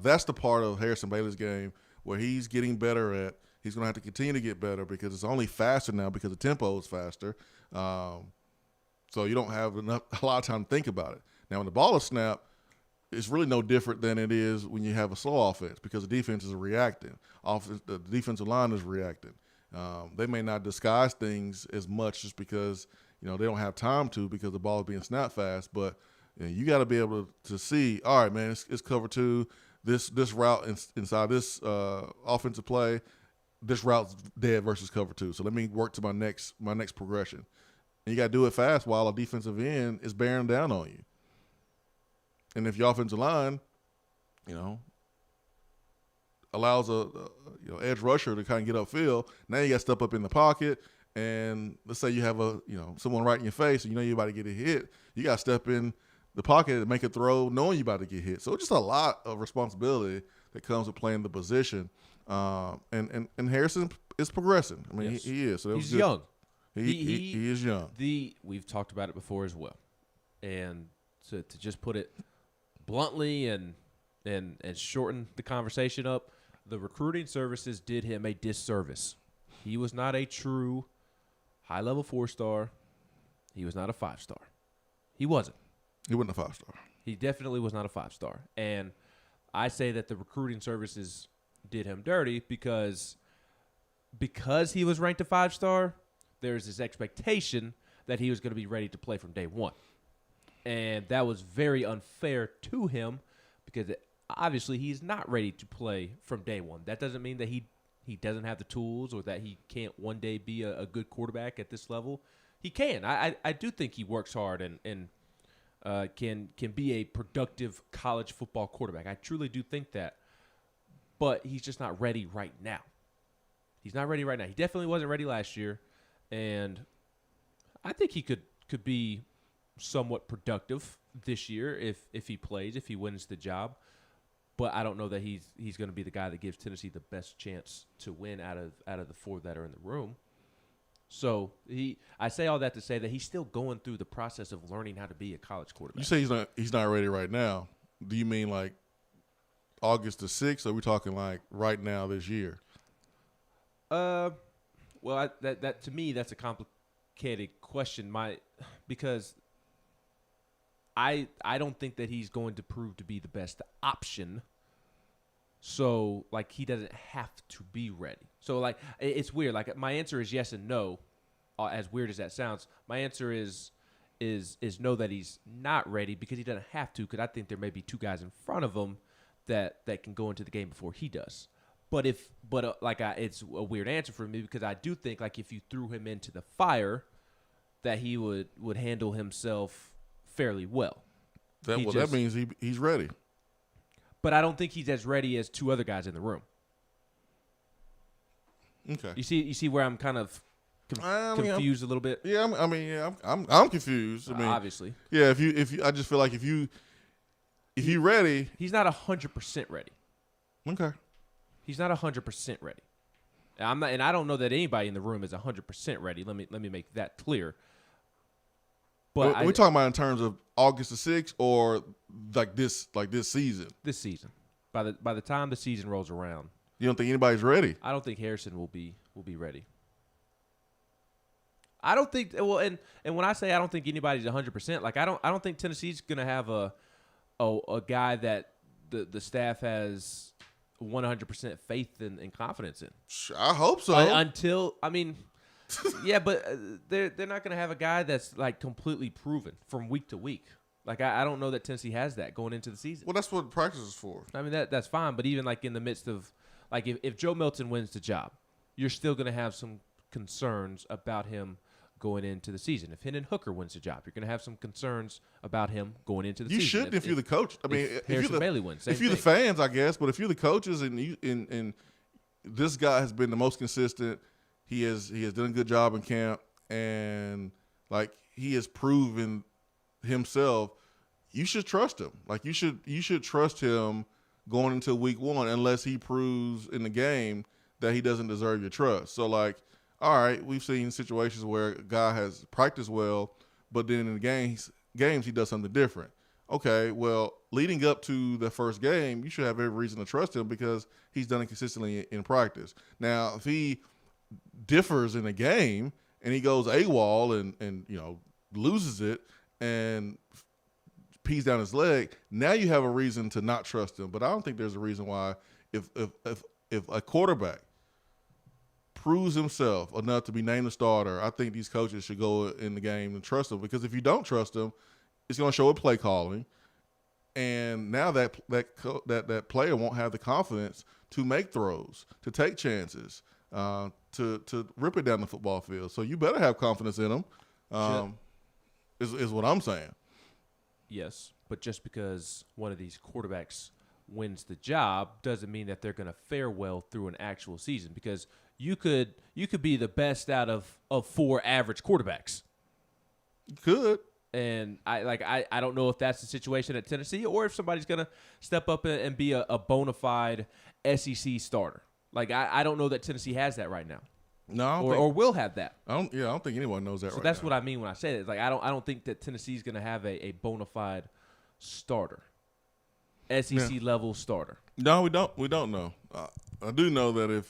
[SPEAKER 11] that's the part of Harrison Bailey's game where he's getting better at. He's going to have to continue to get better because it's only faster now because the tempo is faster. So you don't have a lot of time to think about it. Now, when the ball is snapped, it's really no different than it is when you have a slow offense because the defense is reacting. The defensive line is reacting. They may not disguise things as much just because they don't have time to because the ball is being snapped fast. But you got to be able to see, all right, man, it's cover two. This route inside this offensive play, this route's dead versus cover two. So let me work to my next progression. And you got to do it fast while a defensive end is bearing down on you. And if your offensive line, allows a edge rusher to kind of get upfield, now you got to step up in the pocket. And let's say you have someone right in your face, and you're about to get a hit. You got to step in the pocket and make a throw, knowing you're about to get hit. So it's just a lot of responsibility that comes with playing the position. And Harrison is progressing. I mean, yes. he is. So
[SPEAKER 8] he's young.
[SPEAKER 11] He is young.
[SPEAKER 8] We've talked about it before as well. And to just put it bluntly and shorten the conversation up, the recruiting services did him a disservice. He was not a true high-level 4-star. He was not a 5-star. He wasn't.
[SPEAKER 11] He wasn't a 5-star.
[SPEAKER 8] He definitely was not a 5-star. And I say that the recruiting services did him dirty because he was ranked a 5-star, there's this expectation that he was going to be ready to play from day one. And that was very unfair to him because obviously he's not ready to play from day one. That doesn't mean that he doesn't have the tools or that he can't one day be a good quarterback at this level. He can. I do think he works hard and can be a productive college football quarterback. I truly do think that. But he's just not ready right now. He's not ready right now. He definitely wasn't ready last year. And I think he could be somewhat productive this year if he plays, if he wins the job. But I don't know that he's going to be the guy that gives Tennessee the best chance to win out of the four that are in the room. So I say all that to say that he's still going through the process of learning how to be a college quarterback.
[SPEAKER 11] You say he's not ready right now. Do you mean like August the 6th, or are we talking like right now this year?
[SPEAKER 8] Well, that to me that's a complicated question. Because I don't think that he's going to prove to be the best option. So like he doesn't have to be ready. So like it's weird. Like my answer is yes and no. As weird as that sounds, my answer is no, that he's not ready because he doesn't have to. Because I think there may be two guys in front of him that can go into the game before he does. It's a weird answer for me because I do think like if you threw him into the fire, that he would handle himself fairly well.
[SPEAKER 11] That means he's ready.
[SPEAKER 8] But I don't think he's as ready as two other guys in the room.
[SPEAKER 11] Okay.
[SPEAKER 8] You see where I'm kind of confused a little bit.
[SPEAKER 11] Yeah, I'm confused. I mean,
[SPEAKER 8] obviously.
[SPEAKER 11] Yeah, if you, I just feel like if you're ready,
[SPEAKER 8] he's not 100% ready.
[SPEAKER 11] Okay.
[SPEAKER 8] He's not 100% ready. I'm not, and I don't know that anybody in the room is 100% ready. Let me make that clear. But
[SPEAKER 11] are we talking about in terms of August the 6th or like this season?
[SPEAKER 8] This season. By the time the season rolls around.
[SPEAKER 11] You don't think anybody's ready?
[SPEAKER 8] I don't think Harrison will be ready. I don't think and when I say I don't think anybody's 100%, like I don't think Tennessee's going to have a guy that the staff has 100% faith and confidence in.
[SPEAKER 11] I hope so.
[SPEAKER 8] Yeah, but they're not going to have a guy that's like completely proven from week to week. Like I don't know that Tennessee has that going into the season.
[SPEAKER 11] Well, that's what practice is for.
[SPEAKER 8] I mean that's fine, but even like in the midst of like if Joe Milton wins the job, you're still going to have some concerns about him going into the season. If Hendon Hooker wins the job, you're going to have some concerns about him going into the season.
[SPEAKER 11] You shouldn't if you're the coach. I mean, if
[SPEAKER 8] Harrison Bailey wins, same
[SPEAKER 11] if you're
[SPEAKER 8] thing.
[SPEAKER 11] the fans, I guess, but if you're the coaches and this guy has been the most consistent, he has done a good job in camp, and like he has proven himself. You should trust him. Like you should trust him going into week one, unless he proves in the game that he doesn't deserve your trust. So like, all right, we've seen situations where a guy has practiced well, but then in the games he does something different. Okay, well, leading up to the first game, you should have every reason to trust him because he's done it consistently in practice. Now, if he differs in a game and he goes AWOL and loses it and pees down his leg, now you have a reason to not trust him. But I don't think there's a reason why if a quarterback proves himself enough to be named a starter, I think these coaches should go in the game and trust him, because if you don't trust him, it's going to show with play calling, and now that player won't have the confidence to make throws, to take chances, to rip it down the football field. So you better have confidence in him. Is what I'm saying.
[SPEAKER 8] Yes, but just because one of these quarterbacks wins the job doesn't mean that they're going to fare well through an actual season, because you could be the best out of 4 average quarterbacks.
[SPEAKER 11] You could.
[SPEAKER 8] And I don't know if that's the situation at Tennessee, or if somebody's going to step up and be a bona fide SEC starter. Like I don't know that Tennessee has that right now.
[SPEAKER 11] No,
[SPEAKER 8] or will have that.
[SPEAKER 11] I don't think anyone knows that.
[SPEAKER 8] So that's what I mean when I say it. Like I don't think that Tennessee's going to have a bona fide starter, SEC level starter.
[SPEAKER 11] No, we don't know. I do know that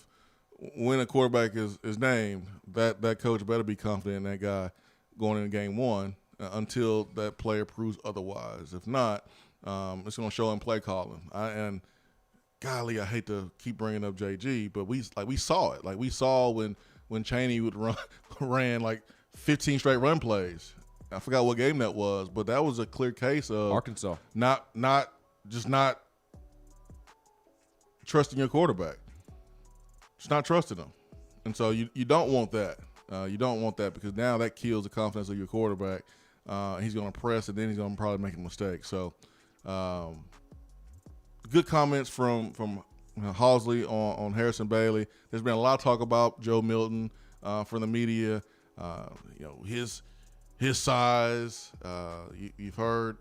[SPEAKER 11] when a quarterback is named, that coach better be confident in that guy going into game one until that player proves otherwise. If not, it's going to show in play calling. And golly, I hate to keep bringing up JG, but we saw it. Like we saw when Chaney would ran like 15 straight run plays. I forgot what game that was, but that was a clear case of
[SPEAKER 8] Arkansas.
[SPEAKER 11] Not trusting your quarterback. Just not trusting him. And so you don't want that. You don't want that, because now that kills the confidence of your quarterback. He's going to press, and then he's going to probably make a mistake. So good comments from Housley on Harrison Bailey. There's been a lot of talk about Joe Milton from the media. His size. You've heard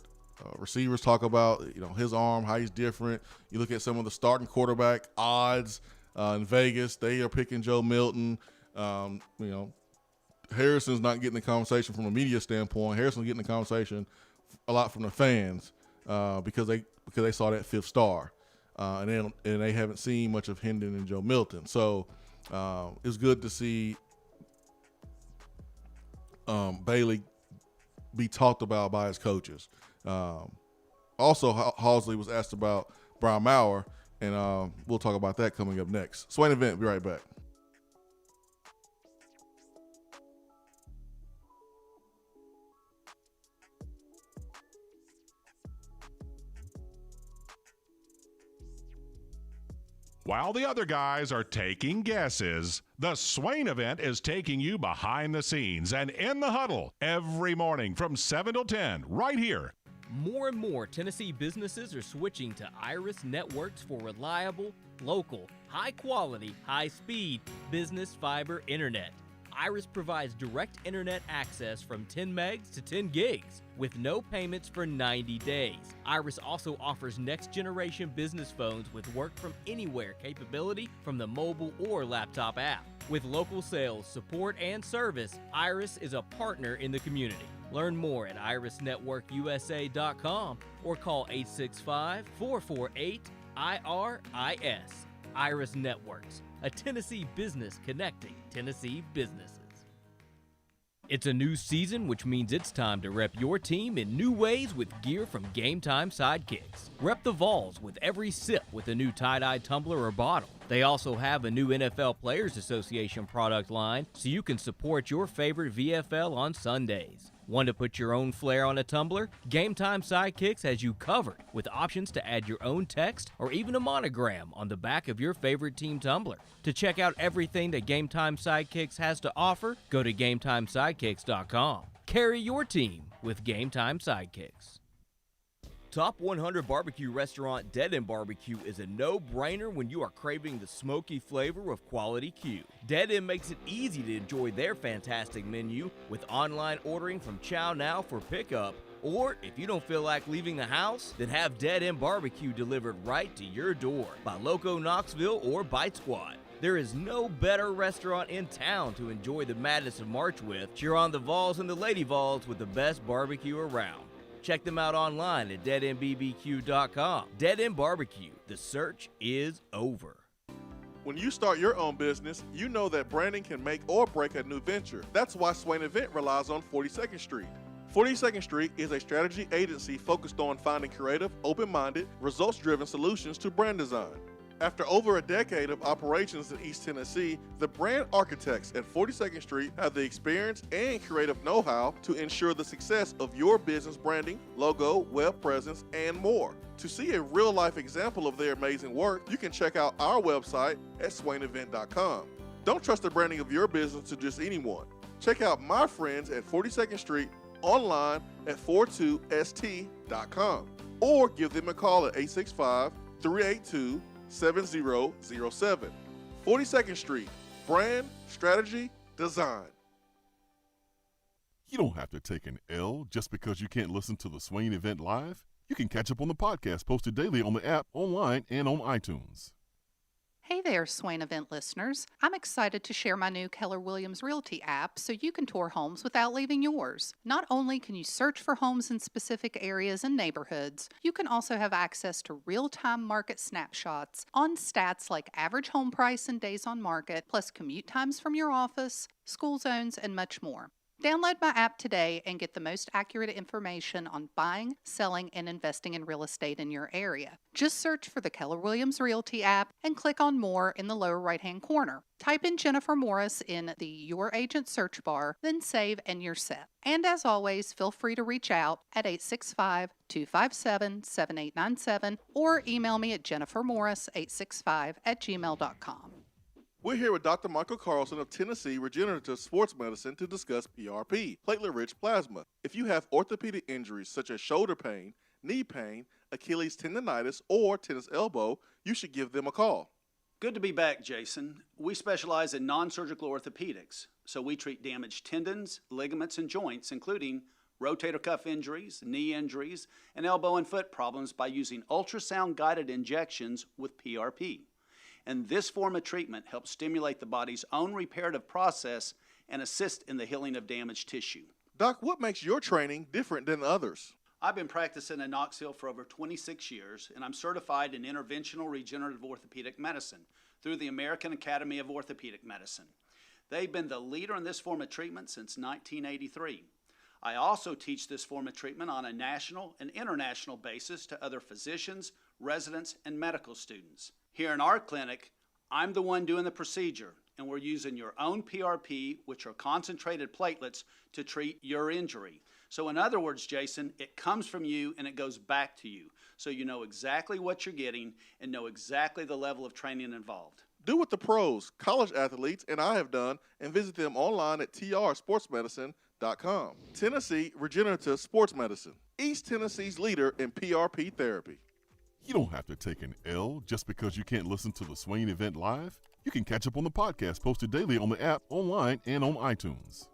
[SPEAKER 11] receivers talk about his arm, how he's different. You look at some of the starting quarterback odds in Vegas. They are picking Joe Milton. Harrison's not getting the conversation from a media standpoint. Harrison's getting the conversation a lot from the fans because they saw that 5th star, and they haven't seen much of Hendon and Joe Milton. So it's good to see Bailey be talked about by his coaches. Also, Housley was asked about Brian Maurer, and we'll talk about that coming up next. Swain Event, be right back.
[SPEAKER 6] While the other guys are taking guesses, the Swain Event is taking you behind the scenes and in the huddle every morning from 7 till 10 right here.
[SPEAKER 14] More and more Tennessee businesses are switching to Iris networks for reliable, local, high-quality, high-speed business fiber internet. Iris provides direct internet access from 10 megs to 10 gigs with no payments for 90 days. Iris also offers next-generation business phones with work from anywhere capability from the mobile or laptop app. With local sales, support, and service, Iris is a partner in the community. Learn more at irisnetworkusa.com or call 865-448-IRIS. Iris Networks, a Tennessee business connecting Tennessee businesses. It's a new season, which means it's time to rep your team in new ways with gear from Game Time Sidekicks. Rep the Vols with every sip with a new tie-dye tumbler or bottle. They also have a new NFL Players Association product line, so you can support your favorite VFL on Sundays. Want to put your own flair on a tumbler? Game Time Sidekicks has you covered with options to add your own text or even a monogram on the back of your favorite team tumbler. To check out everything that Game Time Sidekicks has to offer, go to GameTimeSidekicks.com. Carry your team with Game Time Sidekicks. Top 100 barbecue restaurant Dead End Barbecue is a no-brainer when you are craving the smoky flavor of quality Q. Dead End makes it easy to enjoy their fantastic menu with online ordering from Chow Now for pickup. Or if you don't feel like leaving the house, then have Dead End Barbecue delivered right to your door by Loco Knoxville or Bite Squad. There is no better restaurant in town to enjoy the madness of March with. Cheer on the Vols and the Lady Vols with the best barbecue around. Check them out online at deadendbbq.com. Dead End Barbecue. The search is over.
[SPEAKER 11] When you start your own business, you know that branding can make or break a new venture. That's why Swain Event relies on 42nd Street. 42nd Street is a strategy agency focused on finding creative, open-minded, results-driven solutions to brand design. After over a decade of operations in East Tennessee, the brand architects at 42nd Street have the experience and creative know-how to ensure the success of your business branding, logo, web presence, and more. To see a real-life example of their amazing work, you can check out our website at swainevent.com. Don't trust the branding of your business to just anyone. Check out my friends at 42nd Street online at 42st.com or give them a call at 865-382-7007. 42nd Street, brand, strategy, design.
[SPEAKER 16] You don't have to take an L just because you can't listen to the Swain Event live. You can catch up on the podcast posted daily on the app, online, and on iTunes.
[SPEAKER 15] Hey there, Swain Event listeners. I'm excited to share my new Keller Williams Realty app so you can tour homes without leaving yours. Not only can you search for homes in specific areas and neighborhoods, you can also have access to real-time market snapshots on stats like average home price and days on market, plus commute times from your office, school zones, and much more. Download my app today and get the most accurate information on buying, selling, and investing in real estate in your area. Just search for the Keller Williams Realty app and click on More in the lower right-hand corner. Type in Jennifer Morris in the Your Agent search bar, then save and you're set. And as always, feel free to reach out at 865-257-7897 or email me at jennifermorris865@gmail.com.
[SPEAKER 11] We're here with Dr. Michael Carlson of Tennessee Regenerative Sports Medicine to discuss PRP, platelet-rich plasma. If you have orthopedic injuries such as shoulder pain, knee pain, Achilles tendonitis, or tennis elbow, you should give them a call.
[SPEAKER 20] Good to be back, Jason. We specialize in non-surgical orthopedics, so we treat damaged tendons, ligaments, and joints, including rotator cuff injuries, knee injuries, and elbow and foot problems by using ultrasound-guided injections with PRP. And this form of treatment helps stimulate the body's own reparative process and assist in the healing of damaged tissue.
[SPEAKER 11] Doc, what makes your training different than others?
[SPEAKER 20] I've been practicing in Knoxville for over 26 years, and I'm certified in interventional regenerative orthopedic medicine through the American Academy of Orthopedic Medicine. They've been the leader in this form of treatment since 1983. I also teach this form of treatment on a national and international basis to other physicians, residents, and medical students. Here in our clinic, I'm the one doing the procedure, and we're using your own PRP, which are concentrated platelets, to treat your injury. So in other words, Jason, it comes from you and it goes back to you, so you know exactly what you're getting and know exactly the level of training involved.
[SPEAKER 11] Do what the pros, college athletes, and I have done, and visit them online at trsportsmedicine.com. Tennessee Regenerative Sports Medicine, East Tennessee's leader in PRP therapy.
[SPEAKER 16] You don't have to take an L just because you can't listen to the Swain Event live. You can catch up on the podcast posted daily on the app, online, and on iTunes.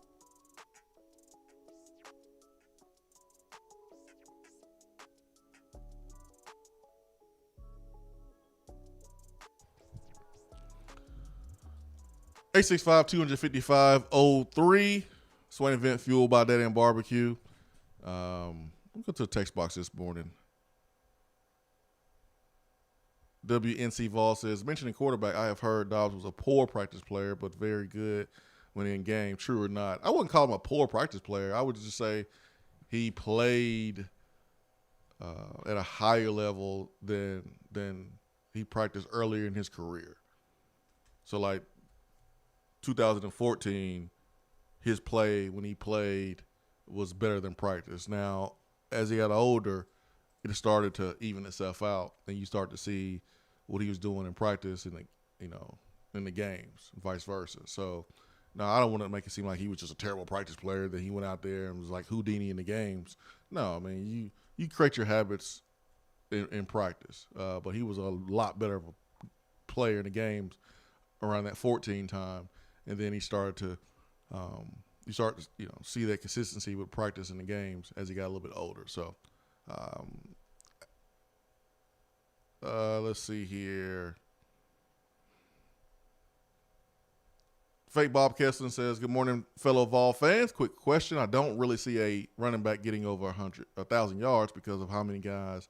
[SPEAKER 11] Eight 255-03. Swain Event fueled by Daddy and Barbecue. We'll go to the text box this morning. WNC Vol says, mentioning quarterback, I have heard Dobbs was a poor practice player, but very good when in game. True or not? I wouldn't call him a poor practice player. I would just say he played at a higher level than he practiced earlier in his career. So, like, 2014, his play when he played was better than practice. Now, as he got older, it started to even itself out, and you start to see what he was doing in practice in the games, and vice versa. So, now I don't want to make it seem like he was just a terrible practice player, that he went out there and was like Houdini in the games. No, I mean, you create your habits in practice, but he was a lot better of a player in the games around that 14 time, and then he started to see that consistency with practice in the games as he got a little bit older. So, let's see here. Fake Bob Kessler says, good morning, fellow Vol fans. Quick question. I don't really see a running back getting over 1,000 yards because of how many guys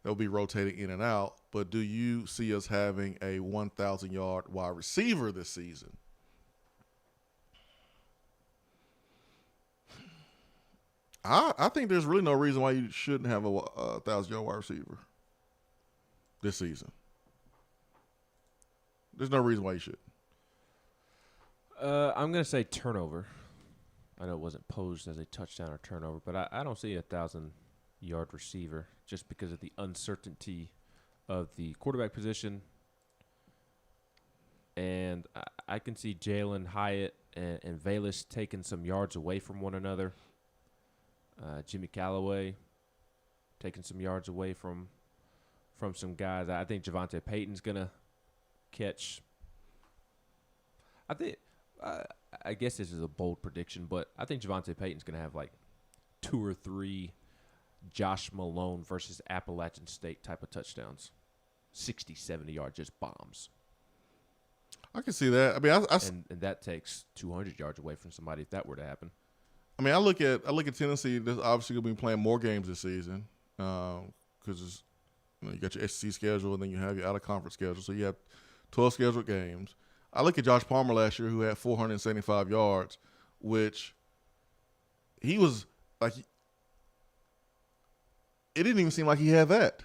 [SPEAKER 11] that will be rotating in and out. But do you see us having a 1,000-yard wide receiver this season? I think there's really no reason why you shouldn't have a 1,000-yard wide receiver this season. There's no reason why you should.
[SPEAKER 8] I'm going to say turnover. I know it wasn't posed as a touchdown or turnover, but I don't see a 1,000-yard receiver just because of the uncertainty of the quarterback position. And I can see Jalen Hyatt and Velus taking some yards away from one another. Jimmy Callaway taking some yards away from some guys. I think Javonte Payton's going to catch. I guess this is a bold prediction, but I think Javonte Payton's going to have like 2 or 3 Josh Malone versus Appalachian State type of touchdowns. 60, 70 yards, just bombs.
[SPEAKER 11] I can see that. I mean,
[SPEAKER 8] and that takes 200 yards away from somebody if that were to happen.
[SPEAKER 11] I mean, I look at Tennessee. They're obviously going to be playing more games this season because you got your SEC schedule and then you have your out-of-conference schedule. So you have 12 scheduled games. I look at Josh Palmer last year, who had 475 yards, which he was like, it didn't even seem like he had that,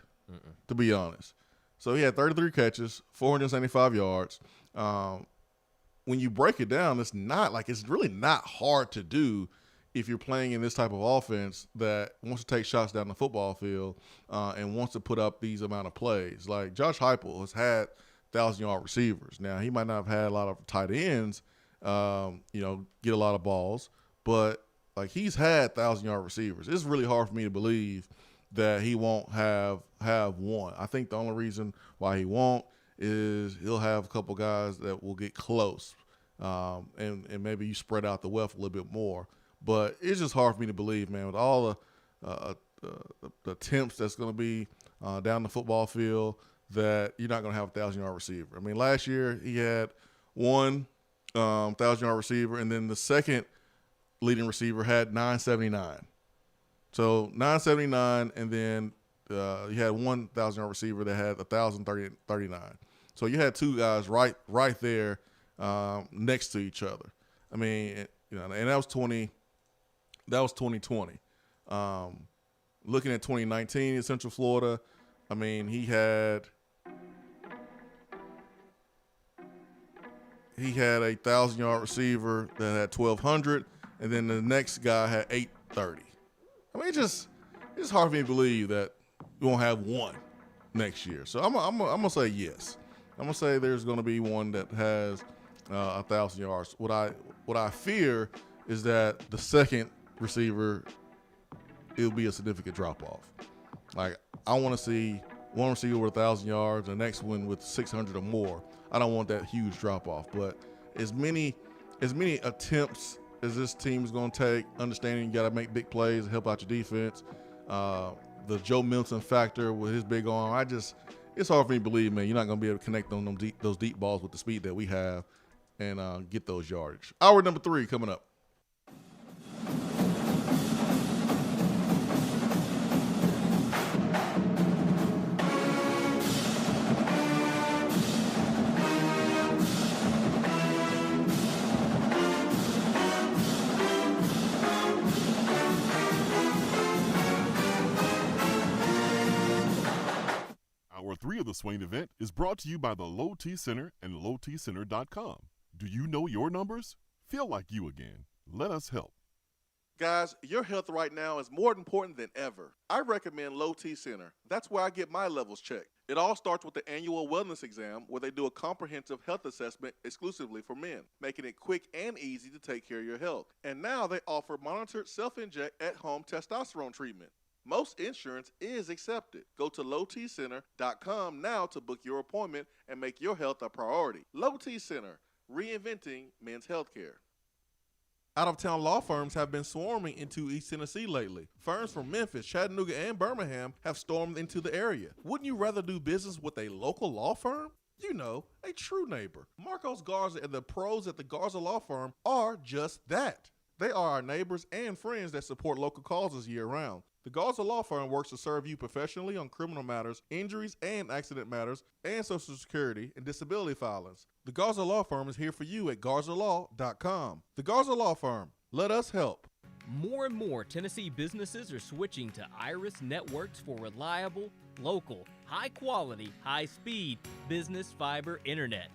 [SPEAKER 11] to be honest. So he had 33 catches, 475 yards. When you break it down, it's really not hard to do if you're playing in this type of offense that wants to take shots down the football field and wants to put up these amount of plays. Like Josh Heupel has had 1,000-yard receivers. Now, he might not have had a lot of tight ends, get a lot of balls, but like he's had 1,000-yard receivers. It's really hard for me to believe that he won't have one. I think the only reason why he won't is he'll have a couple guys that will get close, and maybe you spread out the wealth a little bit more. But it's just hard for me to believe, man, with all the attempts that's going to be down the football field, that you're not going to have a 1,000-yard receiver. I mean, last year he had one 1,000-yard receiver, and then the second leading receiver had 979. So 979, and then you had one 1,000-yard receiver that had 1,039. So you had two guys right there next to each other. I mean, and that was 2020. Looking at 2019 in Central Florida, I mean, he had a 1,000-yard receiver that had 1,200, and then the next guy had 830. I mean, it's hard for me to believe that we won't have one next year. So I'm gonna say yes. I'm gonna say there's gonna be one that has 1,000 yards. What I fear is that the second receiver, it'll be a significant drop off. Like, I want to see one receiver with 1,000 yards, the next one with 600 or more. I don't want that huge drop off. But as many attempts as this team is going to take, understanding you got to make big plays to help out your defense. The Joe Milton factor with his big arm, it's hard for me to believe, man, you're not going to be able to connect on those deep balls with the speed that we have and get those yardage. Hour number 3 coming up.
[SPEAKER 16] Hour 3 of the Swain event is brought to you by the Low T Center and lowtcenter.com. Do you know your numbers? Feel like you again. Let us help.
[SPEAKER 4] Guys, your health right now is more important than ever. I recommend Low T Center. That's where I get my levels checked. It all starts with the annual wellness exam where they do a comprehensive health assessment exclusively for men, making it quick and easy to take care of your health. And now they offer monitored self-inject at-home testosterone treatment. Most insurance is accepted. Go to lowtcenter.com now to book your appointment and make your health a priority. Low T Center, reinventing men's healthcare. Out-of-town law firms have been swarming into East Tennessee lately. Firms from Memphis, Chattanooga, and Birmingham have stormed into the area. Wouldn't you rather do business with a local law firm? You know, a true neighbor. Marcos Garza and the pros at the Garza Law Firm are just that. They are our neighbors and friends that support local causes year-round. The Garza Law Firm works to serve you professionally on criminal matters, injuries and accident matters, and Social Security and disability filings. The Garza Law Firm is here for you at garzalaw.com. The Garza Law Firm. Let us help.
[SPEAKER 14] More and more Tennessee businesses are switching to Iris Networks for reliable, local, high-quality, high-speed business fiber internet.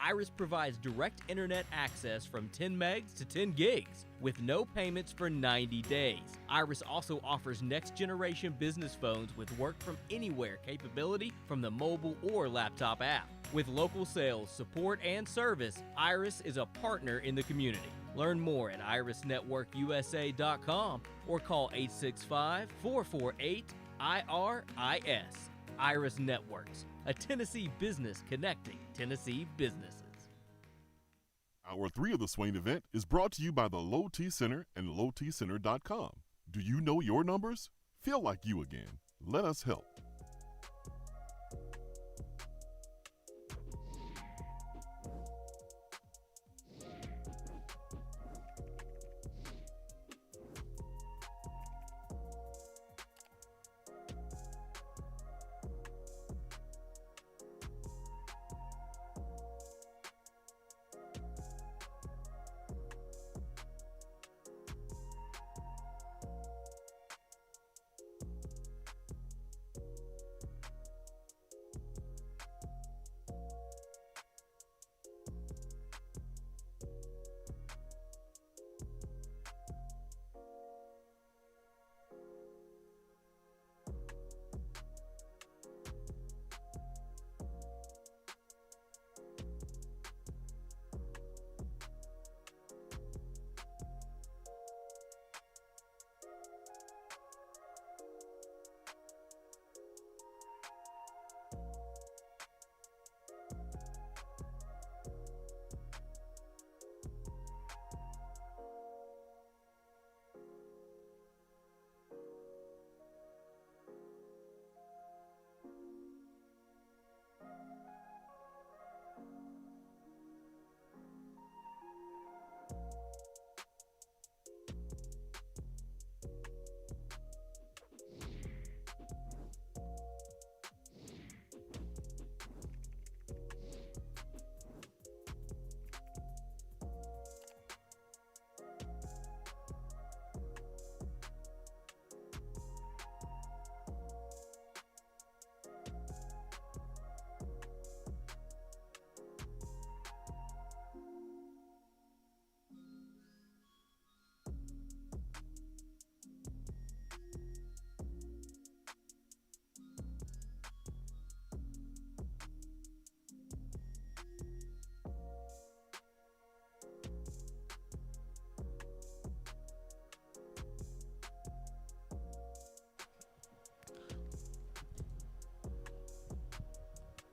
[SPEAKER 14] Iris provides direct internet access from 10 megs to 10 gigs with no payments for 90 days. Iris also offers next-generation business phones with work from anywhere capability from the mobile or laptop app. With local sales, support, and service, Iris is a partner in the community. Learn more at irisnetworkusa.com or call 865-448-IRIS. Iris Networks, a Tennessee business connecting Tennessee businesses.
[SPEAKER 16] Hour 3 of the Swain event is brought to you by the Low T Center and lowtcenter.com. Do you know your numbers? Feel like you again. Let us help.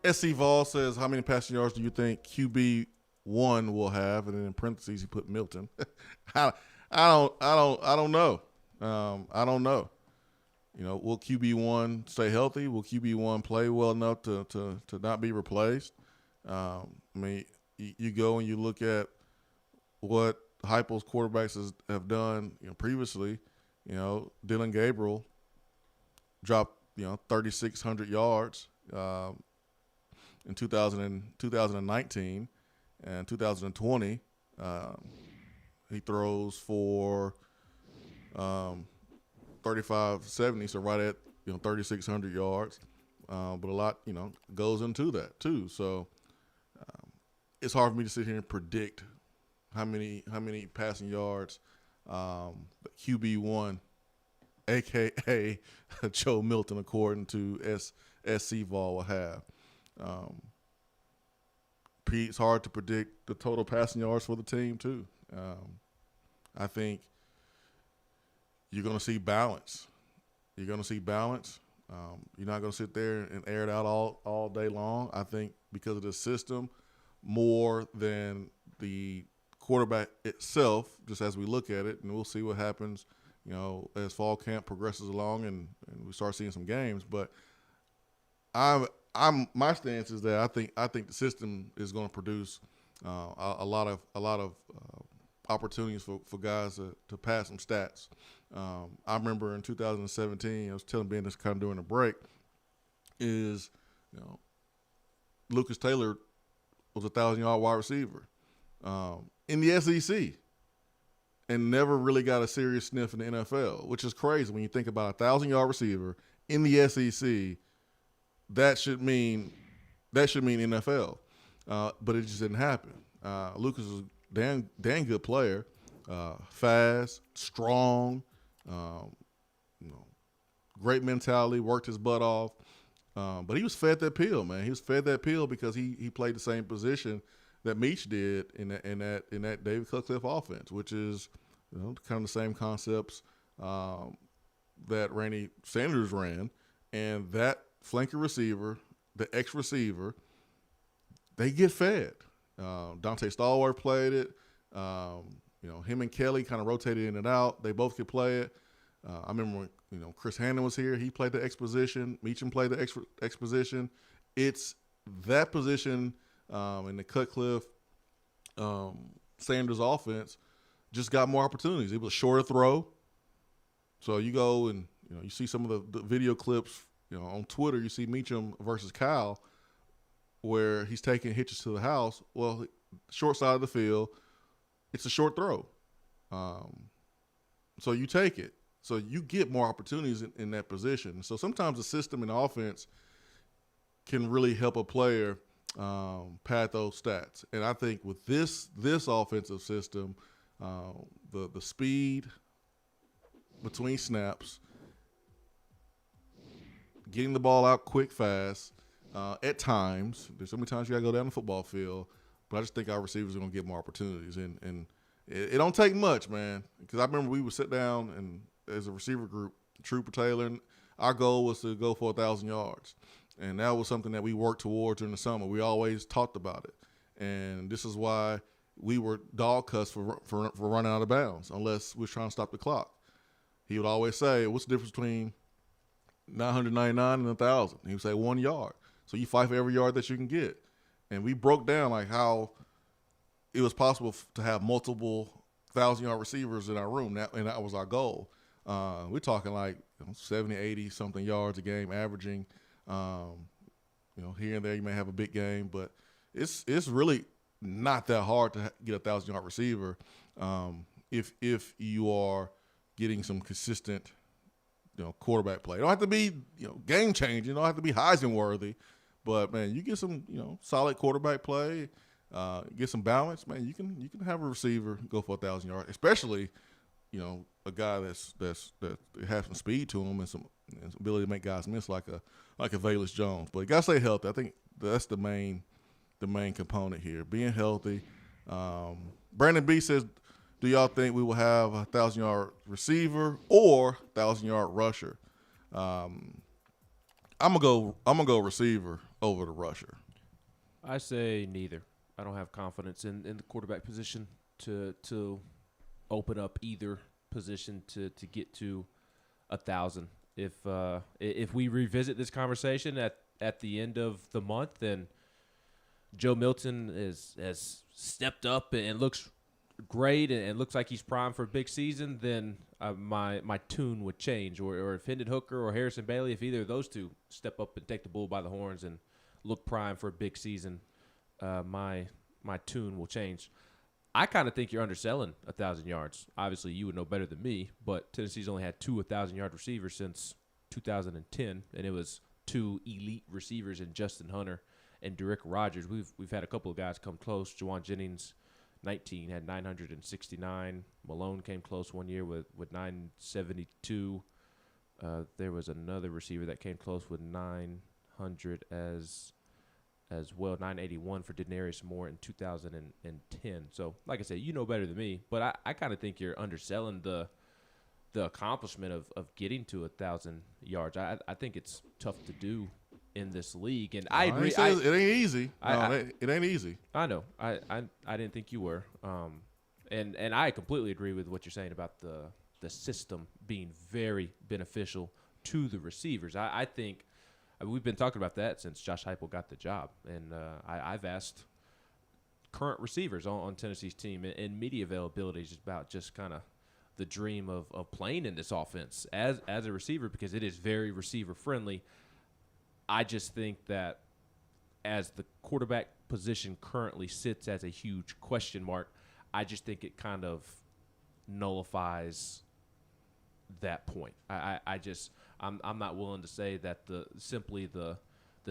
[SPEAKER 11] SC Vol says, how many passing yards do you think QB1 will have? And then in parentheses, he put Milton. I don't know. I don't know. You know, will QB1 stay healthy? Will QB1 play well enough to not be replaced? I mean, you go and you look at what Heupel's quarterbacks have done, previously. You know, Dylan Gabriel dropped, 3,600 yards in 2019 and 2020. He throws for 3,570, so right at 3,600 yards. But a lot goes into that too. So it's hard for me to sit here and predict how many passing yards QB1, aka Joe Milton, according to SC Vol, will have. It's hard to predict the total passing yards for the team too. I think you're going to see balance. You're going to see balance. You're not going to sit there and air it out all day long. I think because of the system, more than the quarterback itself, just as we look at it, and we'll see what happens, as fall camp progresses along and we start seeing some games. But my stance is that I think the system is going to produce a lot of opportunities for guys to pass some stats. I remember in 2017, I was telling Ben this kind of during the break, is Lucas Taylor was a 1,000-yard wide receiver in the SEC and never really got a serious sniff in the NFL, which is crazy when you think about a 1,000-yard receiver in the SEC. That should mean NFL, but it just didn't happen. Lucas was a damn good player, fast, strong, great mentality, worked his butt off. But he was fed that pill, man. He was fed that pill because he played the same position that Meach did in that David Cutcliffe offense, which is kind of the same concepts that Randy Sanders ran, and that flanker receiver, the X receiver, they get fed. Dante Stallworth played it. Him and Kelly kind of rotated in and out. They both could play it. I remember when Chris Hannon was here. He played the X position. Meacham played the X position. It's that position in the Cutcliffe Sanders offense just got more opportunities. It was a shorter throw. So you go and you see some of the video clips on Twitter. You see Meacham versus Kyle, where he's taking hitches to the house. Well, short side of the field, it's a short throw. So you take it. So you get more opportunities in that position. So sometimes the system and the offense can really help a player pad those stats. And I think with this offensive system, the speed between snaps, getting the ball out quick, fast, at times. There's so many times you got to go down the football field. But I just think our receivers are going to get more opportunities. And it don't take much, man. Because I remember we would sit down and as a receiver group, Trooper Taylor, and our goal was to go for 1,000 yards. And that was something that we worked towards during the summer. We always talked about it. And this is why we were dog cussed for running out of bounds unless we were trying to stop the clock. He would always say, what's the difference between 999 and 1,000? He would say 1 yard. So you fight for every yard that you can get. And we broke down like how it was possible to have multiple 1,000-yard receivers in our room, and that was our goal. We're talking like 70, 80 something yards a game, averaging. Here and there you may have a big game, but it's really not that hard to get a 1,000-yard receiver if you are getting some consistent, quarterback play. It don't have to be game changing. It don't have to be Heisman worthy, but man, you get some solid quarterback play, get some balance, man. You can have a receiver go for 1,000 yards, especially a guy that has some speed to him and some ability to make guys miss like a Velus Jones. But you gotta stay healthy. I think that's the main component here. Being healthy. Brandon B says, do y'all think we will have a 1,000-yard receiver or 1,000-yard rusher? I'm gonna go receiver over the rusher?
[SPEAKER 8] I say neither. I don't have confidence in the quarterback position to open up either position to get to 1,000. If we revisit this conversation at the end of the month, then Joe Milton has stepped up and looks great and looks like he's primed for a big season, then my tune would change. Or if Hendon Hooker or Harrison Bailey, if either of those two step up and take the bull by the horns and look primed for a big season, my tune will change. I kind of think you're underselling 1,000 yards. Obviously, you would know better than me, but Tennessee's only had two 1,000-yard receivers since 2010, and it was two elite receivers in Justin Hunter and Derrick Rogers. We've had a couple of guys come close. Juwan Jennings, 19, had 969. Malone came close one year with 972. There was another receiver that came close with 900 as well, 981 for Denarius Moore in 2010. So, like I said, you know better than me, but I kind of think you're underselling the accomplishment of getting to 1,000 yards. I think it's tough to do in this league, and I agree.
[SPEAKER 11] It ain't easy. It ain't easy.
[SPEAKER 8] I know. I didn't think you were. And I completely agree with what you're saying about the system being very beneficial to the receivers. I think we've been talking about that since Josh Heupel got the job, and I've asked current receivers on Tennessee's team, and media availability is about just kind of the dream of playing in this offense as a receiver, because it is very receiver friendly. I just think that as the quarterback position currently sits as a huge question mark, I just think it kind of nullifies that point. I'm not willing to say that the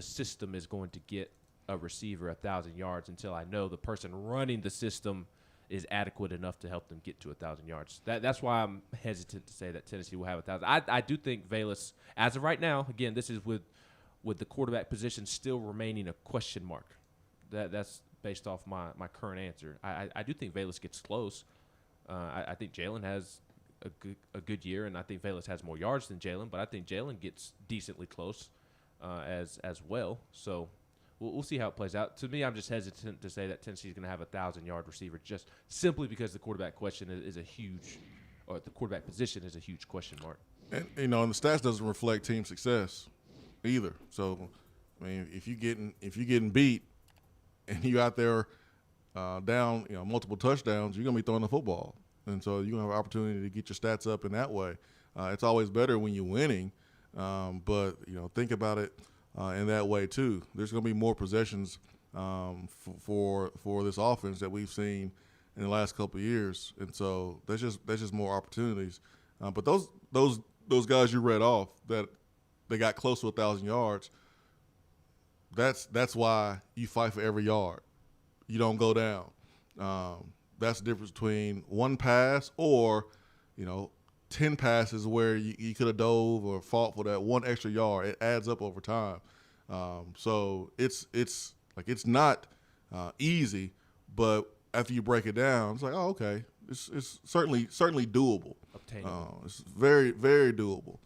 [SPEAKER 8] system is going to get a receiver 1,000 yards until I know the person running the system is adequate enough to help them get to 1,000 yards. That's why I'm hesitant to say that Tennessee will have 1,000. I do think Velus, as of right now, again, this is with the quarterback position still remaining a question mark. That's based off my current answer. I do think Velus gets close. I think Jalen has a good year, and I think Velus has more yards than Jalen, but I think Jalen gets decently close as well. So we'll see how it plays out. To me, I'm just hesitant to say that Tennessee's going to have 1,000-yard receiver just simply because the quarterback question is a huge, or the quarterback position is a huge question mark.
[SPEAKER 11] And and the stats doesn't reflect team success either. So, I mean, if you're getting beat and you out there down, multiple touchdowns, you're gonna be throwing the football, and so you're gonna have an opportunity to get your stats up in that way. It's always better when you're winning, but think about it in that way too. There's gonna be more possessions for this offense that we've seen in the last couple of years, and so there's just more opportunities. But those guys you read off that they got close to 1,000 yards. That's why you fight for every yard. You don't go down. That's the difference between one pass or 10 passes where you could have dove or fought for that one extra yard. It adds up over time. So it's not easy, but after you break it down, it's like, oh, okay, it's certainly doable.
[SPEAKER 8] Obtainable.
[SPEAKER 11] It's very, very doable.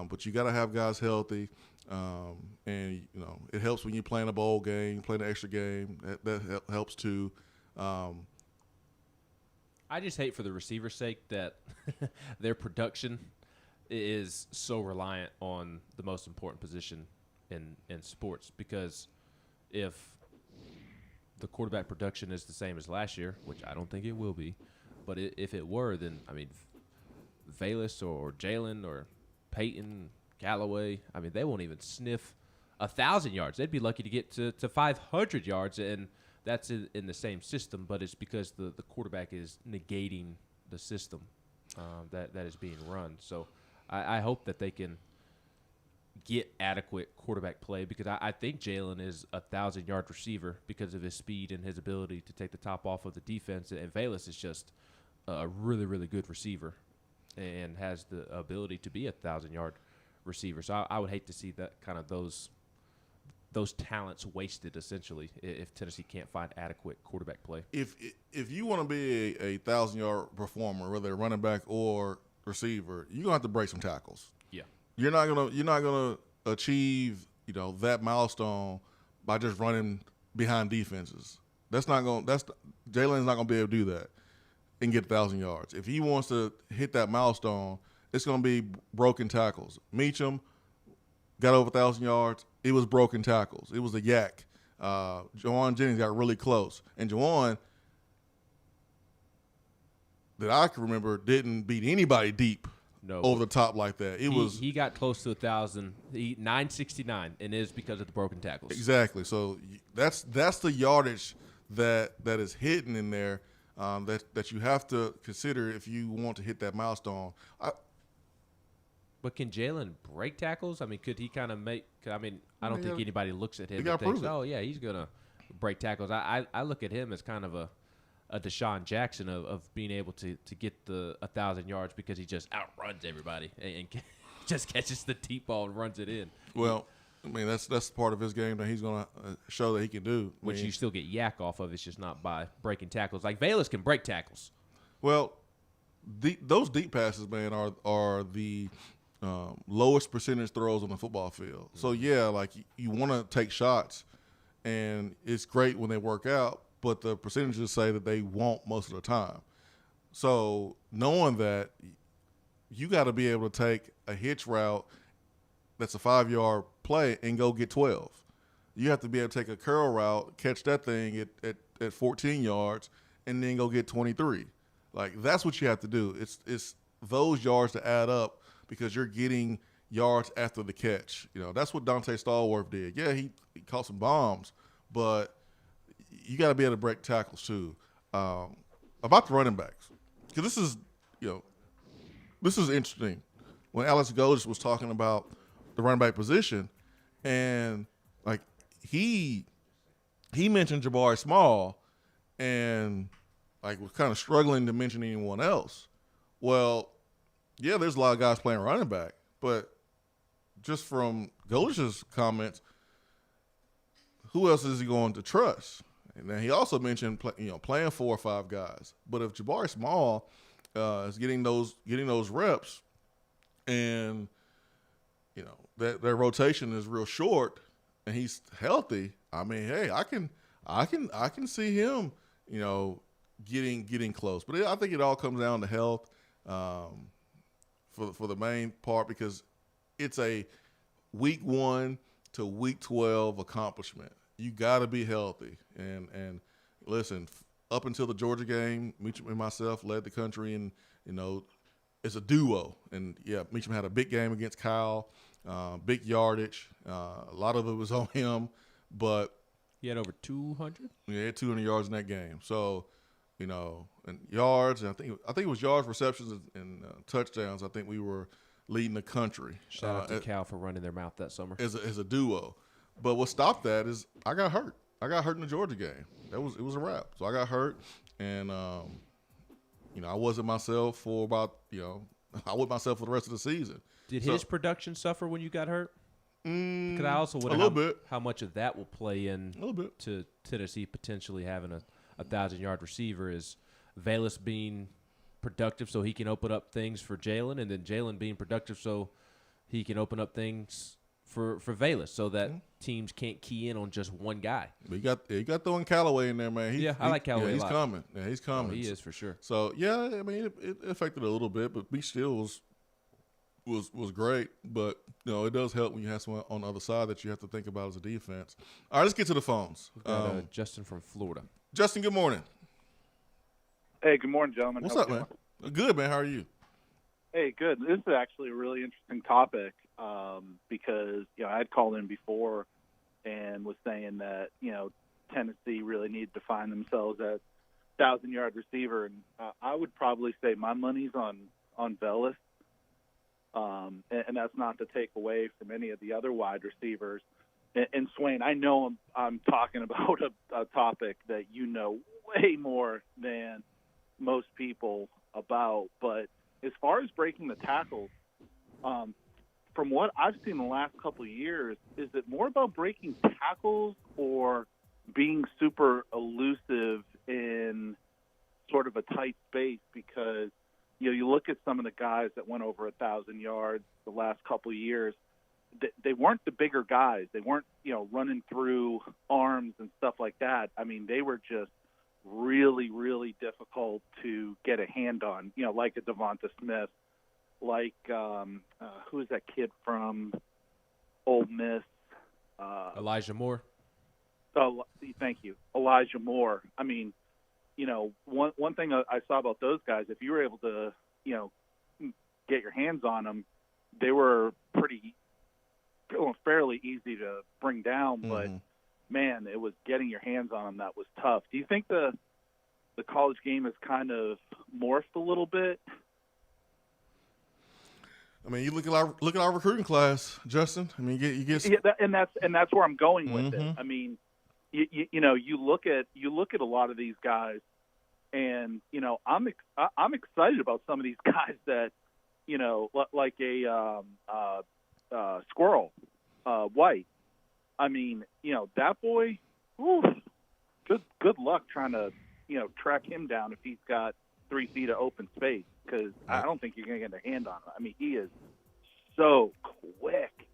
[SPEAKER 11] But you got to have guys healthy, and it helps when you're playing a bowl game, playing an extra game. That helps too.
[SPEAKER 8] I just hate for the receiver's sake that their production is so reliant on the most important position in sports, because if the quarterback production is the same as last year, which I don't think it will be, but if it were, then, I mean, Velus or Jalen or Peyton, Callaway, I mean, they won't even sniff 1,000 yards. They'd be lucky to get to 500 yards, and that's in the same system, but it's because the quarterback is negating the system that is being run. So I hope that they can get adequate quarterback play, because I think Jalen is a 1,000-yard receiver because of his speed and his ability to take the top off of the defense, and Velus is just a really, really good receiver and has the ability to be a 1,000-yard receiver. So I would hate to see that kind of those talents wasted, essentially, if Tennessee can't find adequate quarterback play.
[SPEAKER 11] If you want to be a 1,000-yard performer, whether running back or receiver, you're gonna have to break some tackles.
[SPEAKER 8] Yeah,
[SPEAKER 11] you're not gonna achieve that milestone by just running behind defenses. Jalen's not going to be able to do that and get 1,000 yards. If he wants to hit that milestone, it's going to be broken tackles. Meacham got over 1,000 yards. It was broken tackles. It was a yak. Jawan Jennings got really close. And Jawan, that I can remember, didn't beat anybody deep over the top like that.
[SPEAKER 8] He got close to 1,000. 969, and it is because of the broken tackles.
[SPEAKER 11] Exactly. So that's the yardage that is hidden in there that you have to consider if you want to hit that milestone.
[SPEAKER 8] But can Jalen break tackles? I mean, could he kind of make – I don't think anybody looks at him and thinks, oh, yeah, he's going to break tackles. I look at him as kind of a Deshaun Jackson of being able to get the 1,000 yards because he just outruns everybody and just catches the deep ball and runs it in.
[SPEAKER 11] Well, I mean, that's part of his game that he's going to show that he can do.
[SPEAKER 8] Which you still get yak off of. It's just not by breaking tackles. Like Velus can break tackles.
[SPEAKER 11] Well, those deep passes, man, are the lowest percentage throws on the football field. So, yeah, like you want to take shots, and it's great when they work out, but the percentages say that they won't most of the time. So knowing that, you got to be able to take a hitch route that's a 5-yard play and go get 12. You have to be able to take a curl route, catch that thing at 14 yards, and then go get 23. Like, that's what you have to do. It's those yards to add up because you're getting yards after the catch. You know, that's what Dante Stallworth did. Yeah, he caught some bombs, but you got to be able to break tackles too. About the running backs, because this is interesting. When Alex Goldis was talking about the running back position, and like he mentioned Jabari Small, and like was kind of struggling to mention anyone else. Well, yeah, there's a lot of guys playing running back, but just from Goldish's comments, who else is he going to trust? And then he also mentioned playing 4 or 5 guys. But if Jabari Small is getting those reps, and that rotation is real short, and he's healthy, I mean, hey, I can see him, getting close. But I think it all comes down to health for the main part, because it's a week 1 to week 12 accomplishment. You got to be healthy. And listen, up until the Georgia game, Meacham and myself led the country, and it's a duo. And yeah, Meacham had a big game against Kyle, big yardage. A lot of it was on him, but
[SPEAKER 8] he had over 200.
[SPEAKER 11] Yeah, he had 200 yards in that game. So, and yards, and I think it was yards, receptions, and touchdowns. I think we were leading the country.
[SPEAKER 8] Shout out to Cal for running their mouth that summer
[SPEAKER 11] as a duo. But what stopped that is I got hurt. I got hurt in the Georgia game. It was a wrap. So I got hurt, and I wasn't myself for about I wasn't myself for the rest of the season.
[SPEAKER 8] Did his production suffer when you got hurt? Because I also
[SPEAKER 11] a little bit.
[SPEAKER 8] How much of that will play in
[SPEAKER 11] a little bit
[SPEAKER 8] to Tennessee potentially having a 1,000-yard receiver is Velus being productive so he can open up things for Jalen, and then Jalen being productive so he can open up things for Velus, so that teams can't key in on just one guy.
[SPEAKER 11] But you got throwing Callaway in there, man.
[SPEAKER 8] I like Callaway.
[SPEAKER 11] He's coming. Yeah, he's coming.
[SPEAKER 8] Oh, he is for sure.
[SPEAKER 11] So yeah, I mean it affected a little bit, but Beach still was great. But it does help when you have someone on the other side that you have to think about as a defense. All right, let's get to the phones.
[SPEAKER 8] We've got Justin from Florida.
[SPEAKER 11] Justin, good morning.
[SPEAKER 19] Hey, good morning, gentlemen.
[SPEAKER 11] What's up, man? Good, man. How are you?
[SPEAKER 19] Hey, good. This is actually a really interesting topic because I had called in before and was saying that Tennessee really needed to find themselves as 1,000-yard receiver, and I would probably say my money's on Velus, and that's not to take away from any of the other wide receivers. And Swain, I know I'm talking about a topic that you know way more than most people about, but as far as breaking the tackles, from what I've seen the last couple of years, is it more about breaking tackles or being super elusive in sort of a tight space? Because you look at some of the guys that went over 1,000 yards the last couple of years, they weren't the bigger guys. They weren't, running through arms and stuff like that. I mean, they were just really, really difficult to get a hand on, like a Devonta Smith, like who is that kid from Ole Miss?
[SPEAKER 8] Elijah Moore.
[SPEAKER 19] Oh, thank you. Elijah Moore. I mean, one thing I saw about those guys, if you were able to, get your hands on them, they were fairly easy to bring down, but man, it was getting your hands on them that was tough. Do you think the college game has kind of morphed a little bit?
[SPEAKER 11] I mean, you look at our recruiting class, Justin. I mean, you get
[SPEAKER 19] and that's where I'm going with it. I mean, you look at a lot of these guys, and I'm excited about some of these guys that like a Squirrel White. I mean, that boy. Ooh, good luck trying to track him down if he's got 3 feet of open space, because I don't think you're going to get a hand on him. I mean, he is so quick,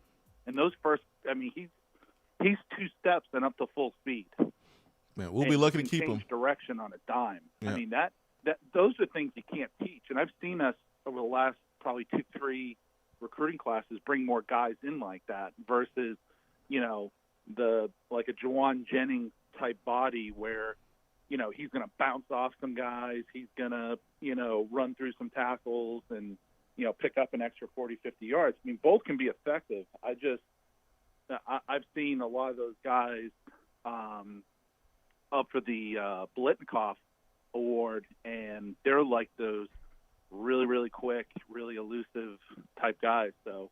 [SPEAKER 19] and those first. I mean, he's 2 steps and up to full speed.
[SPEAKER 11] Man, we'll be lucky to keep him.
[SPEAKER 19] Change direction on a dime.
[SPEAKER 11] Yeah.
[SPEAKER 19] I mean, that those are things you can't teach, and I've seen us over the last probably 2-3 recruiting classes bring more guys in like that versus like a Juwan Jennings type body where he's going to bounce off some guys, he's going to run through some tackles and pick up an extra 40-50 yards. I mean, both can be effective. I've seen a lot of those guys up for the Blitnikoff Award, and they're like those really, really quick, really elusive type guys. So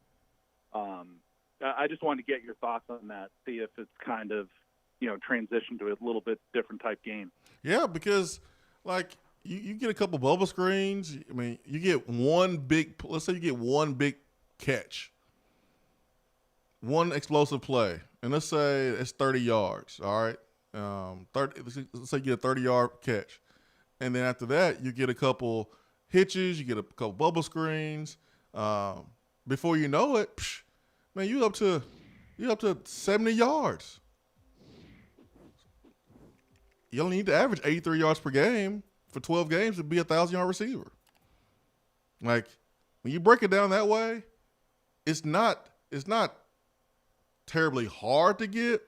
[SPEAKER 19] I just wanted to get your thoughts on that, see if it's kind of, transitioned to a little bit different type game.
[SPEAKER 11] Yeah, because like you get a couple bubble screens. I mean, you get let's say you get one big catch, one explosive play, and let's say it's 30 yards. All right, 30. Let's say you get a 30-yard catch, and then after that you get a couple hitches, you get a couple bubble screens. Before you know it, man, you up to 70 yards. You only need to average 83 yards per game for 12 games to be a 1,000-yard receiver. Like, when you break it down that way, it's not terribly hard to get,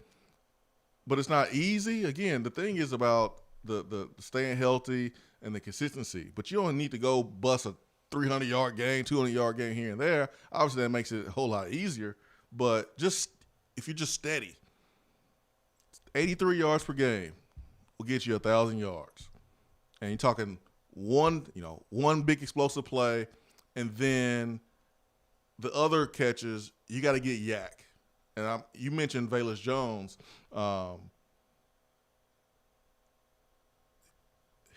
[SPEAKER 11] but it's not easy. Again, the thing is about the staying healthy and the consistency. But you don't need to go bust a 300-yard game, 200-yard game here and there. Obviously, that makes it a whole lot easier. But if you're just steady, 83 yards per game will get you 1,000 yards. And you're talking one big explosive play, and then the other catches, you got to get yak. And you mentioned Velus Jones.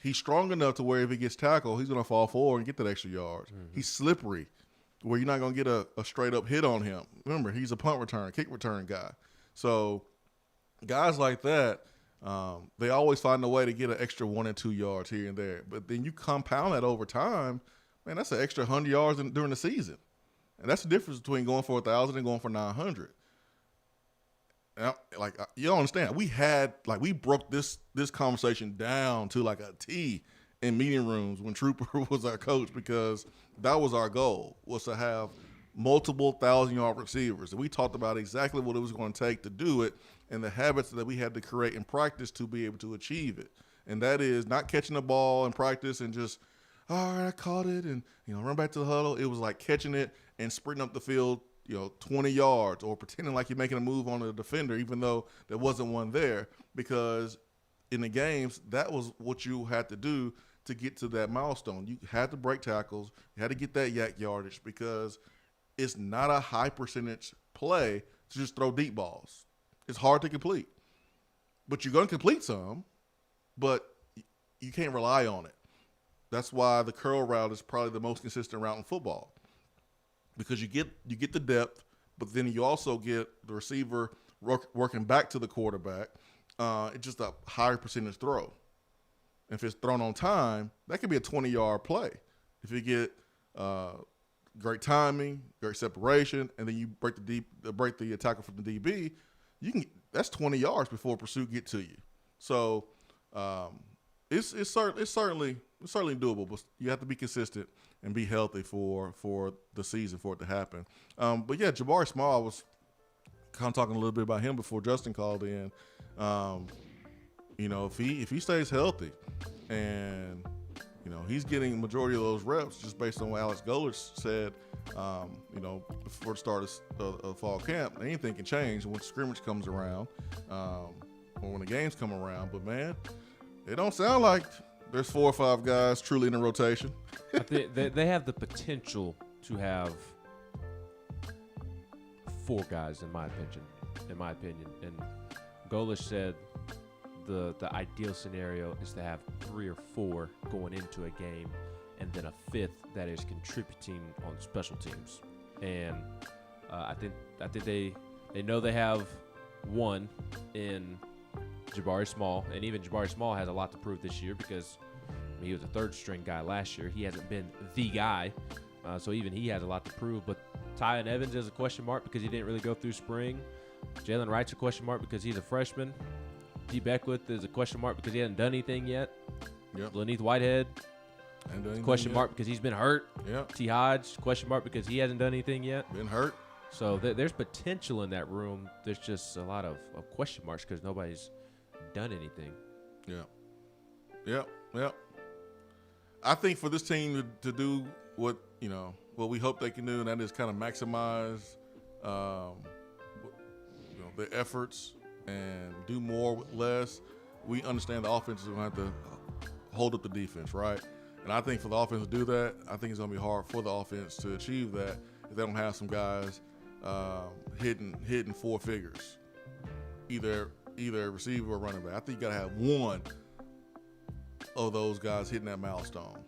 [SPEAKER 11] He's strong enough to where if he gets tackled, he's going to fall forward and get that extra yards. Mm-hmm. He's slippery, where you're not going to get a straight-up hit on him. Remember, he's a punt return, kick return guy. So guys like that, they always find a way to get an extra 1 and 2 yards here and there. But then you compound that over time, man, that's an extra 100 yards during the season. And that's the difference between going for 1,000 and going for 900. And you don't understand. We broke this conversation down to like a T in meeting rooms when Trooper was our coach, because that was our goal, was to have multiple 1,000-yard receivers. And we talked about exactly what it was going to take to do it and the habits that we had to create in practice to be able to achieve it. And that is not catching the ball in practice and just, all right, I caught it, and run back to the huddle. It was like catching it and sprinting up the field, 20 yards, or pretending like you're making a move on the defender, even though there wasn't one there, because in the games, that was what you had to do to get to that milestone. You had to break tackles. You had to get that yak yardage, because it's not a high percentage play to just throw deep balls. It's hard to complete. But you're going to complete some, but you can't rely on it. That's why the curl route is probably the most consistent route in football, because you get the depth, but then you also get the receiver working back to the quarterback. It's just a higher percentage throw. If it's thrown on time, that could be a 20-yard play. If you get great timing, great separation, and then you break the attacker from the DB, that's 20 yards before pursuit get to you. So it's certainly doable, but you have to be consistent and be healthy for the season for it to happen. But yeah, Jabari Small, was kind of talking a little bit about him before Justin called in. If he stays healthy and he's getting majority of those reps just based on what Alex Gollers said, before the start of fall camp. Anything can change when scrimmage comes around, or when the games come around. But man, it don't sound like there's 4 or 5 guys truly in the rotation.
[SPEAKER 8] I think they have the potential to have 4 guys, in my opinion. And Gollers said the ideal scenario is to have 3 or 4 going into a game, and then a 5th that is contributing on special teams. And I think they know they have one in Jabari Small, and even Jabari Small has a lot to prove this year because he was a 3rd-string guy last year. He hasn't been the guy, so even he has a lot to prove. But Tyon Evans is a question mark because he didn't really go through spring. Jalen Wright's a question mark because he's a freshman. D. Beckwith is a question mark because he hasn't done anything yet.
[SPEAKER 11] Yep.
[SPEAKER 8] Laneith Whitehead, question mark because he's been hurt.
[SPEAKER 11] Yep.
[SPEAKER 8] T. Hodge, question mark because he hasn't done anything yet.
[SPEAKER 11] Been hurt.
[SPEAKER 8] So there's potential in that room. There's just a lot of question marks because nobody's done anything.
[SPEAKER 11] Yeah. I think for this team to do what we hope they can do, and that is kind of maximize their efforts and do more with less. We understand the offense is going to have to hold up the defense, right? And I think for the offense to do that, I think it's going to be hard for the offense to achieve that if they don't have some guys hitting 4 figures, either receiver or running back. I think you got to have one of those guys hitting that milestone.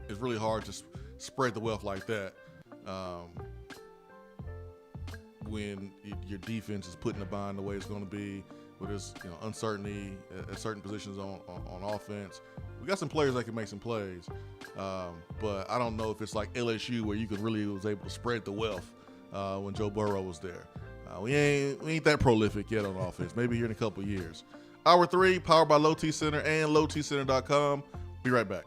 [SPEAKER 11] It's really hard to spread the wealth like that when your defense is put in the bind the way it's going to be, with this uncertainty at certain positions on offense. We got some players that can make some plays, but I don't know if it's like LSU where you was able to spread the wealth when Joe Burrow was there. We ain't that prolific yet on offense. Maybe here in a couple of years. Hour 3, powered by Low T Center and lowtcenter.com. Be right back.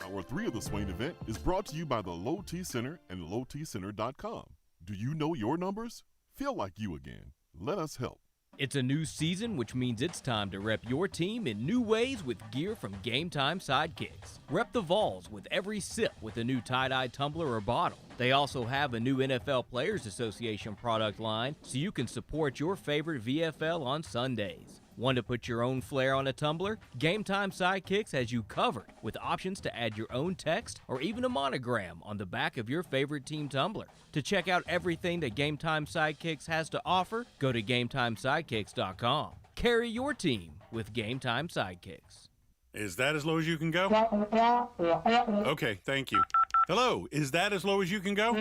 [SPEAKER 16] Hour 3 of the Swain Event is brought to you by the Low T Center and lowtcenter.com. Do you know your numbers? Feel like you again. Let us help.
[SPEAKER 14] It's a new season, which means it's time to rep your team in new ways with gear from Game Time Sidekicks. Rep the Vols with every sip with a new tie-dye tumbler or bottle. They also have a new NFL Players Association product line, so you can support your favorite VFL on Sundays. Want to put your own flair on a tumbler? Game Time Sidekicks has you covered with options to add your own text or even a monogram on the back of your favorite team tumbler. To check out everything that Game Time Sidekicks has to offer, go to GameTimeSidekicks.com. Carry your team with Game Time Sidekicks.
[SPEAKER 1] Is that as low as you can go? Okay, thank you. Hello, is that as low as you can go?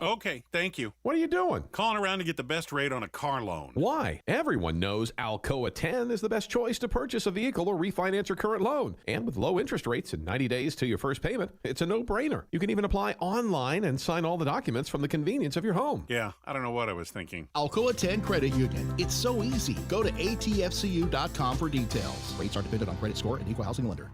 [SPEAKER 1] Okay, thank you.
[SPEAKER 2] What are you doing?
[SPEAKER 1] Calling around to get the best rate on a car loan.
[SPEAKER 2] Why? Everyone knows Alcoa 10 is the best choice to purchase a vehicle or refinance your current loan. And with low interest rates and 90 days to your first payment, it's a no-brainer. You can even apply online and sign all the documents from the convenience of your home.
[SPEAKER 1] Yeah, I don't know what I was thinking.
[SPEAKER 3] Alcoa 10 Credit Union. It's so easy. Go to atfcu.com for details. Rates are dependent on credit score and equal housing lender.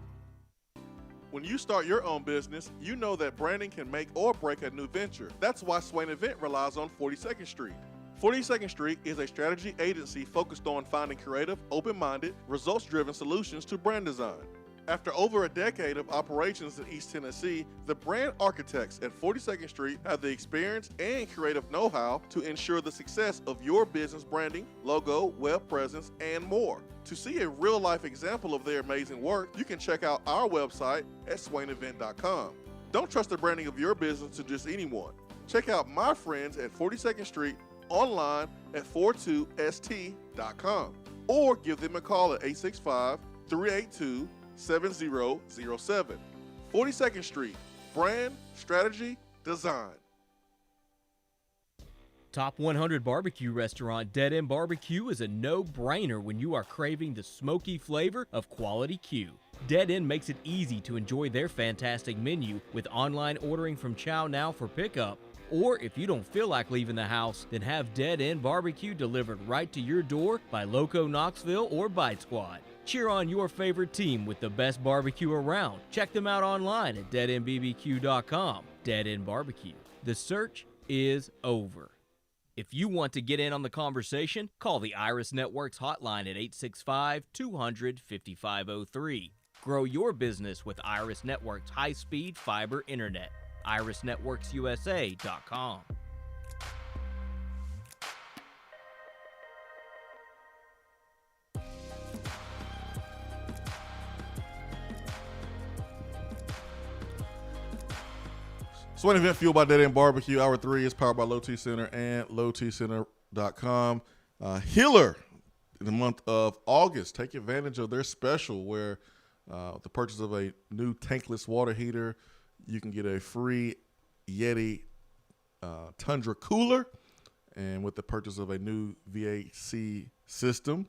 [SPEAKER 4] When you start your own business, you know that branding can make or break a new venture. That's why Swain Event relies on 42nd Street. 42nd Street is a strategy agency focused on finding creative, open-minded, results-driven solutions to brand design. After over a decade of operations in East Tennessee, the brand architects at 42nd Street have the experience and creative know-how to ensure the success of your business branding, logo, web presence, and more. To see a real-life example of their amazing work, you can check out our website at swainevent.com. Don't trust the branding of your business to just anyone. Check out my friends at 42nd Street online at 42st.com or give them a call at 865-382-7007. 42nd Street, brand, strategy, design.
[SPEAKER 14] Top 100 barbecue restaurant Dead End Barbecue is a no-brainer when you are craving the smoky flavor of quality Q. Dead End makes it easy to enjoy their fantastic menu with online ordering from Chow Now for pickup. Or if you don't feel like leaving the house, then have Dead End Barbecue delivered right to your door by Loco Knoxville or Bite Squad. Cheer on your favorite team with the best barbecue around. Check them out online at deadendbbq.com. Dead End Barbecue. The search is over. If you want to get in on the conversation, call the Iris Networks hotline at 865-200-5503. Grow your business with Iris Networks high-speed fiber internet. irisnetworksusa.com.
[SPEAKER 11] Swain Event fueled by Dead End Barbecue. Hour 3 is powered by Low T Center and lowtcenter.com. Healer in the month of August. Take advantage of their special where with the purchase of a new tankless water heater, you can get a free Yeti Tundra cooler. And with the purchase of a new VAC system,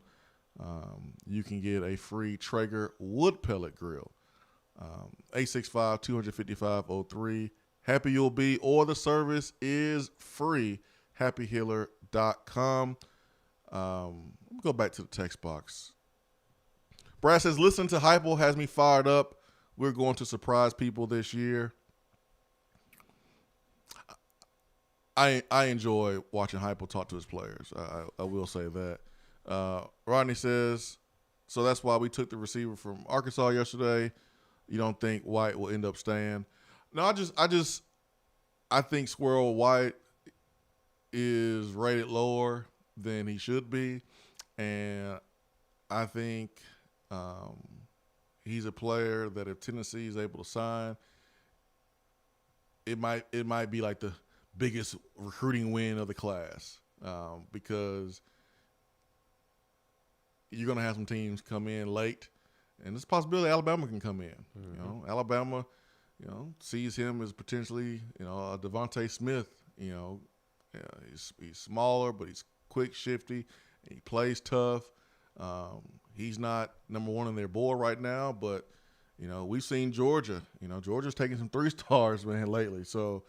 [SPEAKER 11] you can get a free Traeger wood pellet grill. 865-255-03. Happy you'll be, or the service is free. happyhealer.com. Let me go back to the text box. Brad says, listen to Hypo has me fired up. We're going to surprise people this year. I enjoy watching Hypo talk to his players. I will say that. Rodney says, so that's why we took the receiver from Arkansas yesterday. You don't think White will end up staying? No, I think Squirrel White is rated lower than he should be, and I think he's a player that if Tennessee is able to sign, it might be like the biggest recruiting win of the class, because you're going to have some teams come in late, and there's a possibility Alabama can come in. Mm-hmm. You know, Alabama, sees him as potentially, a Devontae Smith. He's smaller, but he's quick, shifty, and he plays tough. He's not number one on their board right now, but, we've seen Georgia. Georgia's taking some 3-stars, man, lately. So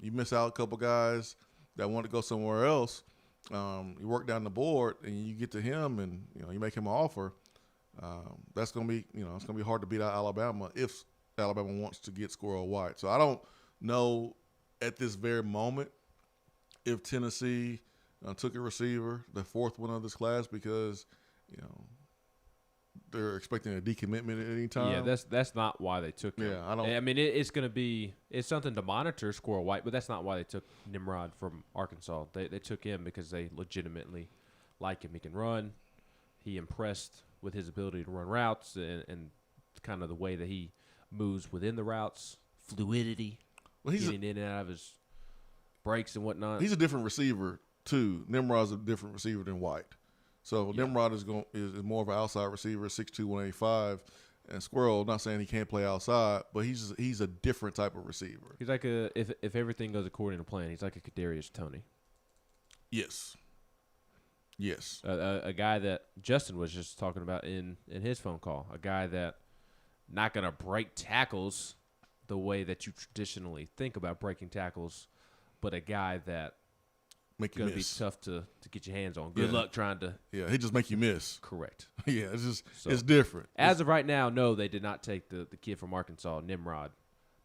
[SPEAKER 11] you miss out a couple guys that want to go somewhere else. You work down the board, and you get to him, and, you make him an offer. That's going to be, it's going to be hard to beat out Alabama if Alabama wants to get Squirrel White. So I don't know at this very moment if Tennessee took a receiver, the fourth one of this class, because, they're expecting a decommitment at any time.
[SPEAKER 8] Yeah, that's not why they took him.
[SPEAKER 11] Yeah,
[SPEAKER 8] I mean, it's something to monitor Squirrel White, but that's not why they took Nimrod from Arkansas. They took him because they legitimately like him. He can run. He impressed with his ability to run routes and kind of the way that he moves within the routes, fluidity, getting in and out of his breaks and whatnot.
[SPEAKER 11] He's a different receiver too. Nimrod's a different receiver than White. So yeah. Nimrod is more of an outside receiver, 6'2", 185, and Squirrel. Not saying he can't play outside, but he's a different type of receiver.
[SPEAKER 8] He's like if everything goes according to plan, he's like a Kadarius Toney.
[SPEAKER 11] Yes.
[SPEAKER 8] A guy that Justin was just talking about in his phone call. A guy that not going to break tackles the way that you traditionally think about breaking tackles, but a guy that going to be tough to get your hands on. Good luck trying to.
[SPEAKER 11] Yeah, he just make you miss.
[SPEAKER 8] Correct.
[SPEAKER 11] Yeah, it's different.
[SPEAKER 8] As of right now, no, they did not take the kid from Arkansas, Nimrod,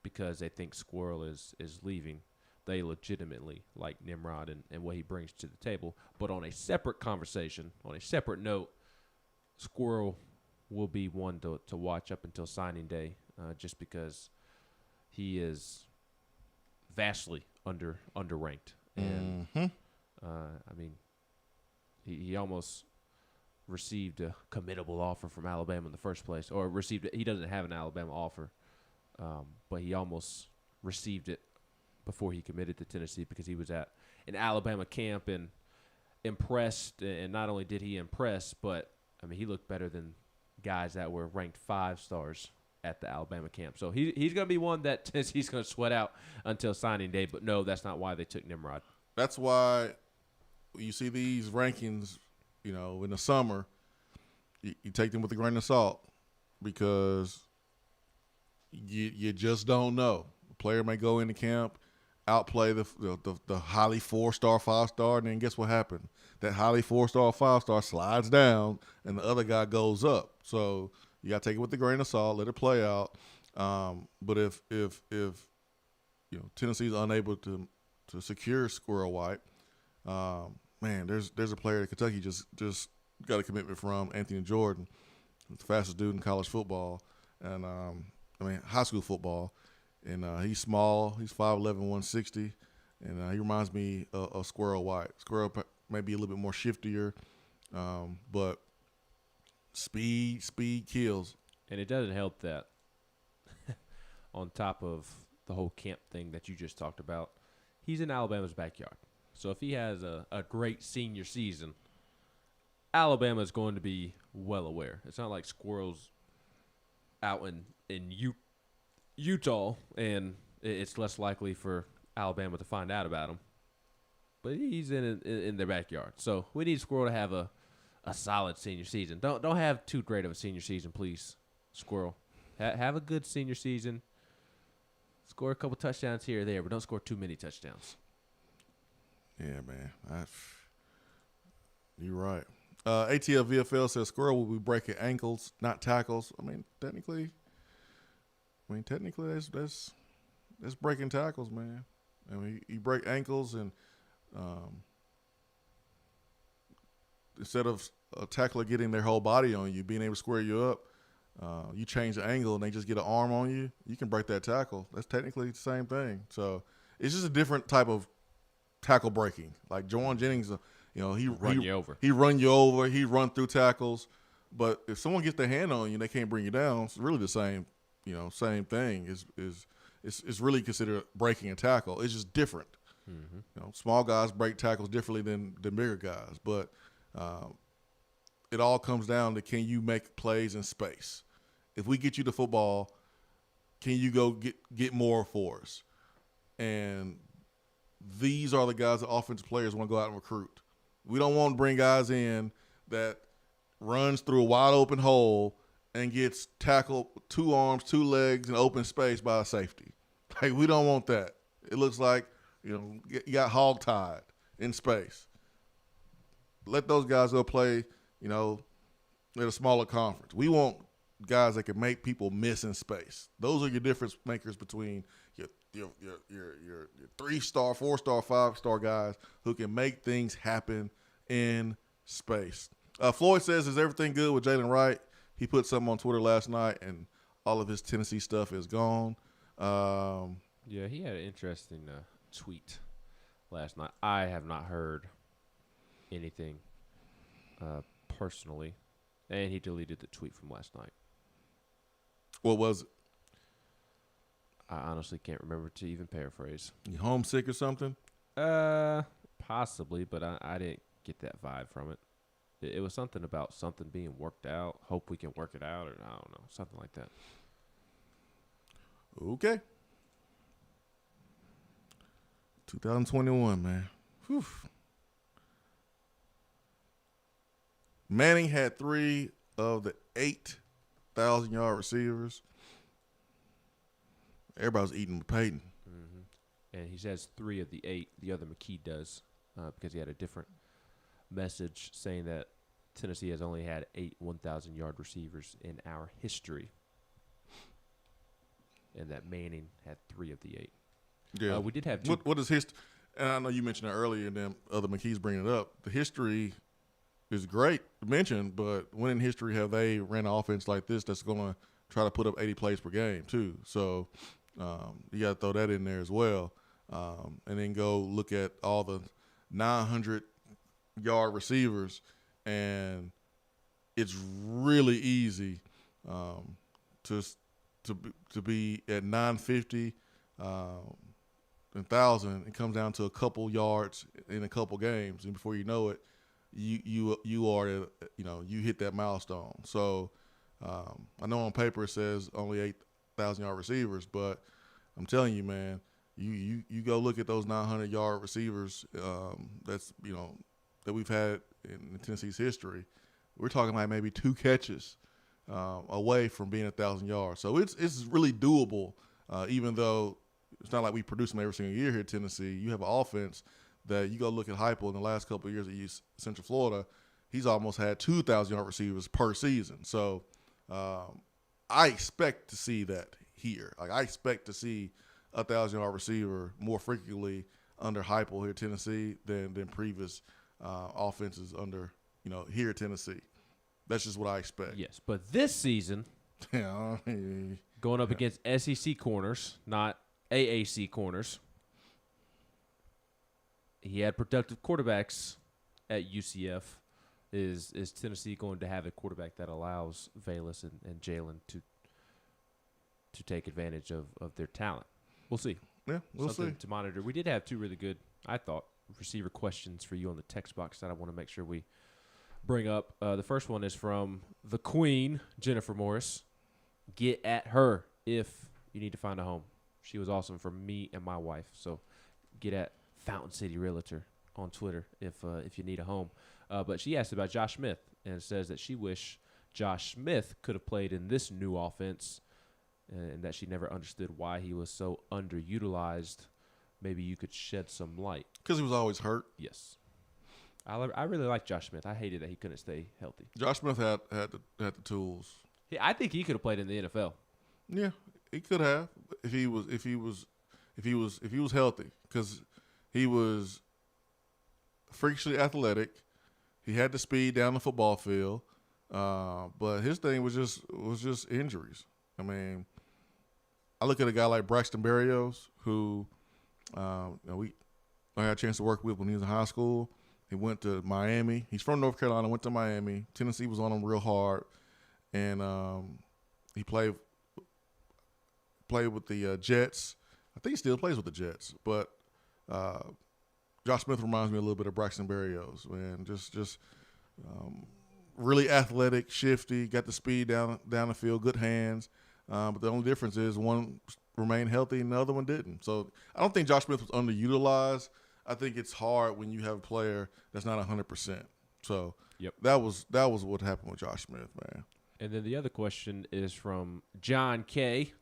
[SPEAKER 8] because they think Squirrel is leaving. They legitimately like Nimrod and what he brings to the table. But on a separate conversation, on a separate note, Squirrel will be one to watch up until signing day, just because he is vastly underranked. And I mean, he almost received a committable offer from Alabama in the first place, or he doesn't have an Alabama offer, but he almost received it before he committed to Tennessee because he was at an Alabama camp and impressed. And not only did he impress, but I mean, he looked better than guys that were ranked 5 stars at the Alabama camp. So he's going to be one that he's going to sweat out until signing day. But no, that's not why they took Nimrod.
[SPEAKER 11] That's why when you see these rankings, you know, in the summer, you take them with a grain of salt because you just don't know. A player may go into camp, outplay the highly 4-star, 5-star, and then guess what happened? That highly 4-star, 5-star slides down, and the other guy goes up. So you got to take it with a grain of salt, let it play out. But if you know Tennessee's unable to secure Squirrel White, man, there's a player that Kentucky just got a commitment from, Anthony Jordan, the fastest dude in college football, and high school football, and he's small, he's 5'11", 160, and he reminds me of Squirrel White. Squirrel may be a little bit more shiftier, but speed kills.
[SPEAKER 8] And it doesn't help that on top of the whole camp thing that you just talked about, he's in Alabama's backyard. So if he has a great senior season, Alabama's going to be well aware. It's not like Squirrel's out in Utah, and it's less likely for Alabama to find out about him. But he's in their backyard. So we need Squirrel to have a solid senior season. Don't have too great of a senior season, please, Squirrel. Have a good senior season. Score a couple touchdowns here or there, but don't score too many touchdowns.
[SPEAKER 11] Yeah, man. You're right. ATL VFL says Squirrel will be breaking ankles, not tackles. I mean, technically, that's breaking tackles, man. I mean, you break ankles, and instead of a tackler getting their whole body on you, being able to square you up, you change the angle and they just get an arm on you, you can break that tackle. That's technically the same thing. So it's just a different type of tackle breaking. Like Jawan Jennings, he run you over. He run through tackles. But if someone gets their hand on you and they can't bring you down, it's really the same, same thing. It's really considered breaking a tackle. It's just different. Mm-hmm. Small guys break tackles differently than bigger guys. But it all comes down to, can you make plays in space? If we get you the football, can you go get more for us? And these are the guys that offensive players want to go out and recruit. We don't want to bring guys in that runs through a wide open hole and gets tackled 2 arms, 2 legs in open space by a safety. Like, we don't want that. It looks like, you got hog-tied in space. Let those guys go play, at a smaller conference. We want guys that can make people miss in space. Those are your difference makers between your 3-star, 4-star, 5-star guys who can make things happen in space. Floyd says, is everything good with Jalen Wright? He put something on Twitter last night, and all of his Tennessee stuff is gone.
[SPEAKER 8] Yeah, he had an interesting tweet last night. I have not heard anything personally, and he deleted the tweet from last night.
[SPEAKER 11] What was it?
[SPEAKER 8] I honestly can't remember to even paraphrase.
[SPEAKER 11] You homesick or something?
[SPEAKER 8] Possibly, but I didn't get that vibe from it. It was something about something being worked out. Hope we can work it out, or I don't know, something like that.
[SPEAKER 11] Okay. 2021, man. Whew. Manning had 3 of the 8,000-yard receivers. Everybody's eating with Peyton.
[SPEAKER 8] Mm-hmm. And he says 3 of the 8. The other McKee does, because he had a different message saying that Tennessee has only had 8 1,000-yard receivers in our history, and that Manning had 3 of the 8.
[SPEAKER 11] Yeah,
[SPEAKER 8] we did have.
[SPEAKER 11] What is history? And I know you mentioned it earlier, and then other McKee's bringing it up. The history is great to mention, but when in history have they ran an offense like this that's going to try to put up 80 plays per game too? So you got to throw that in there as well, and then go look at all the 900-yard receivers, and it's really easy to be at 950. 1,000, it comes down to a couple yards in a couple games, and before you know it, you are you hit that milestone. So I know on paper it says only 8,000-yard receivers, but I'm telling you, man, You go look at those 900-yard receivers that we've had in Tennessee's history. We're talking like maybe 2 catches away from being 1,000 yards. So it's really doable, even though it's not like we produce them every single year here at Tennessee. You have an offense that you go look at Heupel in the last couple of years at Central Florida. He's almost had 2,000-yard receivers per season. So I expect to see that here. Like, I expect to see a 1,000-yard receiver more frequently under Heupel here at Tennessee than previous offenses under, here at Tennessee. That's just what I expect.
[SPEAKER 8] Yes, but this season, going up against SEC corners, not AAC corners, he had productive quarterbacks at UCF. Is Tennessee going to have a quarterback that allows Velus and Jalen to take advantage of their talent? We'll see.
[SPEAKER 11] Yeah, we'll
[SPEAKER 8] Something
[SPEAKER 11] see.
[SPEAKER 8] to monitor. We did have 2 really good, I thought, receiver questions for you on the text box that I want to make sure we bring up. The first one is from the Queen, Jennifer Morris. Get at her if you need to find a home. She was awesome for me and my wife. So get at Fountain City Realtor on Twitter if you need a home. But she asked about Josh Smith and says that she wish Josh Smith could have played in this new offense and that she never understood why he was so underutilized. Maybe you could shed some light.
[SPEAKER 11] Because he was always hurt.
[SPEAKER 8] Yes. I really like Josh Smith. I hated that he couldn't stay healthy.
[SPEAKER 11] Josh Smith had the tools.
[SPEAKER 8] I think he could have played in the NFL.
[SPEAKER 11] Yeah, he could have if he was healthy, because he was freakishly athletic. He had the speed down the football field, but his thing was just injuries. I mean, I look at a guy like Braxton Berrios, who I had a chance to work with when he was in high school. He went to Miami. He's from North Carolina, went to Miami. Tennessee was on him real hard, and he played with the Jets. I think he still plays with the Jets, but Josh Smith reminds me a little bit of Braxton Berrios, man. Just really athletic, shifty, got the speed down the field, good hands. But the only difference is one remained healthy and the other one didn't. So I don't think Josh Smith was underutilized. I think it's hard when you have a player that's not 100%. So that was what happened with Josh Smith, man.
[SPEAKER 8] And then the other question is from John K.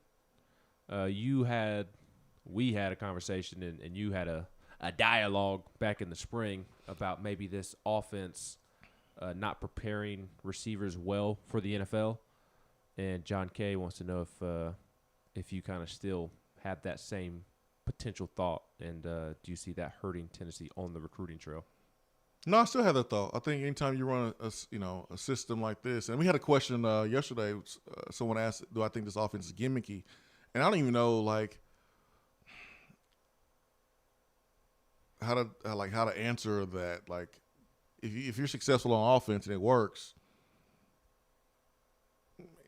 [SPEAKER 8] We had a conversation and you had a dialogue back in the spring about maybe this offense not preparing receivers well for the NFL. And John K. wants to know if you kind of still have that same potential thought, and do you see that hurting Tennessee on the recruiting trail?
[SPEAKER 11] No, I still have that thought. I think anytime you run a system like this, and we had a question yesterday. Someone asked, "Do I think this offense is gimmicky?" And I don't even know how to answer that. Like, if you're successful on offense and it works,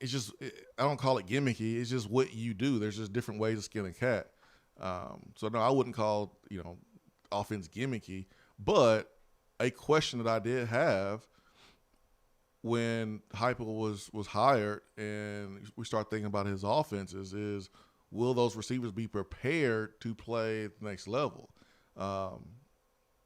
[SPEAKER 11] it's just I don't call it gimmicky. It's just what you do. There's just different ways of skinning a cat. So no, I wouldn't call offense gimmicky. But a question that I did have when Heupel was hired and we start thinking about his offenses is, will those receivers be prepared to play at the next level? Now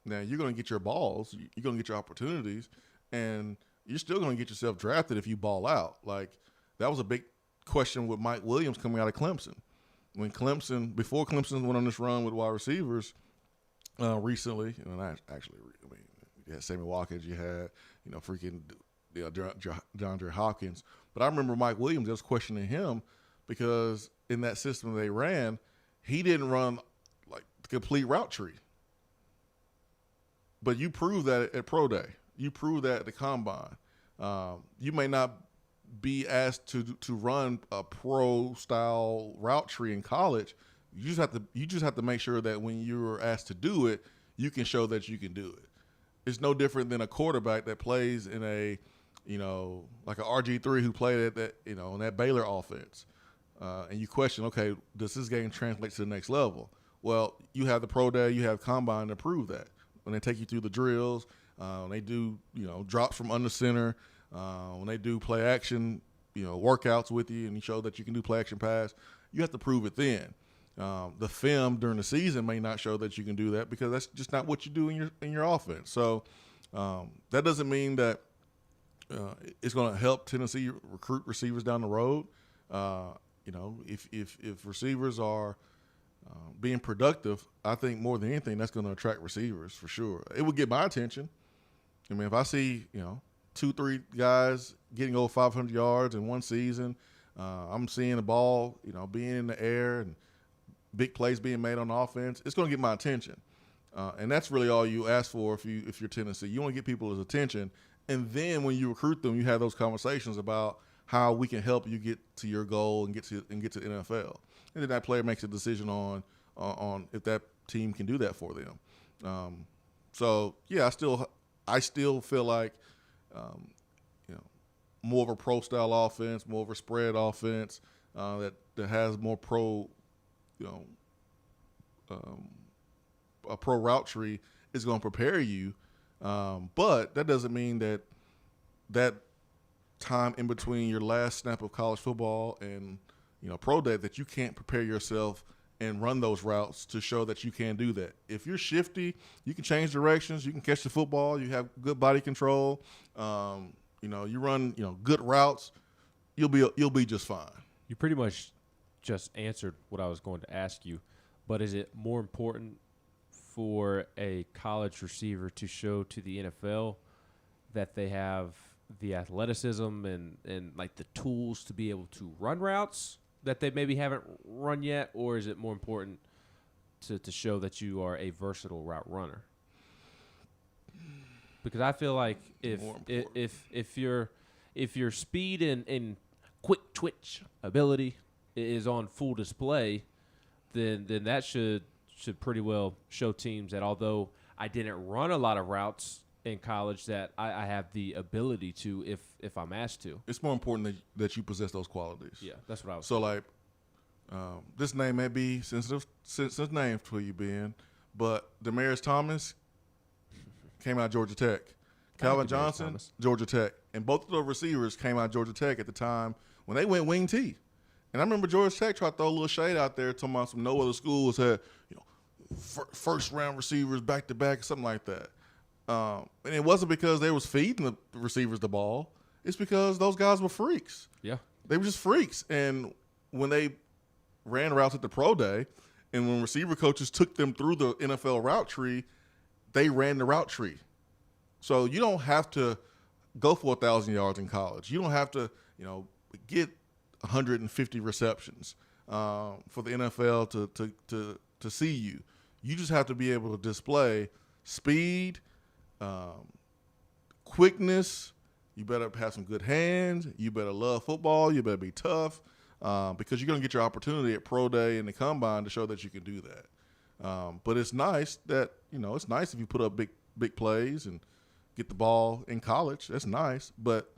[SPEAKER 11] you're going to get your balls, you're going to get your opportunities, and you're still going to get yourself drafted if you ball out. Like, that was a big question with Mike Williams coming out of Clemson. Before Clemson went on this run with wide receivers recently, and you had Sammy Watkins, you had DeAndre Hopkins, but I remember Mike Williams was questioning him because in that system they ran, he didn't run like the complete route tree. But you proved that at Pro Day. You proved that at the Combine. You may not be asked to run a pro-style route tree in college. You just have to make sure that when you're asked to do it, you can show that you can do it. It's no different than a quarterback that plays in a, like an RG3 who played at that, in that Baylor offense. And you question, okay, does this game translate to the next level? Well, you have the Pro Day, you have Combine to prove that. When they take you through the drills, when they do, drops from under center, when they do play action, workouts with you and you show that you can do play action pass, you have to prove it then. The film during the season may not show that you can do that because that's just not what you do in your offense. So that doesn't mean that it's going to help Tennessee recruit receivers down the road. If receivers are being productive, I think more than anything that's going to attract receivers for sure. It would get my attention. I mean, if I see 2-3 guys getting over 500 yards in one season, I'm seeing the ball being in the air and big plays being made on offense, it's going to get my attention. And that's really all you ask for if you're Tennessee. You want to get people's attention, and then when you recruit them, you have those conversations about how we can help you get to your goal and get to the NFL. And then that player makes a decision on if that team can do that for them. So yeah, I still feel like more of a pro style offense, more of a spread offense that has more pro a pro route tree is going to prepare you, but that doesn't mean that time in between your last snap of college football and pro day that you can't prepare yourself and run those routes to show that you can do that. If you're shifty, you can change directions, you can catch the football, you have good body control, you run good routes, you'll be just fine.
[SPEAKER 8] You pretty much just answered what I was going to ask you, but is it more important for a college receiver to show to the NFL that they have the athleticism and like the tools to be able to run routes that they maybe haven't run yet, or is it more important to show that you are a versatile route runner? Because I feel like if your speed and quick twitch ability is on full display, then that should pretty well show teams that although I didn't run a lot of routes in college, that I have the ability to if I'm asked to.
[SPEAKER 11] It's more important that you possess those qualities.
[SPEAKER 8] Yeah, that's what I was
[SPEAKER 11] So
[SPEAKER 8] saying.
[SPEAKER 11] like, this name may be sensitive name for you, Ben, but Demaryius Thomas came out of Georgia Tech. Calvin Johnson,
[SPEAKER 8] Thomas.
[SPEAKER 11] Georgia Tech. And both of those receivers came out of Georgia Tech at the time when they went wing T. And I remember Georgia Tech tried to throw a little shade out there talking about no other schools had first round receivers back to back, something like that. And it wasn't because they was feeding the receivers the ball. It's because those guys were freaks.
[SPEAKER 8] Yeah.
[SPEAKER 11] They were just freaks. And when they ran routes at the pro day and when receiver coaches took them through the NFL route tree, they ran the route tree. So you don't have to go for 1,000 yards in college. You don't have to, get 150 receptions for the NFL to see you. You just have to be able to display speed, quickness. You better have some good hands. You better love football. You better be tough because you're going to get your opportunity at pro day and the combine to show that you can do that. But it's nice that, it's nice if you put up big plays and get the ball in college. That's nice, but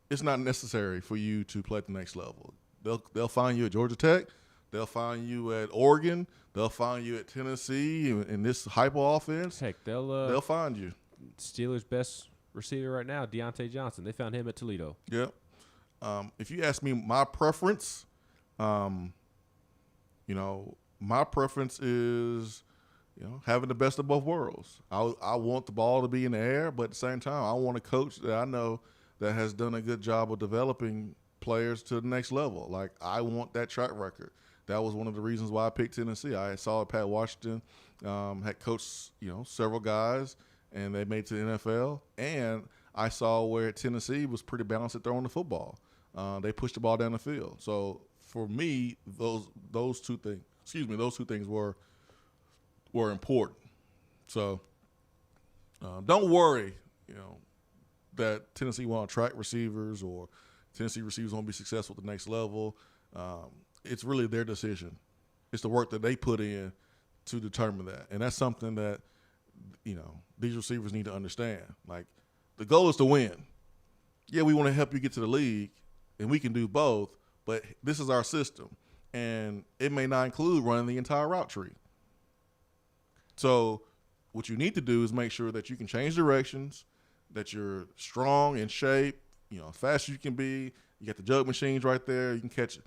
[SPEAKER 11] it's not necessary for you to play at the next level. They'll find you at Georgia Tech. They'll find you at Oregon. They'll find you at Tennessee in this hyper offense.
[SPEAKER 8] Heck, they'll
[SPEAKER 11] find you.
[SPEAKER 8] Steelers' best receiver right now, Deontay Johnson. They found him at Toledo.
[SPEAKER 11] Yep. If you ask me my preference, my preference is having the best of both worlds. I want the ball to be in the air, but at the same time, I want a coach that I know that has done a good job of developing players to the next level. Like, I want that track record. That was one of the reasons why I picked Tennessee. I saw Pat Washington had coached, several guys, and they made it to the NFL. And I saw where Tennessee was pretty balanced at throwing the football. They pushed the ball down the field. So for me, those two things were important. So don't worry, that Tennessee won't attract receivers or Tennessee receivers won't be successful at the next level. It's really their decision. It's the work that they put in to determine that. And that's something that, these receivers need to understand. Like, the goal is to win. Yeah, we want to help you get to the league, and we can do both, but this is our system. And it may not include running the entire route tree. So what you need to do is make sure that you can change directions, that you're strong, in shape, as fast as you can be. You got the jug machines right there. You can catch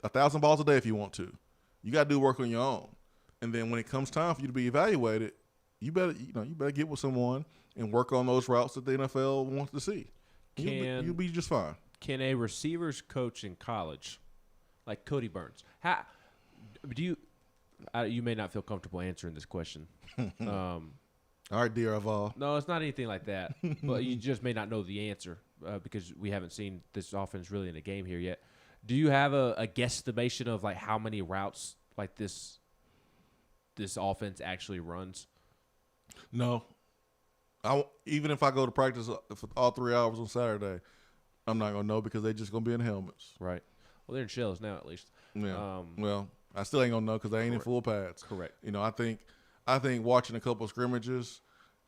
[SPEAKER 11] 1,000 balls a day if you want to. You got to do work on your own. And then when it comes time for you to be evaluated, you better get with someone and work on those routes that the NFL wants to see. You'll be just fine.
[SPEAKER 8] Can a receivers coach in college, like Cody Burns, you may not feel comfortable answering this question.
[SPEAKER 11] All right, dear Aval.
[SPEAKER 8] No, it's not anything like that. But you just may not know the answer because we haven't seen this offense really in a game here yet. Do you have a guesstimation of like how many routes like this offense actually runs?
[SPEAKER 11] No. Even if I go to practice for all 3 hours on Saturday, I'm not going to know because they're just going to be in helmets.
[SPEAKER 8] Right. Well, they're in shells now at least.
[SPEAKER 11] Yeah. Well, I still ain't going to know because they ain't in full pads.
[SPEAKER 8] Correct.
[SPEAKER 11] I think watching a couple of scrimmages,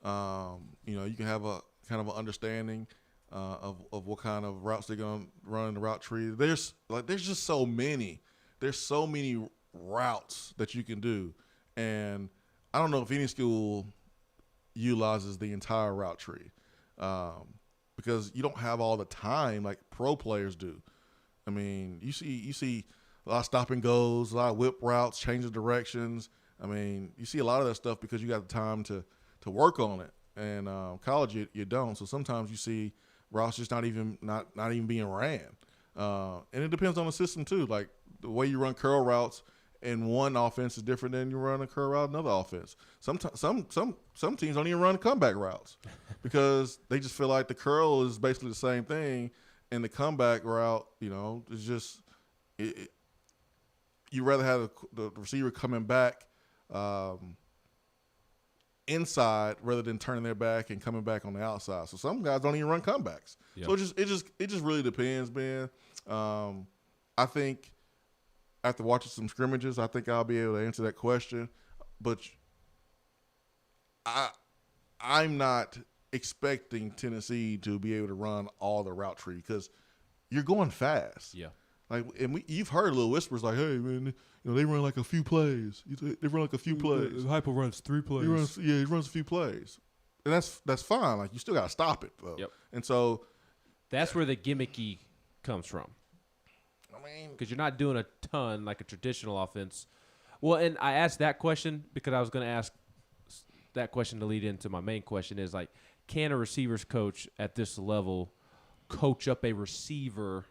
[SPEAKER 11] you can have a kind of an understanding of what kind of routes they're going to run in the route tree. There's just so many. There's so many routes that you can do. And I don't know if any school utilizes the entire route tree because you don't have all the time like pro players do. I mean, you see a lot of stop and goes, a lot of whip routes, change of directions. I mean, you see a lot of that stuff because you got the time to work on it. And college, you don't. So sometimes you see routes just not even being ran. And it depends on the system too. Like the way you run curl routes in one offense is different than you run a curl route in another offense. Some teams don't even run comeback routes because they just feel like the curl is basically the same thing, and the comeback route, is just you rather have the receiver coming back inside rather than turning their back and coming back on the outside. So some guys don't even run comebacks. Yep. So it just really depends, Ben. I think after watching some scrimmages, I think I'll be able to answer that question. But I'm not expecting Tennessee to be able to run all the route tree because you're going fast.
[SPEAKER 8] Yeah.
[SPEAKER 11] You've heard little whispers like, "Hey, man, they run like a few plays. They run like a few plays.
[SPEAKER 8] Hypo runs 3 plays.
[SPEAKER 11] He runs a few plays, and that's fine. Like you still got to stop it, though.
[SPEAKER 8] Yep.
[SPEAKER 11] And so
[SPEAKER 8] that's where the gimmicky comes from.
[SPEAKER 11] I mean,
[SPEAKER 8] because you're not doing a ton like a traditional offense. Well, and I asked that question because I was going to ask that question to lead into my main question is like, can a receivers coach at this level coach up a receiver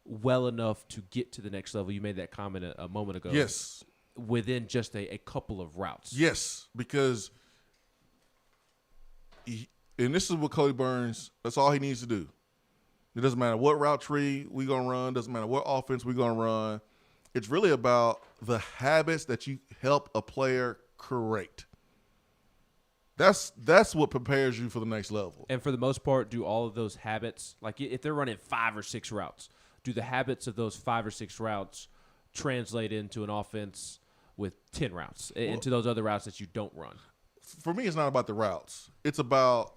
[SPEAKER 8] well enough to get to the next level? You made that comment a moment ago.
[SPEAKER 11] Yes.
[SPEAKER 8] Within just a couple of routes.
[SPEAKER 11] Yes, because and this is what Cody Burns, that's all he needs to do. It doesn't matter what route tree we're going to run. Doesn't matter what offense we're going to run. It's really about the habits that you help a player create. That's what prepares you for the next level.
[SPEAKER 8] And for the most part, do all of those habits, like if they're running 5 or 6 routes, do the habits of those 5 or 6 routes translate into an offense with 10 routes, into those other routes that you don't run?
[SPEAKER 11] For me, it's not about the routes. It's about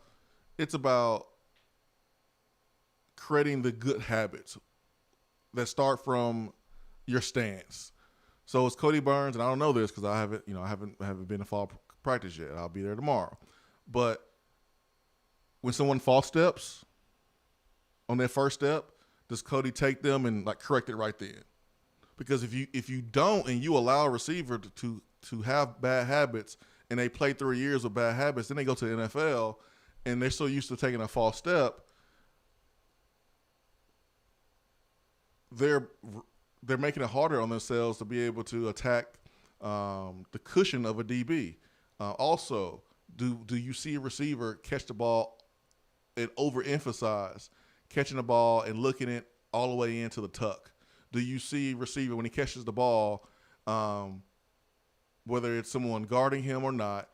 [SPEAKER 11] creating the good habits that start from your stance. So it's Cody Burns, and I don't know this because I haven't been to fall practice yet. I'll be there tomorrow. But when someone false steps on their first step, does Cody take them and like correct it right then? Because if you don't and you allow a receiver to have bad habits and they play 3 years with bad habits, then they go to the NFL and they're so used to taking a false step, they're making it harder on themselves to be able to attack the cushion of a DB. Also, do you see a receiver catch the ball and overemphasize catching the ball and looking it all the way into the tuck? Do you see a receiver when he catches the ball, whether it's someone guarding him or not,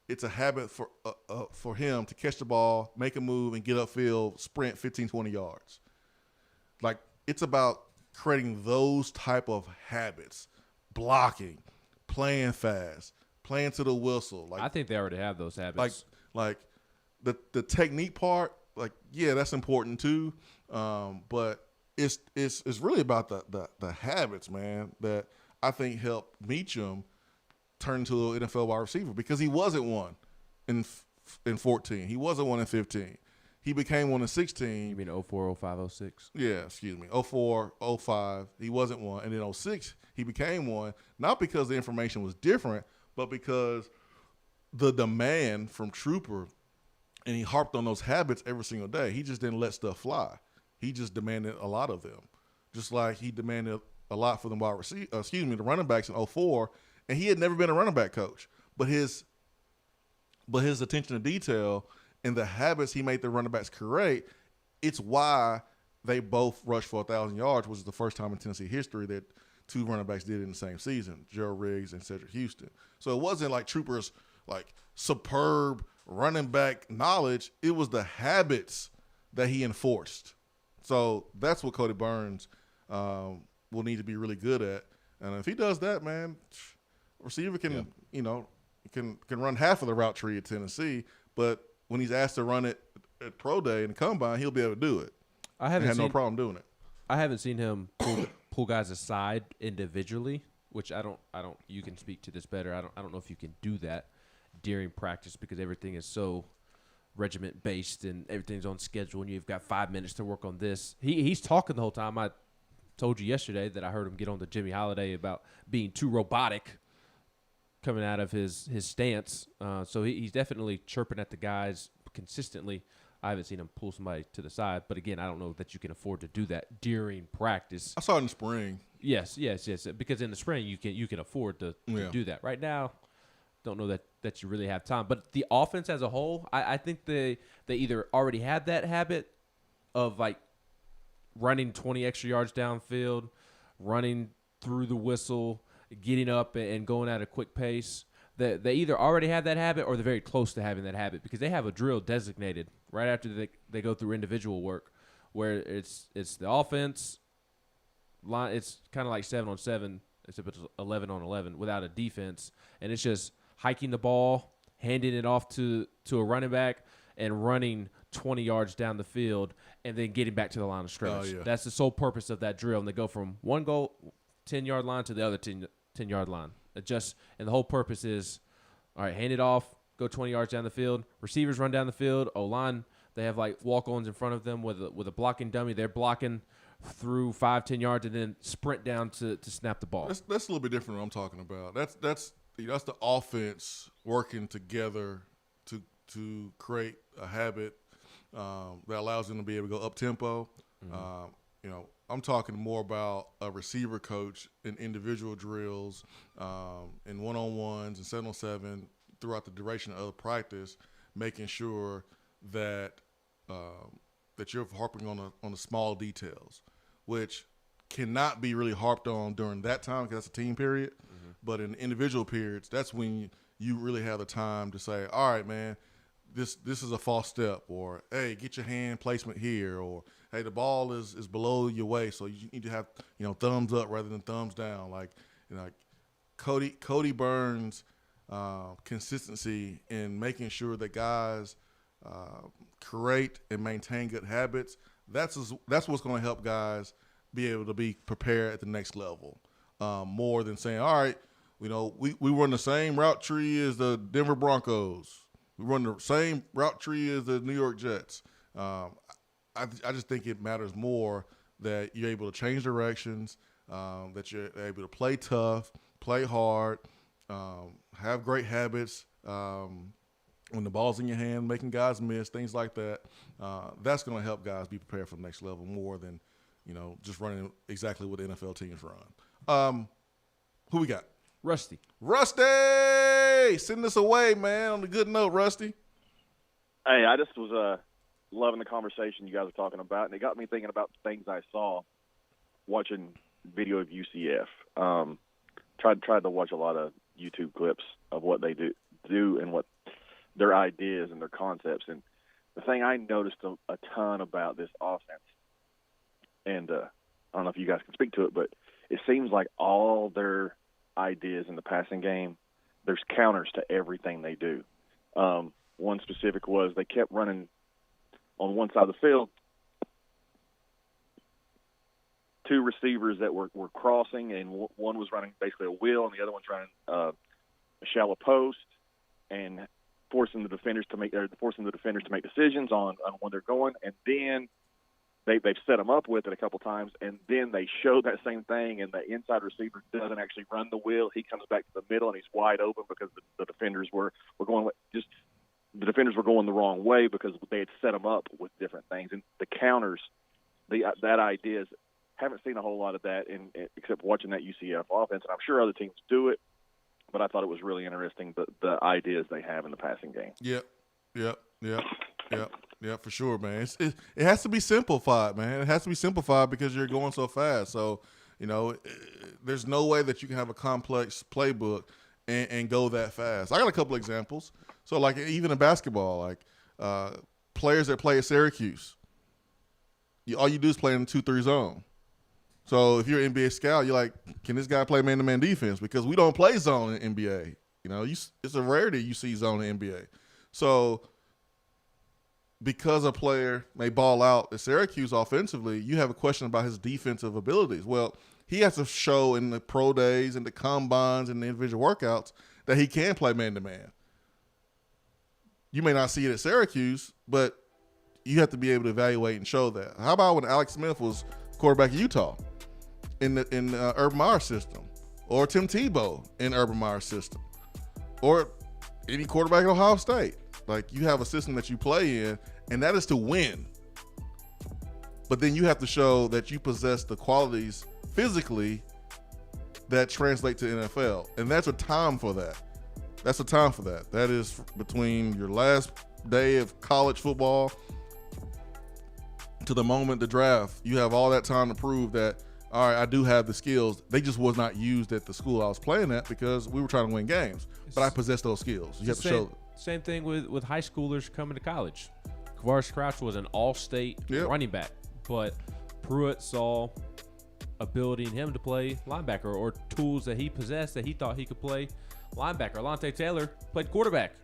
[SPEAKER 11] it's a habit for him to catch the ball, make a move, and get upfield, sprint 15, 20 yards. Like, it's about creating those type of habits, blocking, playing fast, playing to the whistle. Like,
[SPEAKER 8] I think they already have those habits.
[SPEAKER 11] Like the technique part, like, yeah, that's important too. But it's really about the habits, man, that I think helped Meacham turn into an NFL wide receiver because he wasn't one in 14. He wasn't one in 15. He became one in 16.
[SPEAKER 8] You mean 04, 05, 06?
[SPEAKER 11] Yeah, excuse me. 04, 05, he wasn't one. And then 06, he became one, not because the information was different, but because the demand from Trooper, and he harped on those habits every single day. He just didn't let stuff fly. He just demanded a lot of them. Just like he demanded a lot for the the running backs in 04, and he had never been a running back coach. But his attention to detail and the habits he made the running backs create, it's why they both rushed for 1,000 yards, which is the first time in Tennessee history that two running backs did it in the same season, Joe Riggs and Cedric Houston. So it wasn't like Trooper's like superb running back knowledge. It was the habits that he enforced. So that's what Cody Burns will need to be really good at. And if he does that, man, receiver can can run half of the route tree at Tennessee, but when he's asked to run it at Pro Day and the Combine, he'll be able to do it.
[SPEAKER 8] I haven't
[SPEAKER 11] no problem doing it.
[SPEAKER 8] I haven't seen him pull guys aside individually, which I don't. You can speak to this better. I don't know if you can do that during practice because everything is so regiment based and everything's on schedule, and you've got 5 minutes to work on this. He's talking the whole time. I told you yesterday that I heard him get on to Jimmy Holiday about being too robotic coming out of his stance. So he's definitely chirping at the guys consistently. I haven't seen him pull somebody to the side. But, again, I don't know that you can afford to do that during practice.
[SPEAKER 11] I saw it in the spring.
[SPEAKER 8] Yes. Because in the spring you can afford to do that. Right now, don't know that you really have time. But the offense as a whole, I think they either already had that habit of, like, running 20 extra yards downfield, running through the whistle, getting up and going at a quick pace. They either already have that habit or they're very close to having that habit because they have a drill designated right after they go through individual work where it's the offense line. It's kind of like 7-on-7, except it's 11-on-11 without a defense. And it's just hiking the ball, handing it off to a running back, and running 20 yards down the field and then getting back to the line of scrimmage. That's the sole purpose of that drill. And they go from one goal, 10-yard line to the other 10-yard line. And the whole purpose is, all right, hand it off, go 20 yards down the field. Receivers run down the field. O-line, they have like walk-ons in front of them with a blocking dummy. They're blocking through 5-10 yards and then sprint down to snap the ball.
[SPEAKER 11] That's a little bit different than what I'm talking about. That's the offense working together to create a habit that allows them to be able to go up tempo. Mm-hmm. I'm talking more about a receiver coach in individual drills, in one-on-ones and 7-on-7 throughout the duration of practice, making sure that that you're harping on the small details, which cannot be really harped on during that time because that's a team period. Mm-hmm. But in individual periods, that's when you really have the time to say, all right, man, this is a false step, or hey, get your hand placement here, or hey, the ball is below your waist, so you need to have thumbs up rather than thumbs down. Like Cody Burns' consistency in making sure that guys create and maintain good habits. That's what's going to help guys be able to be prepared at the next level. More than saying, all right, we run the same route tree as the Denver Broncos. We run the same route tree as the New York Jets. I just think it matters more that you're able to change directions, that you're able to play tough, play hard, have great habits when the ball's in your hand, making guys miss, things like that. That's going to help guys be prepared for the next level more than just running exactly what the NFL teams run. Who we got?
[SPEAKER 8] Rusty,
[SPEAKER 11] send us away, man, on a good note, Rusty.
[SPEAKER 21] Hey, I just was loving the conversation you guys were talking about, and it got me thinking about things I saw watching video of UCF. Tried to watch a lot of YouTube clips of what they do and what their ideas and their concepts. And the thing I noticed a ton about this offense, and I don't know if you guys can speak to it, but it seems like all their ideas in the passing game, there's counters to everything they do. One specific was they kept running on one side of the field, two receivers that were crossing, and one was running basically a wheel, and the other one's running a shallow post. And forcing the defenders to make decisions on when they're going, and then they've set them up with it a couple times, and then they show that same thing, and the inside receiver doesn't actually run the wheel. He comes back to the middle, and he's wide open because the defenders were going the defenders were going the wrong way because they had set them up with different things. And the counters, that idea is, haven't seen a whole lot of that except watching that UCF offense, and I'm sure other teams do it, but I thought it was really interesting the ideas they have in the passing game.
[SPEAKER 11] Yeah, for sure, man. It has to be simplified, man. It has to be simplified because you're going so fast. So, there's no way that you can have a complex playbook and go that fast. I got a couple examples. So, like, even in basketball, like players that play at Syracuse, all you do is play in the 2-3 zone. So if you're an NBA scout, you're like, can this guy play man-to-man defense? Because we don't play zone in NBA. It's a rarity you see zone in NBA. So because a player may ball out at Syracuse offensively, you have a question about his defensive abilities. Well, he has to show in the pro days and the combines and the individual workouts that he can play man-to-man. You may not see it at Syracuse, but you have to be able to evaluate and show that. How about when Alex Smith was quarterback at Utah in Urban Meyer's system, or Tim Tebow in Urban Meyer's system, or any quarterback at Ohio State? Like, you have a system that you play in, and that is to win. But then you have to show that you possess the qualities physically that translate to NFL. And that's a time for that. That is between your last day of college football to the moment the draft. You have all that time to prove that, all right, I do have the skills. They just was not used at the school I was playing at because we were trying to win games. But I possess those skills. You have to show.
[SPEAKER 8] Same thing with high schoolers coming to college. Kavaris Crouch was an all-state running back, but Pruitt saw ability in him to play linebacker, or tools that he possessed that he thought he could play linebacker. Alontae Taylor played quarterback,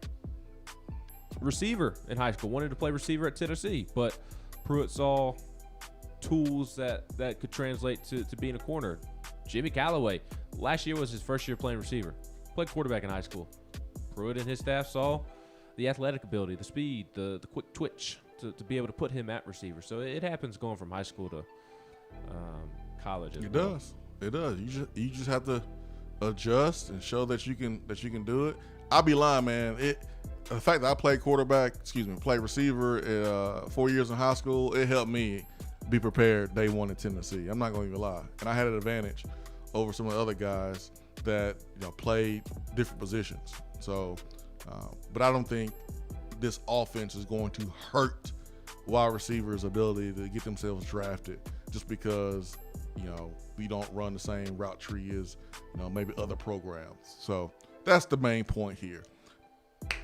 [SPEAKER 8] receiver in high school, wanted to play receiver at Tennessee, but Pruitt saw tools that could translate to being a corner. Jimmy Callaway, last year was his first year playing receiver, played quarterback in high school. Pruitt and his staff saw the athletic ability, the speed, the quick twitch to be able to put him at receiver. So it happens going from high school to college as well.
[SPEAKER 11] It does. You just have to adjust and show that you can do it. I'll be lying, man. The fact that I played played receiver 4 years in high school, it helped me be prepared day one in Tennessee. I'm not going to even lie. And I had an advantage over some of the other guys that played different positions. So, but I don't think this offense is going to hurt wide receivers' ability to get themselves drafted just because we don't run the same route tree as maybe other programs. So that's the main point here.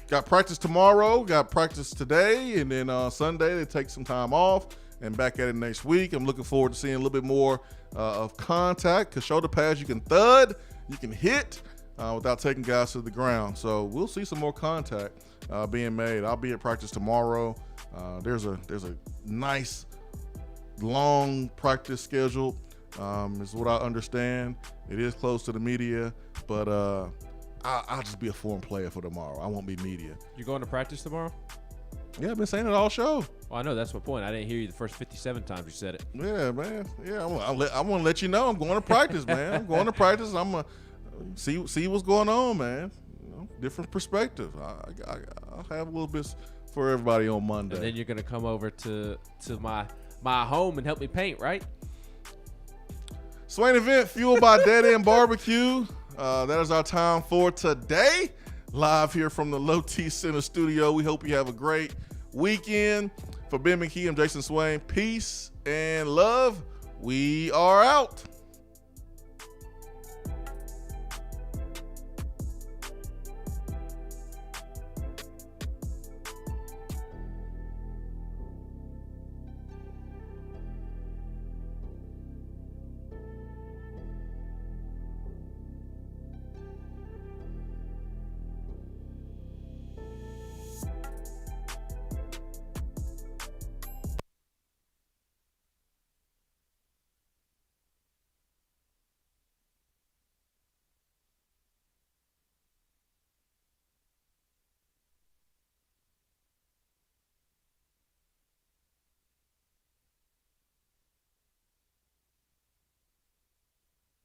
[SPEAKER 11] Got practice tomorrow, got practice today, and then Sunday they take some time off and back at it next week. I'm looking forward to seeing a little bit more of contact, because shoulder pads you can thud, you can hit without taking guys to the ground. So we'll see some more contact being made. I'll be at practice tomorrow. There's a nice long practice schedule, is what I understand. It is close to the media, but I'll just be a foreign player for tomorrow. I won't be media.
[SPEAKER 8] You going to practice tomorrow?
[SPEAKER 11] Yeah, I've been saying it all show.
[SPEAKER 8] Well, I know, that's my point. I didn't hear you the first 57 times you said it.
[SPEAKER 11] Yeah, man. Yeah, I want to let you know I'm going to practice, man. I'm going to practice. I'm going to see what's going on, man. Different perspective. I'll have a little bit for everybody on Monday.
[SPEAKER 8] And then you're going to come over to my home and help me paint, right?
[SPEAKER 11] Swain Event, fueled by Dead End Barbecue. That is our time for today. Live here from the Low T Center studio. We hope you have a great weekend. For Ben McKee, I'm Jason Swain. Peace and love. We are out.